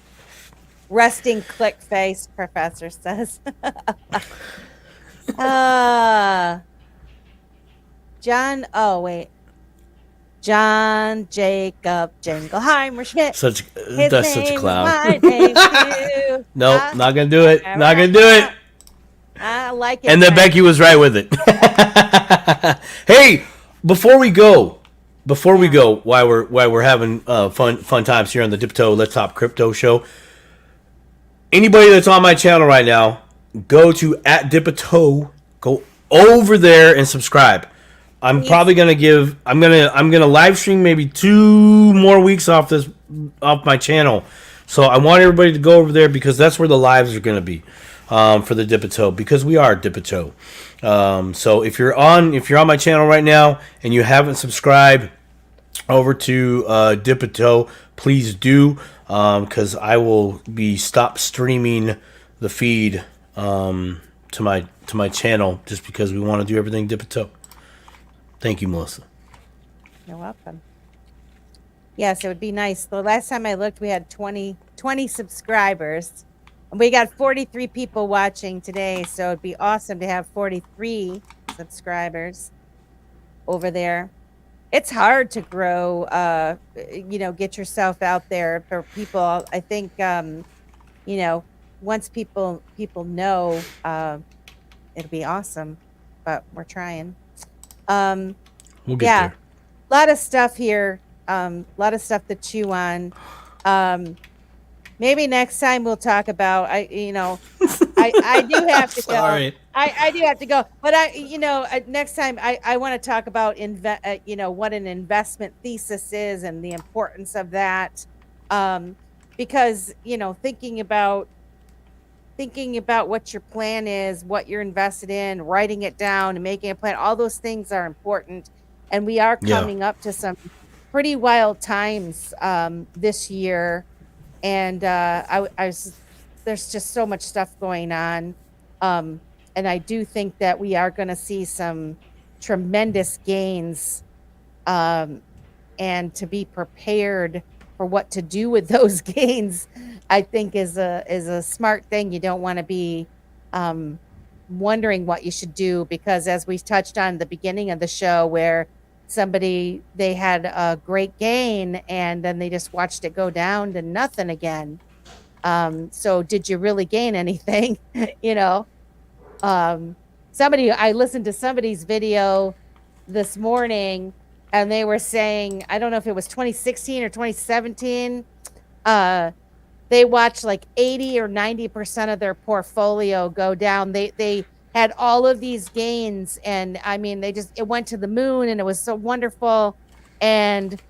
Resting click face, Professor says. John Jacob Jingleheimer Schmidt. That's such a clown. My name too. Nope, not gonna do it. Not gonna do it. I like it. And then Becky was right with it. Hey, before we go, while we're having fun times here on the Dip-Toe Let's Talk Crypto show. Anybody that's on my channel right now, go to @Dip-A-Toe. Go over there and subscribe. I'm probably gonna I'm gonna live stream maybe 2 more weeks off my channel. So I want everybody to go over there, because that's where the lives are gonna be for the Dip-A-Toe, because we are Dip-A-Toe. So if you're on my channel right now and you haven't subscribed over to Dip-A-Toe, please do, because I will be stop streaming the feed to my channel, just because we want to do everything Dip-A-Toe. Thank you, Melissa. You're welcome. Yes, it would be nice. The last time I looked, we had 20 subscribers. And we got 43 people watching today, so it'd be awesome to have 43 subscribers over there. It's hard to grow, get yourself out there for people. I think, once people know, it'll be awesome, but we're trying. We'll get there. A lot of stuff here. A lot of stuff to chew on. Maybe next time we'll talk about. I do have to Sorry. go. I do have to go. But next time I want to talk about what an investment thesis is and the importance of that. Because thinking about what your plan is, what you're invested in, writing it down and making a plan, all those things are important. And we are coming up to some pretty wild times this year. And there's just so much stuff going on. And I do think that we are going to see some tremendous gains, and to be prepared for what to do with those gains, I think is a smart thing. You don't want to be wondering what you should do, because as we touched on at the beginning of the show, where they had a great gain and then they just watched it go down to nothing again. So did you really gain anything? you know, I listened to somebody's video this morning, and they were saying, I don't know if it was 2016 or 2017, they watched like 80 or 90% of their portfolio go down. They had all of these gains, and I mean, it went to the moon, and it was so wonderful, and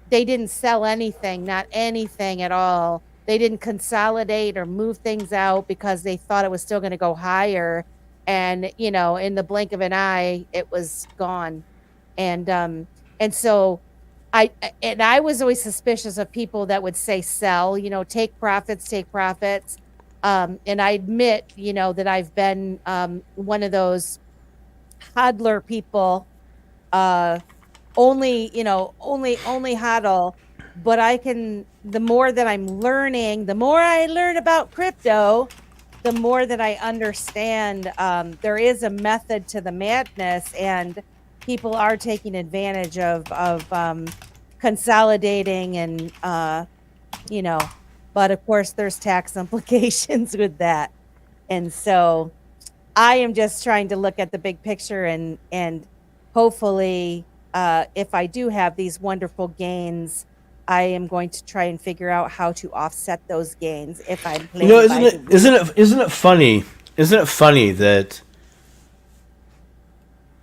they didn't sell anything, not anything at all. They didn't consolidate or move things out because they thought it was still going to go higher, and in the blink of an eye it was gone. And so I was always suspicious of people that would say sell, take profits, take profits. And I admit, that I've been one of those hodler people, only hodl. But the more that I'm learning, the more I learn about crypto, the more that I understand there is a method to the madness, and people are taking advantage of consolidating, and but of course there's tax implications with that. And so I am just trying to look at the big picture, and hopefully if I do have these wonderful gains, I am going to try and figure out how to offset those gains if I'm playing isn't it funny? Isn't it funny that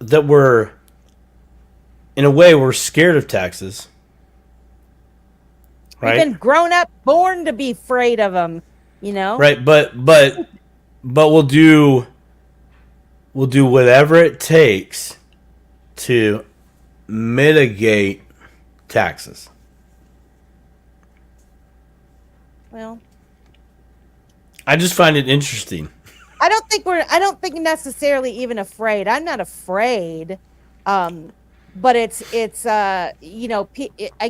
we're, in a way, we're scared of taxes, right? We've been grown up, born to be afraid of them, Right, but we'll do whatever it takes to mitigate taxes. Well, I just find it interesting. I don't think necessarily even afraid. I'm not afraid. But I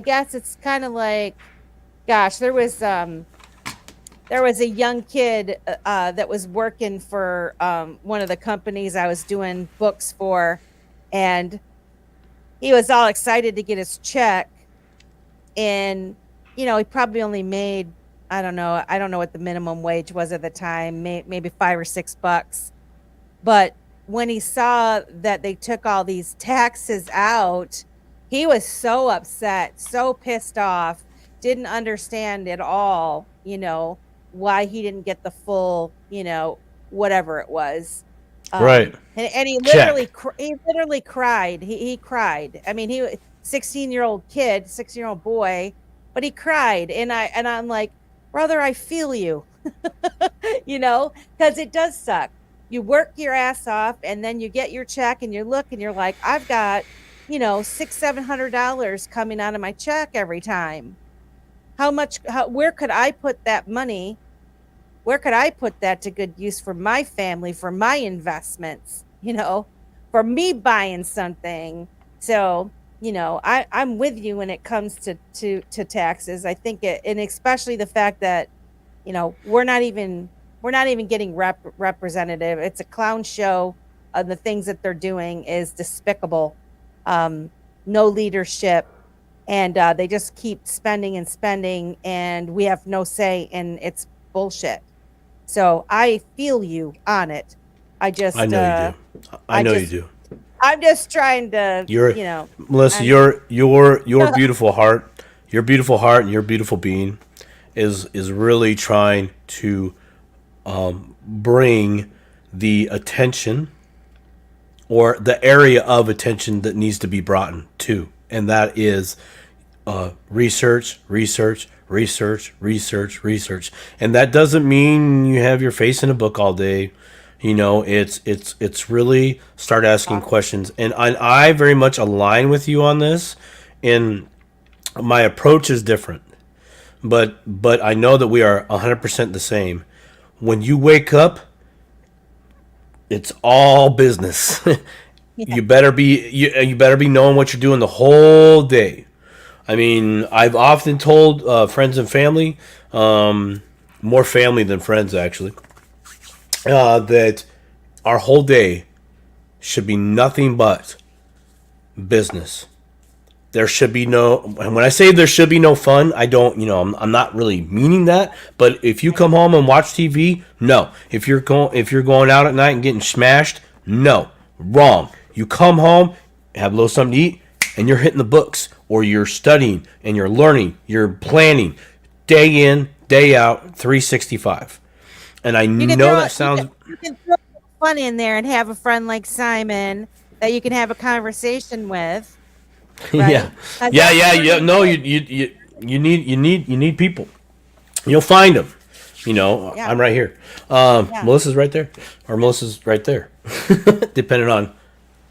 guess it's kind of like, gosh, there was a young kid that was working for one of the companies I was doing books for, and he was all excited to get his check, and he probably only made, I don't know what the minimum wage was at the time, maybe $5 or $6. But when he saw that they took all these taxes out, he was so upset, so pissed off, didn't understand at all, why he didn't get the full, whatever it was. Right. And he literally cried. He cried. I mean, 16-year-old kid, 16-year-old boy, but he cried. And I'm like, brother, I feel you, because it does suck. You work your ass off, and then you get your check, and you look, and you're like, I've got, $600-700 coming out of my check every time. Where could I put that money? Where could I put that to good use for my family, for my investments, for me buying something? So, I'm with you when it comes to taxes. I think and especially the fact that, we're not even getting representative. It's a clown show. The things that they're doing is despicable. No leadership, and they just keep spending and spending, and we have no say, and it's bullshit. So I feel you on it. I know you do. I know you do. I'm just trying to, Melissa, your beautiful heart, and your beautiful being is really trying to bring the attention, or the area of attention that needs to be brought to, and that is research, and that doesn't mean you have your face in a book all day. It's really start asking questions, and I very much align with you on this, and my approach is different, but I know that we are 100% the same. When you wake up, it's all business. You better be knowing what you're doing the whole day. I mean, I've often told friends and family, more family than friends actually, that our whole day should be nothing but business. there should be no, and when I say there should be no fun, I don't, I'm not really meaning that. But if you come home and watch TV, no. If you're going out at night and getting smashed, no. Wrong. You come home, have a little something to eat, and you're hitting the books, or you're studying and you're learning, you're planning, day in, day out, 365. And I know that sounds. You can throw fun in there and have a friend like Simon that you can have a conversation with. Right? Yeah. No, you need people. You'll find them. I'm right here. Melissa's right there, or Melissa's right there, depending on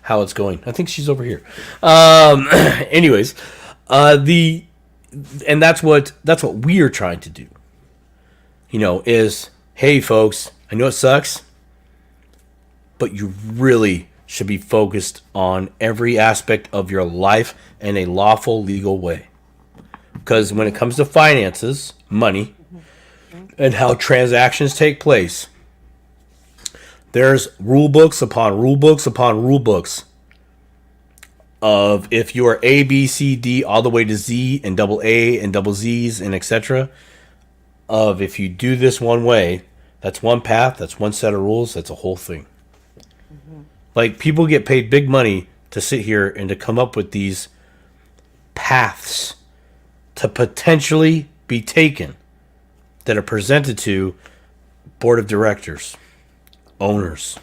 how it's going. I think she's over here. Anyways, and that's what we are trying to do. Is, hey folks, I know it sucks, but you really should be focused on every aspect of your life in a lawful, legal way. Because when it comes to finances, money, and how transactions take place, there's rule books upon rule books upon rule books of if you are A, B, C, D, all the way to Z and double A and double Z's and etc. Of if you do this one way, that's one path, that's one set of rules, that's a whole thing. Like, people get paid big money to sit here and to come up with these paths to potentially be taken that are presented to board of directors, owners,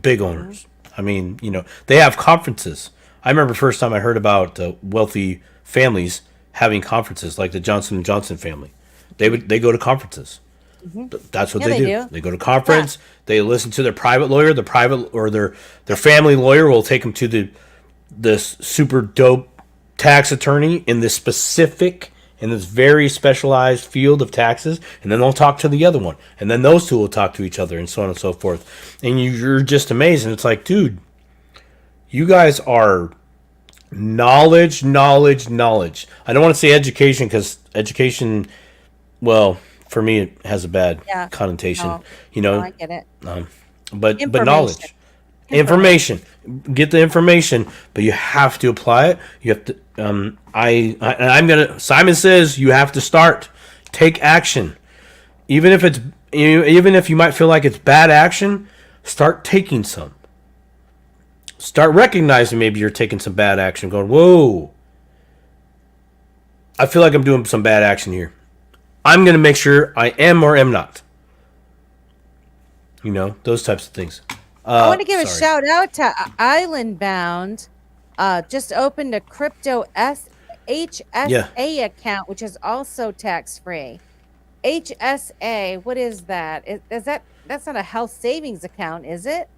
big owners. I mean, they have conferences. I remember first time I heard about wealthy families having conferences, like the Johnson & Johnson family. They go to conferences. That's what they do. They go to conference. Yeah. They listen to their private lawyer. The private or their family lawyer will take them to this super dope tax attorney in this very specialized field of taxes, and then they'll talk to the other one, and then those two will talk to each other, and so on and so forth. And you're just amazed. And it's like, dude, you guys are knowledge. I don't want to say education, because education, well, for me, it has a bad connotation. No, I get it. But knowledge, information. Get the information, but you have to apply it. You have to. Simon says you have to start. Take action, even if you might feel like it's bad action. Start taking some. Start recognizing maybe you're taking some bad action. Going, whoa, I feel like I'm doing some bad action here. I'm going to make sure I am or am not. Those types of things. I want to give a shout out to Island Bound. Just opened a crypto HSA account, which is also tax free. HSA, what is that? That's not a health savings account, is it?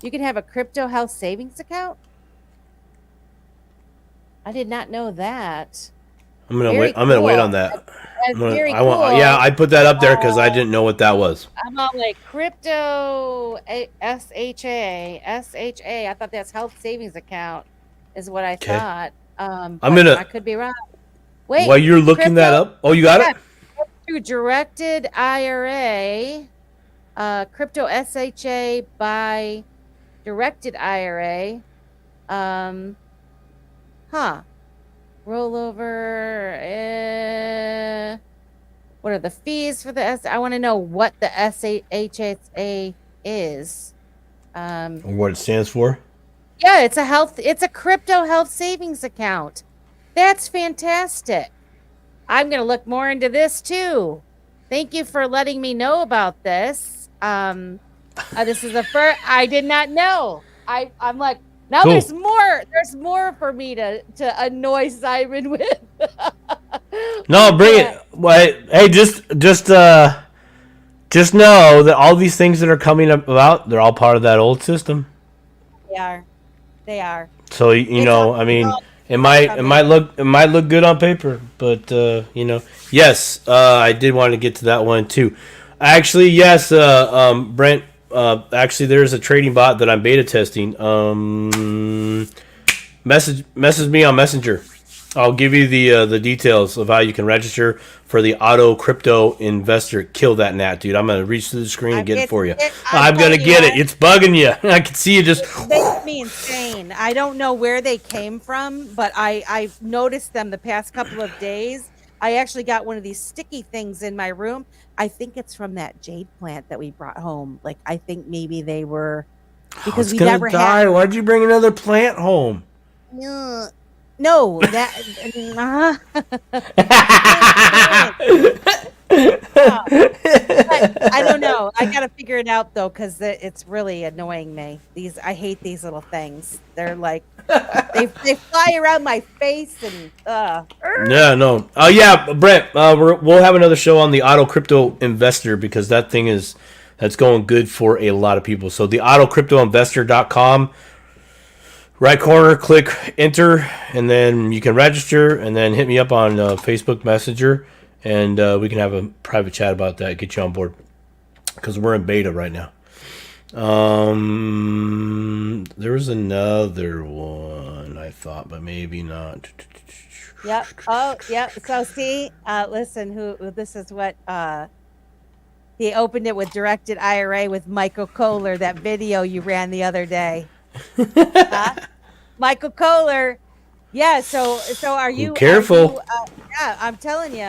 You can have a crypto health savings account? I did not know that. I'm gonna wait on that. I put that up there because I didn't know what that was. I'm all like crypto SHA. I thought that's health savings account, is what I thought. I could be wrong. Wait, while you're looking that up, you got it through directed IRA, crypto SHA by directed IRA. Rollover. What are the fees for the I want to know what the HSA is. Or what it stands for? Yeah, it's a crypto health savings account. That's fantastic. I'm going to look more into this too. Thank you for letting me know about this. This is the first. I did not know. I'm like, now cool. There's more. There's more for me to annoy Simon with. No, bring it. Well, hey, just know that all these things that are coming about, they're all part of that old system. They are. So I mean, it might look good on paper, but yes, I did want to get to that one too. Actually, yes, Brent. Actually, there's a trading bot that I'm beta testing. Message me on Messenger. I'll give you the details of how you can register for the Auto Crypto Investor. Kill that gnat, dude. I'm gonna reach to the screen and get it for you. I'm gonna get it. It's bugging you. I can see you just. It makes me insane. I don't know where they came from, but I've noticed them the past couple of days. I actually got one of these sticky things in my room. I think it's from that jade plant that we brought home. Like, I think maybe they were because It's we gonna never die. had. Why'd you bring another plant home? No, that. But I don't know. I gotta figure it out though, because it's really annoying me. I hate these little things. They're like they fly around my face and Yeah, no. Oh yeah, Brent. We'll have another show on the Auto Crypto Investor because that's going good for a lot of people. So the autocryptoinvestor.com. Right corner, click enter, and then you can register, and then hit me up on Facebook Messenger, and we can have a private chat about that, get you on board, because we're in beta right now. There was another one, I thought, but maybe not. yep. Oh, yep. So see, listen, this is what he opened it with directed IRA with Michael Kohler, that video you ran the other day. Michael Kohler. Yeah, so are you careful? Yeah, I'm telling you.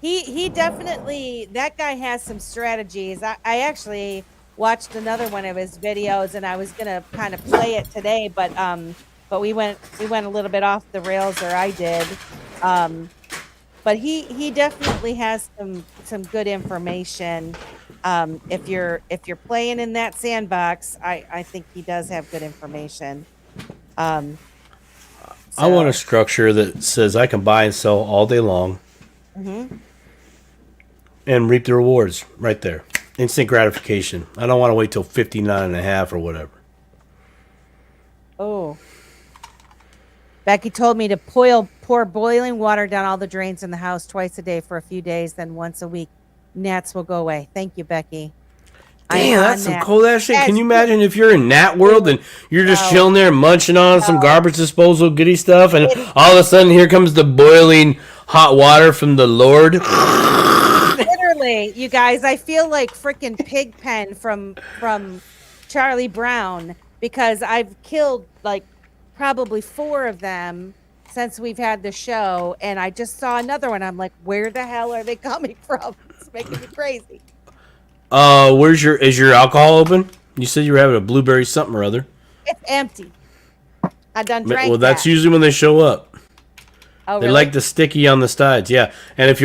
He definitely, that guy has some strategies. I actually watched another one of his videos and I was gonna kind of play it today, but we went a little bit off the rails, or I did. But he definitely has some good information. If you're playing in that sandbox, I think he does have good information. I want a structure that says I can buy and sell all day long, and reap the rewards right there. Instant gratification. I don't want to wait till 59.5 or whatever. Oh. Becky told me to pour boiling water down all the drains in the house twice a day for a few days, then once a week. Gnats will go away. Thank you, Becky. Damn, that's some cold ass shit. Can you imagine if you're in that world and you're just chilling there munching on some garbage disposal goody stuff, and all of a sudden here comes the boiling hot water from the Lord? Literally, you guys, I feel like freaking Pigpen from Charlie Brown, because I've killed like probably 4 of them since we've had the show, and I just saw another one. I'm like, where the hell are they coming from? It's making me crazy. Is your alcohol open? You said you were having a blueberry something or other. It's empty. I done drank. Well, that's usually when they show up. Oh, they really? like the sticky on the sides, yeah. And if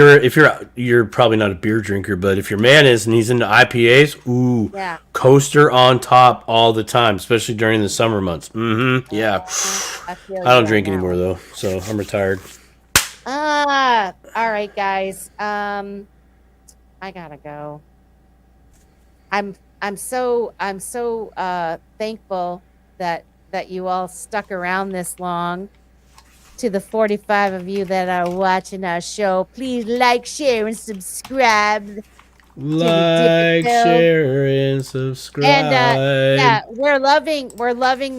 you're probably not a beer drinker, but if your man is and he's into IPAs, ooh, yeah. Coaster on top all the time, especially during the summer months. Mm-hmm. Yeah. I don't drink anymore though, so I'm retired. All right, guys. I gotta go. I'm so thankful that you all stuck around this long. To the 45 of you that are watching our show, please like, share, and subscribe. Like, share, and subscribe. And yeah, we're loving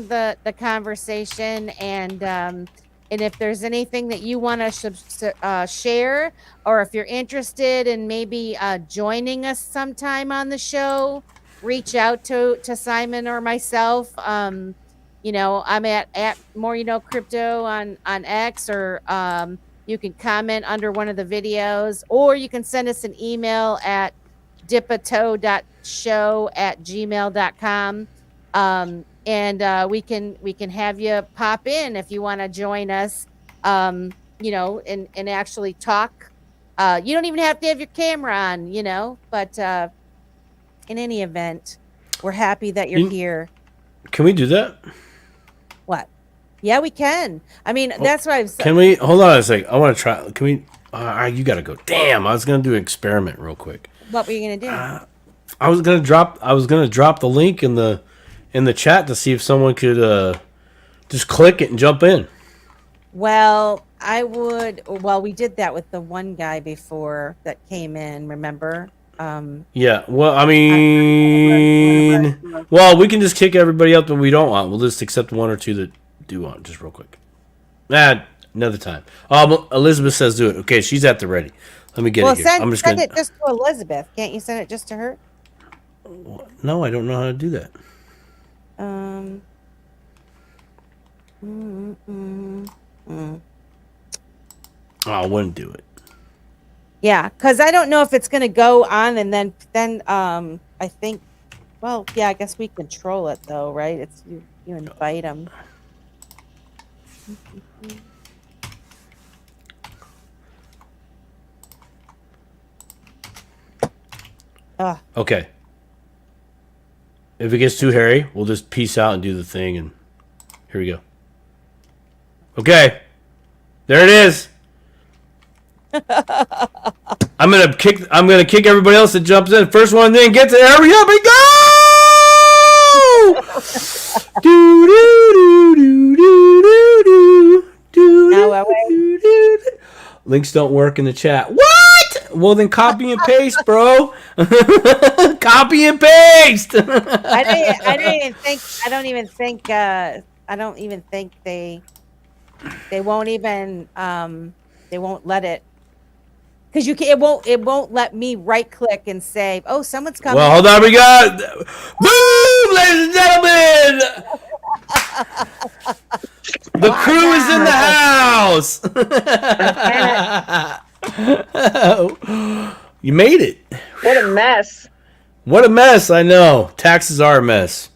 the conversation, and if there's anything that you want to share, or if you're interested in maybe joining us sometime on the show, reach out to Simon or myself. You know, I'm at More You Know Crypto on X, or you can comment under one of the videos, or you can send us an email at pt2.show@gmail.com. And we can have you pop in if you want to join us, you know, and actually talk. You don't even have to have your camera on, you know, but in any event, we're happy that you're here. Can we do that? What? Yeah, we can. I mean, that's why I've. Can we hold on a sec? I want to try. Can we? You gotta go. Damn, I was gonna do an experiment real quick. What were you gonna do? I was gonna drop the link in the chat to see if someone could just click it and jump in. Well, I would. Well, we did that with the one guy before that came in. Remember? Yeah. Well, I mean, well, we can just kick everybody out that we don't want. We'll just accept 1 or 2 that do want. Just real quick. Another time. Elizabeth says do it. Okay, she's at the ready. Let me get it here. I'm just send gonna. it just to Elizabeth. Can't you send it just to her? No, I don't know how to do that. Oh, I wouldn't do it. Yeah, because I don't know if it's going to go on, and then I think, well, yeah, I guess we control it though, right? It's you invite them. Okay. If it gets too hairy, we'll just peace out and do the thing, and here we go. Okay, there it is. I'm gonna kick everybody else that jumps in. First one then gets it. Hurry up and go! Do do do do do do Now, do do. Links don't work in the chat. What? Well then, copy and paste, bro. Copy and paste. I don't even think they won't even they won't let it, because it won't let me right click and say, oh, someone's coming. Well, hold on, we got boom, ladies and gentlemen. The crew is in the house. You made it. What a mess. What a mess, I know. Taxes are a mess.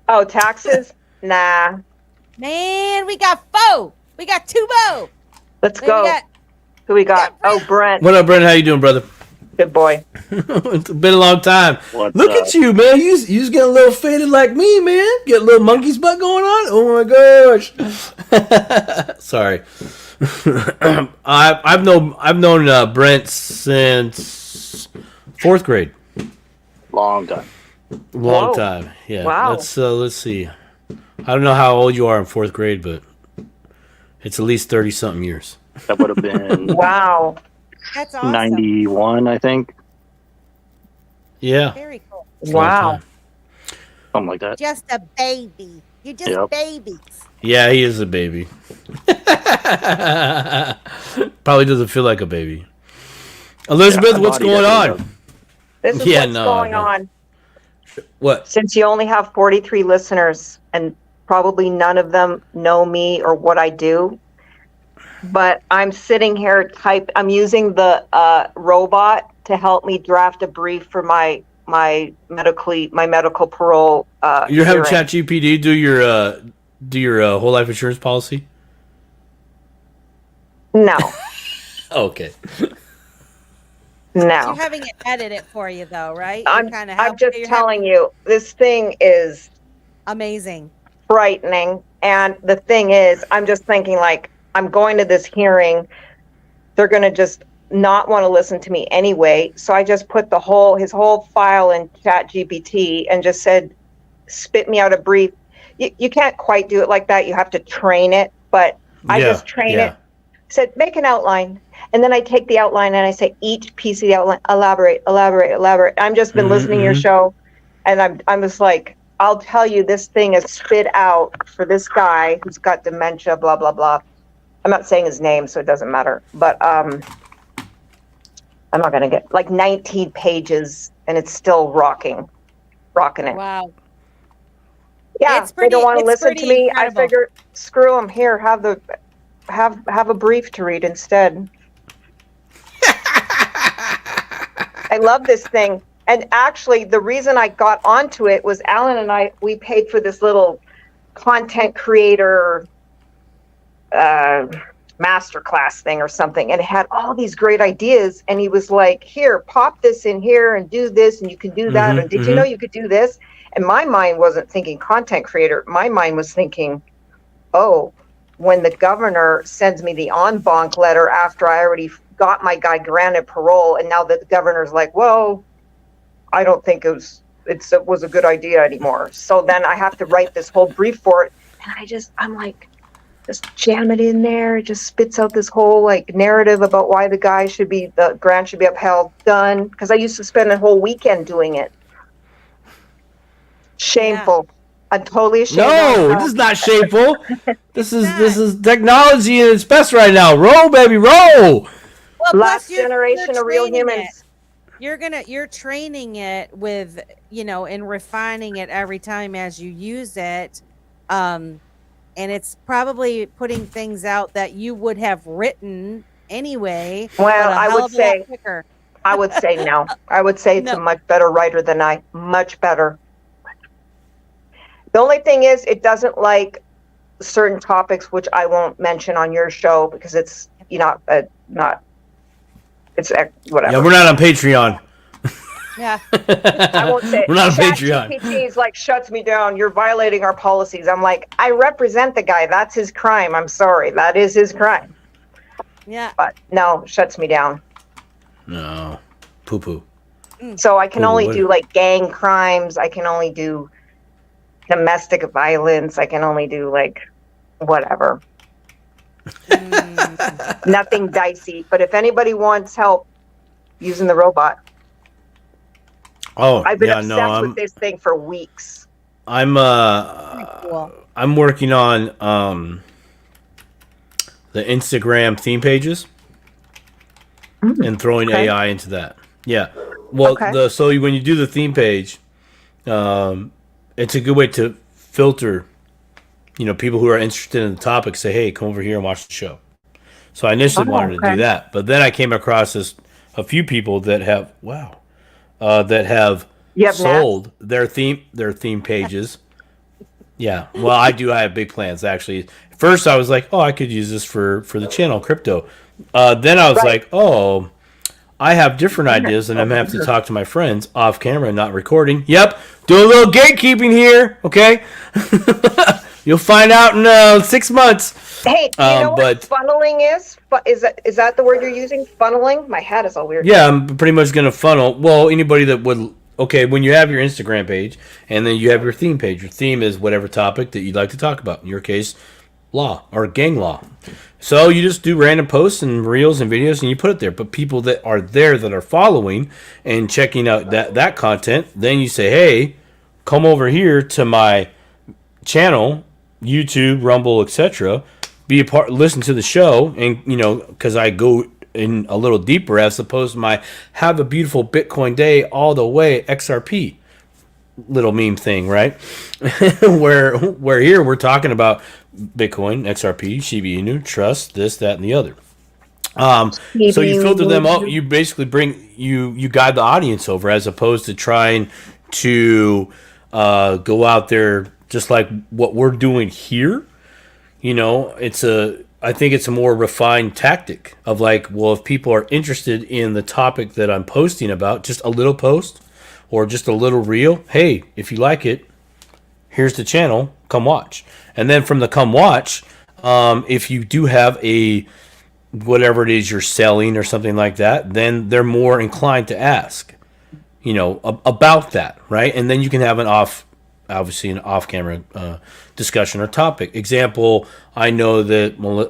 Oh, taxes? Nah. Man, we got foe. We got two bow. Let's go. Who we got? Oh, Brent. What up, Brent? How you doing, brother? Good boy. It's been a long time. What's Look up? at you, man. You getting a little faded like me, man. Get a little monkey's butt going on. Oh my gosh. Sorry. I've known Brent since 4th grade. Long time. Long Whoa. time. Yeah. Wow. Let's see. I don't know how old you are in 4th grade, but it's at least 30 something years. That would have been Wow. That's awesome. 91, I think. Yeah. Very cool. It's a long Wow. time. Something like that. Just a baby. You're just Yep. babies. Yeah, he is a baby. Probably doesn't feel like a baby. Elizabeth, Yeah, my what's body going definitely on? This is Yeah, what's no, going no. on. What? Since you only have 43 listeners and probably none of them know me or what I do, but I'm sitting here I'm using the robot to help me draft a brief for my medical parole. You're having hearing. ChatGPT do your whole life insurance policy? No, Okay. You're no. having it edit it for you, though, right? I'm just telling you, this thing is Amazing. frightening. And the thing is, I'm just thinking, like, I'm going to this hearing. They're going to just not want to listen to me anyway. So I just put his whole file in ChatGPT and just said, spit me out a brief. You can't quite do it like that. You have to train it. But I just train it. Said, make an outline. And then I take the outline and I say, each piece of the outline, elaborate. I've just been listening to your show. And I'm just like, I'll tell you, this thing is spit out for this guy who's got dementia, blah, blah, blah. I'm not saying his name, so it doesn't matter. But I'm not going to get like 19 pages and it's still rocking it. Wow. Yeah, It's they don't want to it's listen to pretty me. incredible. I figured, screw them. Here, have a brief to read instead. I love this thing. And actually, the reason I got onto it was Alan and we paid for this little content creator masterclass thing or something. And it had all these great ideas. And he was like, here, pop this in here and do this. And you can do that. And did you know you could do this? And my mind wasn't thinking content creator. My mind was thinking, oh, when the governor sends me the en banc letter after I already got my guy granted parole, and now that the governor's like, whoa, I don't think it was a good idea anymore. So then I have to write this whole brief for it. And I'm like, just jam it in there. It just spits out this whole like narrative about why the grant should be upheld. Done. Because I used to spend a whole weekend doing it. Shameful. I'm totally ashamed. No, this is not shameful. This is technology at its best right now. Roll, baby, roll. Well, Last plus generation of real training humans. you're training it with, and refining it every time as you use it. And it's probably putting things out that you would have written anyway, but Well, a hell of a lot quicker. I would say no. I would say it's a No. much better writer than I. Much better. The only thing is, it doesn't like certain topics, which I won't mention on your show because it's not. It's whatever. Yeah, we're not on Patreon. Yeah. I won't say it. We're not on Patreon. ChatGPT is like shuts me down. You're violating our policies. I'm like, I represent the guy. That's his crime. I'm sorry. That is his crime. Yeah. But no, shuts me down. No, poo poo. So I can only what- do like gang crimes. I can only do domestic violence. I can only do like whatever. Nothing dicey. But if anybody wants help using the robot, Oh, I've been yeah, obsessed no, with this thing for weeks. I'm Cool. I'm working on the Instagram theme pages and throwing okay. AI into that. Yeah. Well, Okay. so when you do the theme page, it's a good way to filter, people who are interested in the topic. Say, hey, come over here and watch the show. So I initially wanted to do that, but then I came across a few people that have that have You have sold their theme pages. Yeah, well, I have big plans actually. First, I was like, oh, I could use this for the channel crypto. Then I was Right. like, oh, I have different ideas, and I'm gonna have to talk to my friends off camera, not recording. Yep, do a little gatekeeping here, okay? You'll find out in 6 months. Hey, do you know but- what funneling is? Is that the word you're using? Funneling? My hat is all weird. Yeah, I'm pretty much going to funnel. Well, anybody that would. Okay, when you have your Instagram page and then you have your theme page, your theme is whatever topic that you'd like to talk about. In your case, law or gang law. So you just do random posts and reels and videos and you put it there. But people that are there that are following and checking out that content, then you say, hey, come over here to my channel, YouTube, Rumble, etc. Be a part, listen to the show, and because I go in a little deeper as opposed to my have a beautiful Bitcoin day all the way XRP little meme thing, right? where here we're talking about Bitcoin, XRP, Shiba Inu, trust, this, that, and the other. So you filter them out. You basically you guide the audience over as opposed to trying to go out there just like what we're doing here. I think it's a more refined tactic of like, well, if people are interested in the topic that I'm posting about, just a little post or just a little reel, hey, if you like it, here's the channel, come watch. And then from the come watch, if you do have a whatever it is you're selling or something like that, then they're more inclined to ask, about that, right? And then you can have an off-camera discussion or topic. Example, I know that we're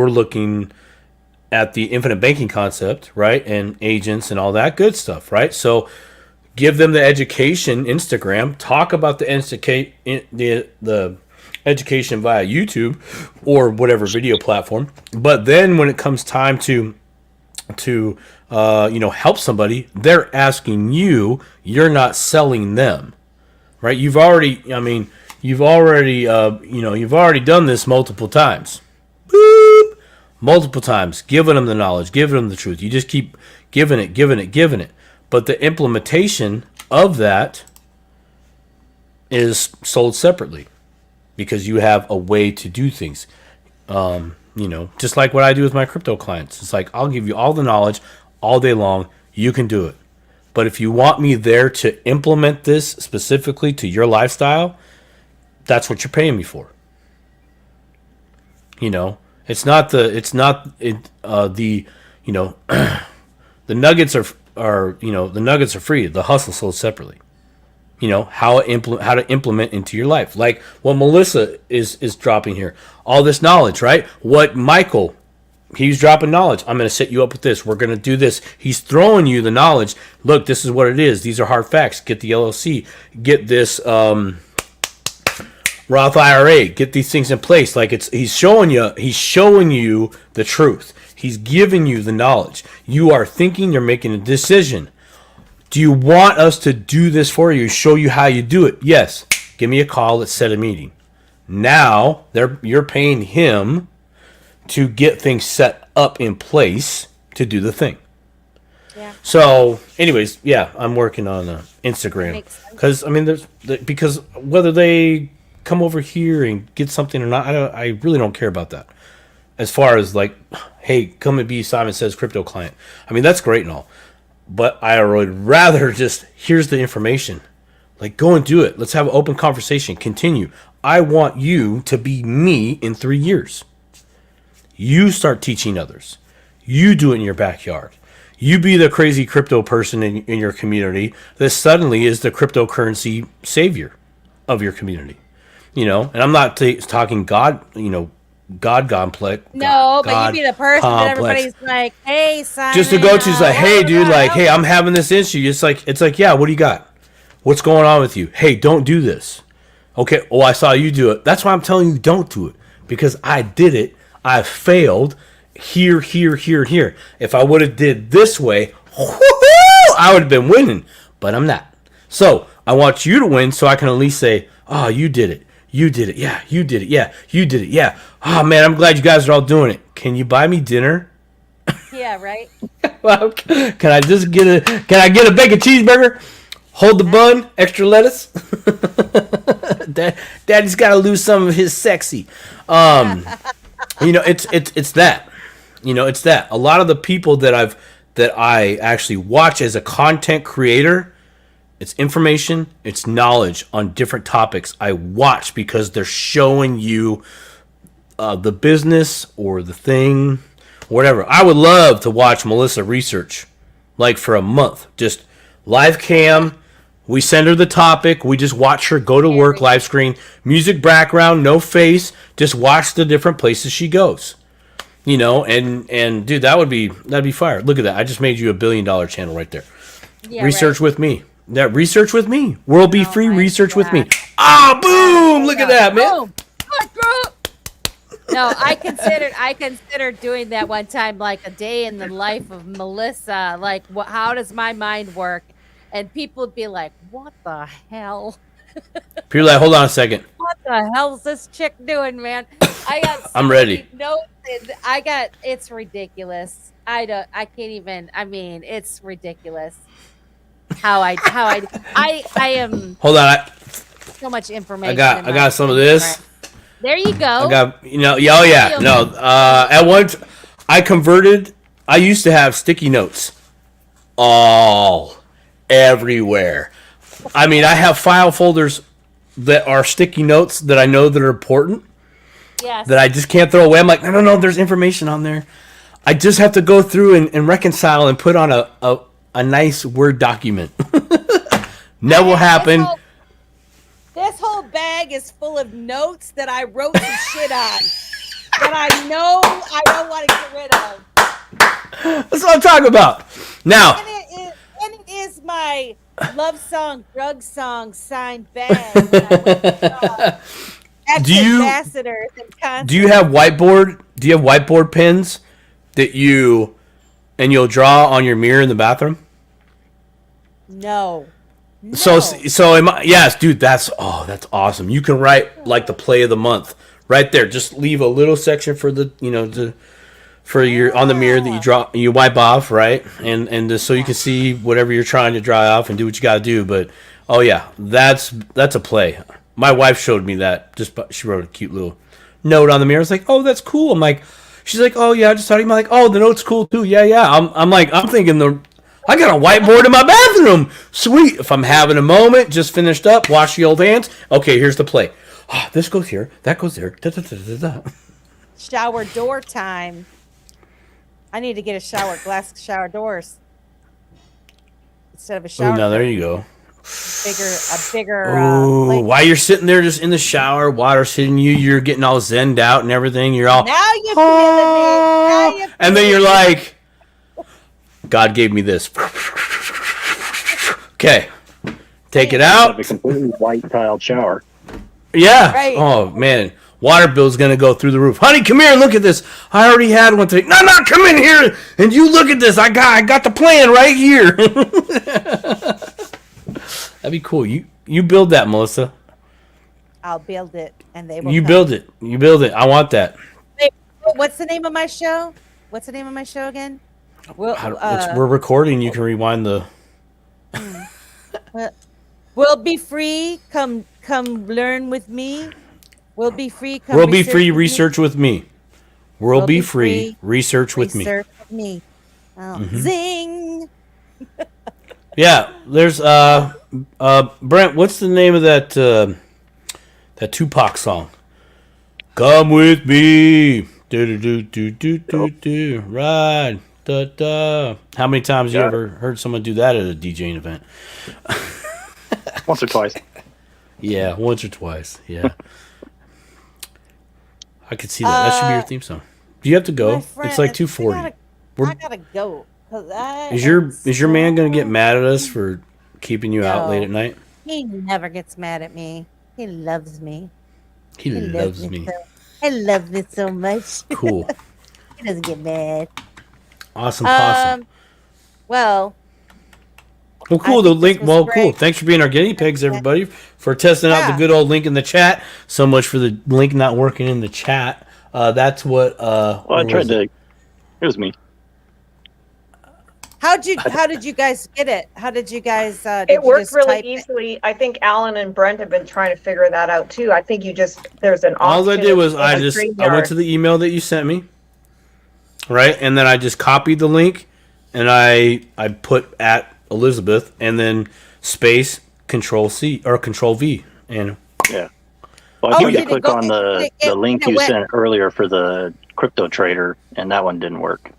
looking at the infinite banking concept, right, and agents and all that good stuff, right? So give them the education. Instagram, talk about the education via YouTube or whatever video platform. But then when it comes time to help somebody, they're asking you. You're not selling them, right? You've already done this multiple times. Boop! Multiple times, giving them the knowledge, giving them the truth. You just keep giving it. But the implementation of that is sold separately because you have a way to do things. Just like what I do with my crypto clients. It's like, I'll give you all the knowledge all day long. You can do it. But if you want me there to implement this specifically to your lifestyle, that's what you're paying me for. The nuggets are free. The hustle sold separately. How to implement into your life, like what Melissa is dropping here, all this knowledge, right? What Michael He's dropping knowledge. I'm going to set you up with this. We're going to do this. He's throwing you the knowledge. Look, this is what it is. These are hard facts. Get the LLC. Get this Roth IRA. Get these things in place. Like he's showing you the truth. He's giving you the knowledge. You are thinking, you're making a decision. Do you want us to do this for you? Show you how you do it? Yes. Give me a call. Let's set a meeting. Now you're paying him to get things set up in place to do the thing. Yeah. So, anyways, yeah, I'm working on Instagram because because whether they come over here and get something or not, I really don't care about that. As far as like, hey, come and be Simon Says Crypto client. I mean, that's great and all, but I would rather just here's the information. Like, go and do it. Let's have an open conversation. Continue. I want you to be me in 3 years. You start teaching others. You do it in your backyard. You be the crazy crypto person in your community that suddenly is the cryptocurrency savior of your community. You know, and I'm not talking God, God complex. No, but God you be the person complex. that everybody's like, hey, Simon. Just to go to is like, hey, dude, like, hey, I'm having this issue. It's like, yeah, what do you got? What's going on with you? Hey, don't do this. Okay, I saw you do it. That's why I'm telling you don't do it. Because I did it. I failed here. If I would have did this way, I would have been winning. But I'm not. So I want you to win so I can at least say, oh, you did it. You did it. Yeah, you did it. Yeah, you did it. Yeah. Oh, man, I'm glad you guys are all doing it. Can you buy me dinner? Yeah, right. Well, can I get a bacon cheeseburger? Hold the bun, extra lettuce. Daddy's got to lose some of his sexy. It's that. It's that. A lot of the people that I actually watch as a content creator, it's information, it's knowledge on different topics. I watch because they're showing you the business or the thing, whatever. I would love to watch Melissa research, like for a month, just live cam. We send her the topic. We just watch her go to work, live screen, music background, no face. Just watch the different places she goes. And dude, that'd be fire. Look at that. I just made you $1 billion channel right there. Yeah, research with me. That research with me. World be free. Research with me. Ah, boom! Look at that, man. No, I considered doing that one time, like a day in the life of Melissa. Like, how does my mind work? And people would be like, what the hell? People are like, hold on a second. What the hell is this chick doing, man? I got so I'm ready. Notes. It's ridiculous. I can't even, it's ridiculous. How I am. Hold on. So much information. I got some of this. There you go. I got, at once I used to have sticky notes all everywhere. I have file folders that are sticky notes that I know that are important. Yes. That I just can't throw away. I'm like, no, there's information on there. I just have to go through and reconcile and put on a nice Word document. Never happened. This whole bag is full of notes that I wrote some shit on that I know I don't want to get rid of. That's what I'm talking about. Now. And it is my love song, drug song signed bag. Do you have whiteboard? Do you have whiteboard pens that you'll draw on your mirror in the bathroom? No. Yes, dude, that's awesome. You can write like the play of the month right there. Just leave a little section for the on the mirror that you wipe off, right? And just so you can see whatever you're trying to dry off and do what you got to do. But that's a play. My wife showed me that. She wrote a cute little note on the mirror. It's like, oh, that's cool. I'm like, she's like, oh yeah, I just thought you might like, oh, the note's cool too. Yeah. I'm thinking I got a whiteboard in my bathroom. Sweet. If I'm having a moment, just finished up, wash the old hands. Okay, here's the play. Oh, this goes here, that goes there. Da, da, da, da, da. Shower door time. I need to get a glass shower doors instead of a shower. Ooh, now there you go. A bigger. While you're sitting there just in the shower, water's hitting you, you're getting all zenned out and everything. You're all. Now you're feeling it. And then you're like, God gave me this. Okay. Take it Have a out. completely white tiled shower. Yeah. Right. Oh, man. Water bill's going to go through the roof. Honey, come here and look at this. I already had one today. No, come in here and you look at this. I got the plan right here. That'd be cool. You build that, Melissa. I'll build it, and they will. You come. build it. You build it. I want that. Wait, what's the name of my show? What's the name of my show again? Well, We're recording. You can rewind the. We'll be free. Come learn with me. We'll be free. Come We'll be free. with me. Research with me. We'll be free. Research with me. Research with me. Oh, Zing. Yeah. There's Brent. What's the name of that Tupac song? Come with me. Do do do do do do. Ride. Da da. How many times you ever heard someone do that at a DJing event? Once or twice. Yeah, once or twice. Yeah. I could see that. That should be your theme song. Do you have to go? It's like 2:40. I gotta go. Is your man gonna get mad at us for keeping you out late at night? He never gets mad at me. He loves me. He loves me. I love this so much. Cool. He doesn't get mad. Awesome possum. Well, Well, cool. I The think link. this was Well, great. cool. Thanks for being our guinea pigs, everybody, for testing out the good old link in the chat. So much for the link not working in the chat. That's what. Well, I tried to. It was me. how did you guys get it? How did you guys? Did It you worked just really type it? easily. I think Alan and Brent have been trying to figure that out too. I think there's an option. All I did was in I StreamYard. went to the email that you sent me, right, and then I just copied the link, and I put at Elizabeth, and then space Control C or Control V, and Yeah. Well, I tried did to it click go- on the link it you went- sent earlier for the crypto trader, and that one didn't work.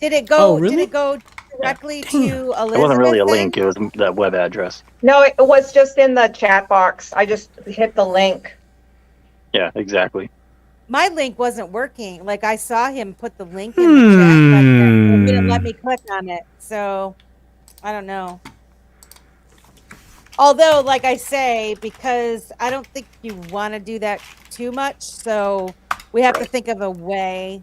Did it go? Oh, really? Did it go directly to Elizabeth? It wasn't really a then? link. It was that web address. No, it was just in the chat box. I just hit the link. Yeah, exactly. My link wasn't working. Like I saw him put the link in the chat, but it didn't let me click on it. So I don't know. Although, like I say, because I don't think you want to do that too much, so we have to think of a way.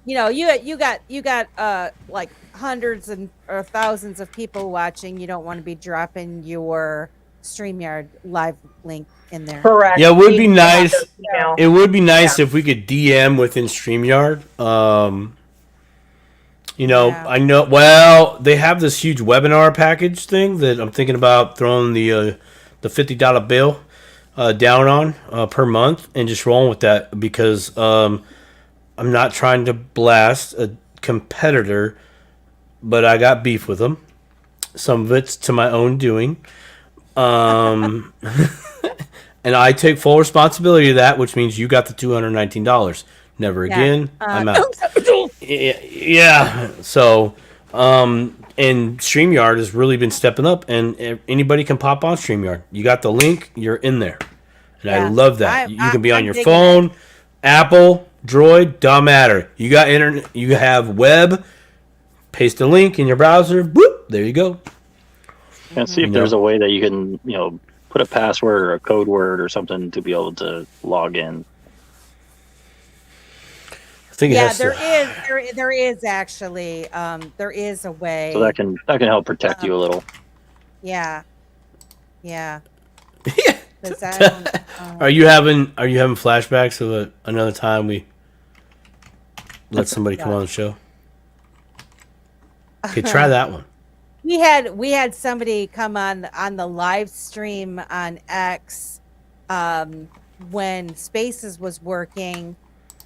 You got like hundreds or thousands of people watching. You don't want to be dropping your StreamYard live link in there. Correct. yeah, it would be You have nice. to email. It would be nice if we could DM within StreamYard. Yeah. I know. Well, they have this huge webinar package thing that I'm thinking about throwing the $50 bill down on per month and just rolling with that because I'm not trying to blast a competitor, but I got beef with them. Some of it's to my own doing. And I take full responsibility of that, which means you got the $219. Never again. I'm out. Yeah. So, and StreamYard has really been stepping up, and anybody can pop on StreamYard. You got the link, you're in there. And I love that. You can be on your phone, Apple, Droid, don't matter. You got internet, you have web, paste a link in your browser, boop, there you go. And see if there's a way that you can, put a password or a code word or something to be able to log in. I think there is actually there is a way. So that can help protect you a little. Yeah. 'Cause I don't, Are you having flashbacks of another time we let somebody come on the show? Okay, try that one. we had somebody come on the live stream on X when Spaces was working,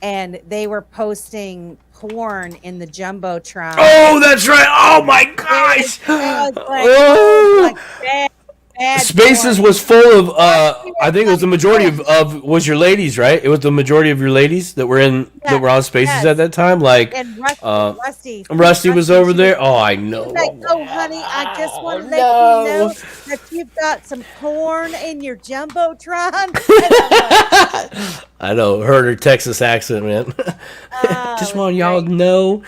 and they were posting porn in the jumbotron. Oh, that's right. Oh my gosh. It was like, Oh. bad. bad Spaces boy. was full of I think it was the majority of was your ladies, right? It was the majority of your ladies that were in that were on Spaces at that time. Like And Rusty, uh Rusty, Rusty was over she was there. Oh, I She's like, know. "Oh, honey, I just want Oh, to let you no. know that you've got some corn in your jumbotron." And I'm like, I know, heard her Texas accent, man. "Oh, Just it was want y'all to great. know.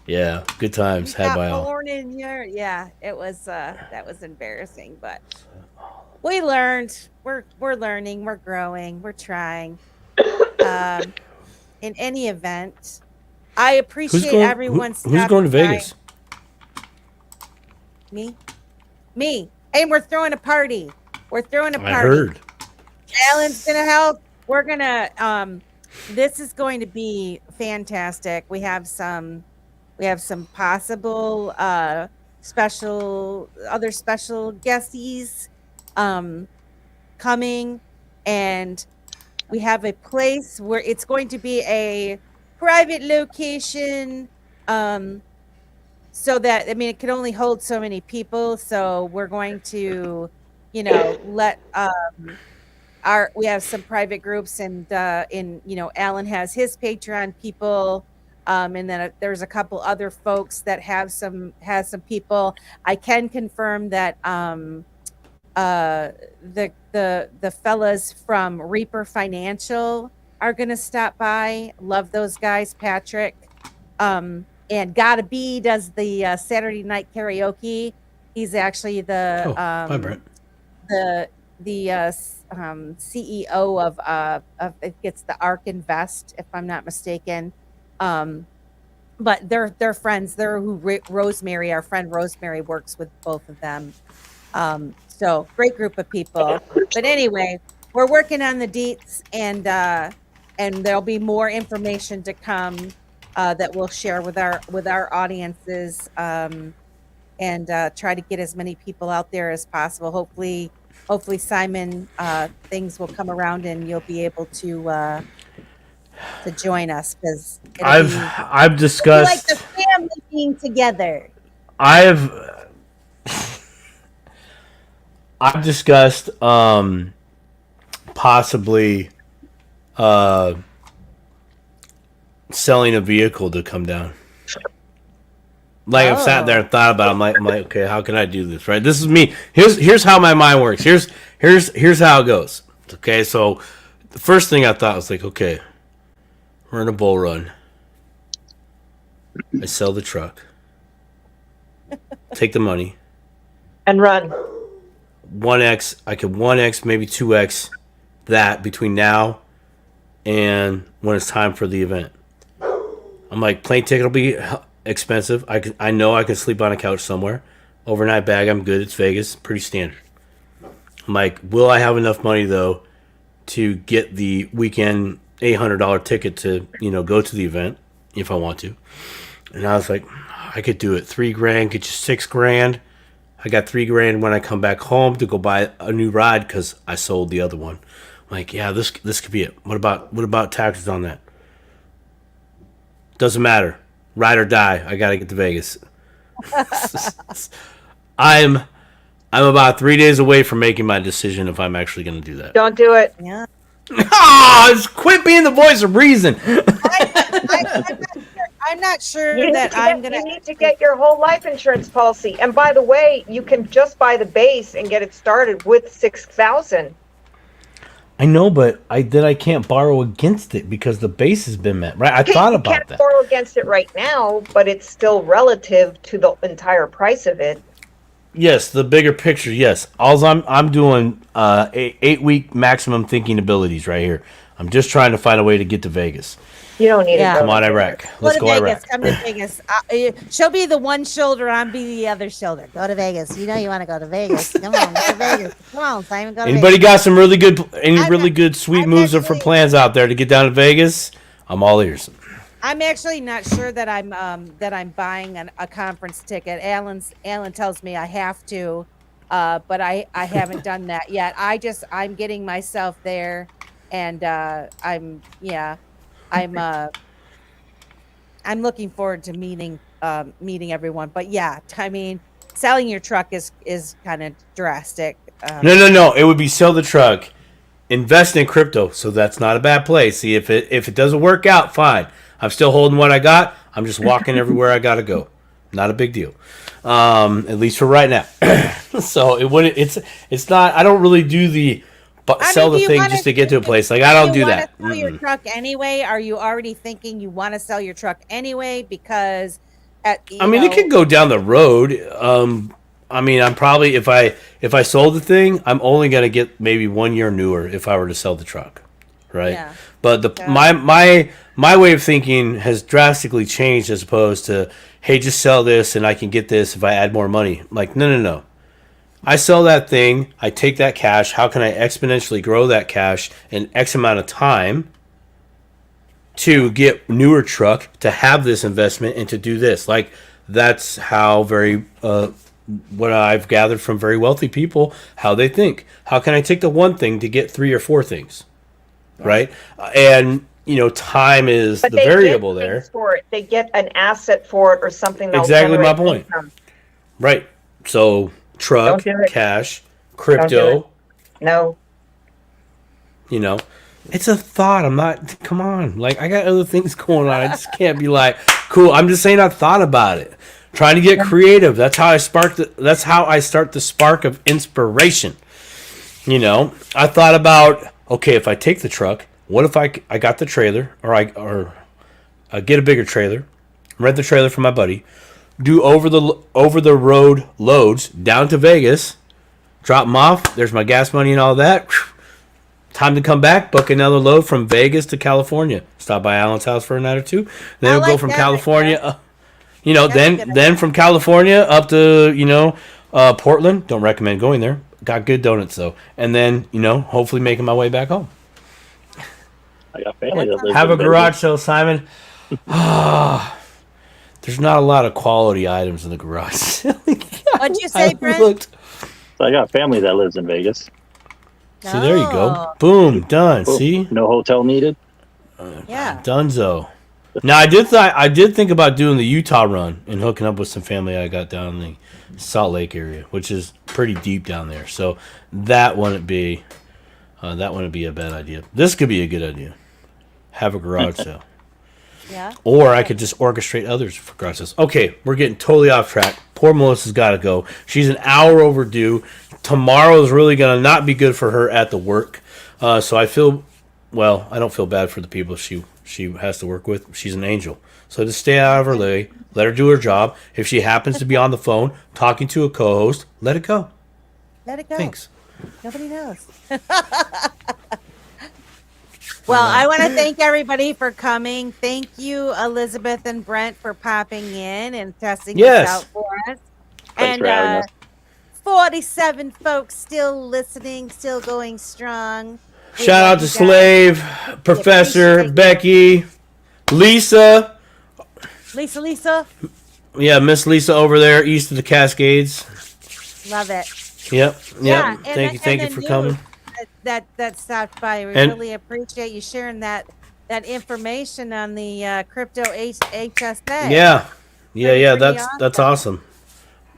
Yeah, good times You had got by all. corn in your yeah." It was that was embarrassing, but we learned. We're learning. We're growing. We're trying. Um, in any event, I appreciate everyone Who's going to stopping by. Vegas? Me, and we're throwing a party. We're throwing a I party. heard. Alan's gonna help. We're gonna this is going to be fantastic. We have some possible other special guesties coming, and we have a place where it's going to be a private location, so that, I mean, it can only hold so many people, so we're going to, let we have some private groups, and Alan has his Patreon people, and then there's a couple other folks that has some people. I can confirm that the fellas from Reaper Financial are going to stop by. Love those guys, Patrick. And Gotta Be does the Saturday night karaoke. He's actually the Bye, Brent. CEO of it's the Ark Invest, if I'm not mistaken. But they're friends. They're who Rosemary, our friend Rosemary, works with both of them. So great group of people. But anyway, we're working on the deets, and there'll be more information to come that we'll share with our audiences, and try to get as many people out there as possible. Hopefully, Simon, things will come around and you'll be able to join us, because I've discussed like the family being together. I've discussed possibly selling a vehicle to come down. Like, I've sat there and thought about it. I'm like, okay, how can I do this? Right? This is me. Here's how my mind works. Here's how it goes. Okay, so the first thing I thought was like, okay, we're in a bull run. I sell the truck. Take the money. And run. 1x, I could 1x, maybe 2x that between now and when it's time for the event. I'm like, plane ticket will be expensive. I know I can sleep on a couch somewhere. Overnight bag, I'm good. It's Vegas, pretty standard. I'm like, will I have enough money though to get the weekend $800 ticket to go to the event if I want to? And I was like, I could do it. $3,000 get you $6,000. I got $3,000 when I come back home to go buy a new ride because I sold the other one. I'm like, yeah, this could be it. What about taxes on that? Doesn't matter. Ride or die. I gotta get to Vegas. I'm about 3 days away from making my decision if I'm actually gonna do that. Don't do it. Yeah. Quit being the voice of reason. I'm not sure You need to get your whole life insurance policy. And by the way, you can just buy the base and get it started with $6,000. I know, but I can't borrow against it because the base has been met, right? I thought about that. You can't borrow against it right now, but it's still relative to the entire price of it. Yes, the bigger picture. Yes, all I'm doing 8-week maximum thinking abilities right here. I'm just trying to find a way to get to Vegas. You don't need to go. Come on, Iraq. Let's go Iraq. Come to Vegas. She'll be the one shoulder, I'll be the other shoulder. Go to Vegas. You know you want to go to Vegas. Come on, go to Vegas. Come on, Simon, go to Anybody Vegas. got some really good sweet moves or for plans out there to get down to Vegas? I'm all ears. I'm actually not sure that I'm buying a conference ticket. Alan tells me I have to, but I haven't done that yet. I'm getting myself there, and I'm looking forward to meeting everyone. But yeah, I mean, selling your truck is kind of drastic. No. It would be sell the truck, invest in crypto. So that's not a bad play. See if it doesn't work out, fine. I'm still holding what I got. I'm just walking everywhere I gotta go. Not a big deal. At least for right now. So it wouldn't. It's not. I don't really do the sell the thing just to get to a place. Like I don't do that. Sell your truck anyway? Are you already thinking you want to sell your truck anyway? Because it could go down the road. I'm probably if I sold the thing, I'm only gonna get maybe 1 year newer if I were to sell the truck, right? Yeah. But my way of thinking has drastically changed as opposed to, hey, just sell this and I can get this if I add more money. Like no. I sell that thing, I take that cash. How can I exponentially grow that cash in X amount of time to get newer truck, to have this investment, and to do this? Like that's how what I've gathered from very wealthy people, how they think. How can I take the one thing to get 3 or 4 things, right? And time is the variable there. For it. They get an asset for it or something. Exactly my point. Income. Right. So truck, cash, crypto. No. It's a thought. I'm not. Come on. Like I got other things going on. I just can't be like, cool. I'm just saying I thought about it. Trying to get creative. That's how I start the spark of inspiration. I thought about, okay, if I take the truck, what if I got the trailer, or I get a bigger trailer, rent the trailer from my buddy, do over the road loads down to Vegas, drop them off. There's my gas money and all that. Time to come back, book another load from Vegas to California. Stop by Alan's house for a night or two. Then we'll go from California. Then from California up to Portland. Don't recommend going there. Got good donuts though. And then hopefully making my way back home. I got family that lives Have in a garage sale, Simon. There's not a lot of quality items in the garage. What'd you say, Brent? I got family that lives in Vegas. So there you go. Boom, done. Cool. See, no hotel needed. Yeah, Dunzo. Now I did think about doing the Utah run and hooking up with some family I got down in the Salt Lake area, which is pretty deep down there. So that wouldn't be a bad idea. This could be a good idea. Have a garage sale. Yeah. Or I could just orchestrate others for garage sales. Okay, we're getting totally off track. Poor Melissa's got to go. She's an hour overdue. Tomorrow is really going to not be good for her at the work. So I don't feel bad for the people she has to work with. She's an angel. So just stay out of her way. Let her do her job. If she happens to be on the phone talking to a co-host, let it go. Let it go. Thanks. Nobody knows. Well, I want to thank everybody for coming. Thank you, Elizabeth and Brent, for popping in and testing this out for us. Thanks for having us. 47 folks still listening, still going strong. Shout out to Slave, Professor, Becky, Lisa. Lisa. Yeah, Miss Lisa over there, east of the Cascades. Love it. Yep. Yeah, Thank you for coming. That stopped by. We really appreciate you sharing that information on the crypto HSA. Yeah. That's awesome.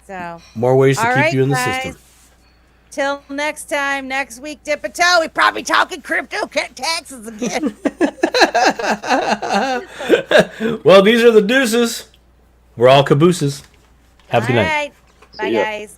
So more ways to keep right, you in the guys. system. Till next time, next week, dip a toe. We're probably talking crypto taxes again. Well, these are the deuces. We're all cabooses. Have a good night. Bye, guys.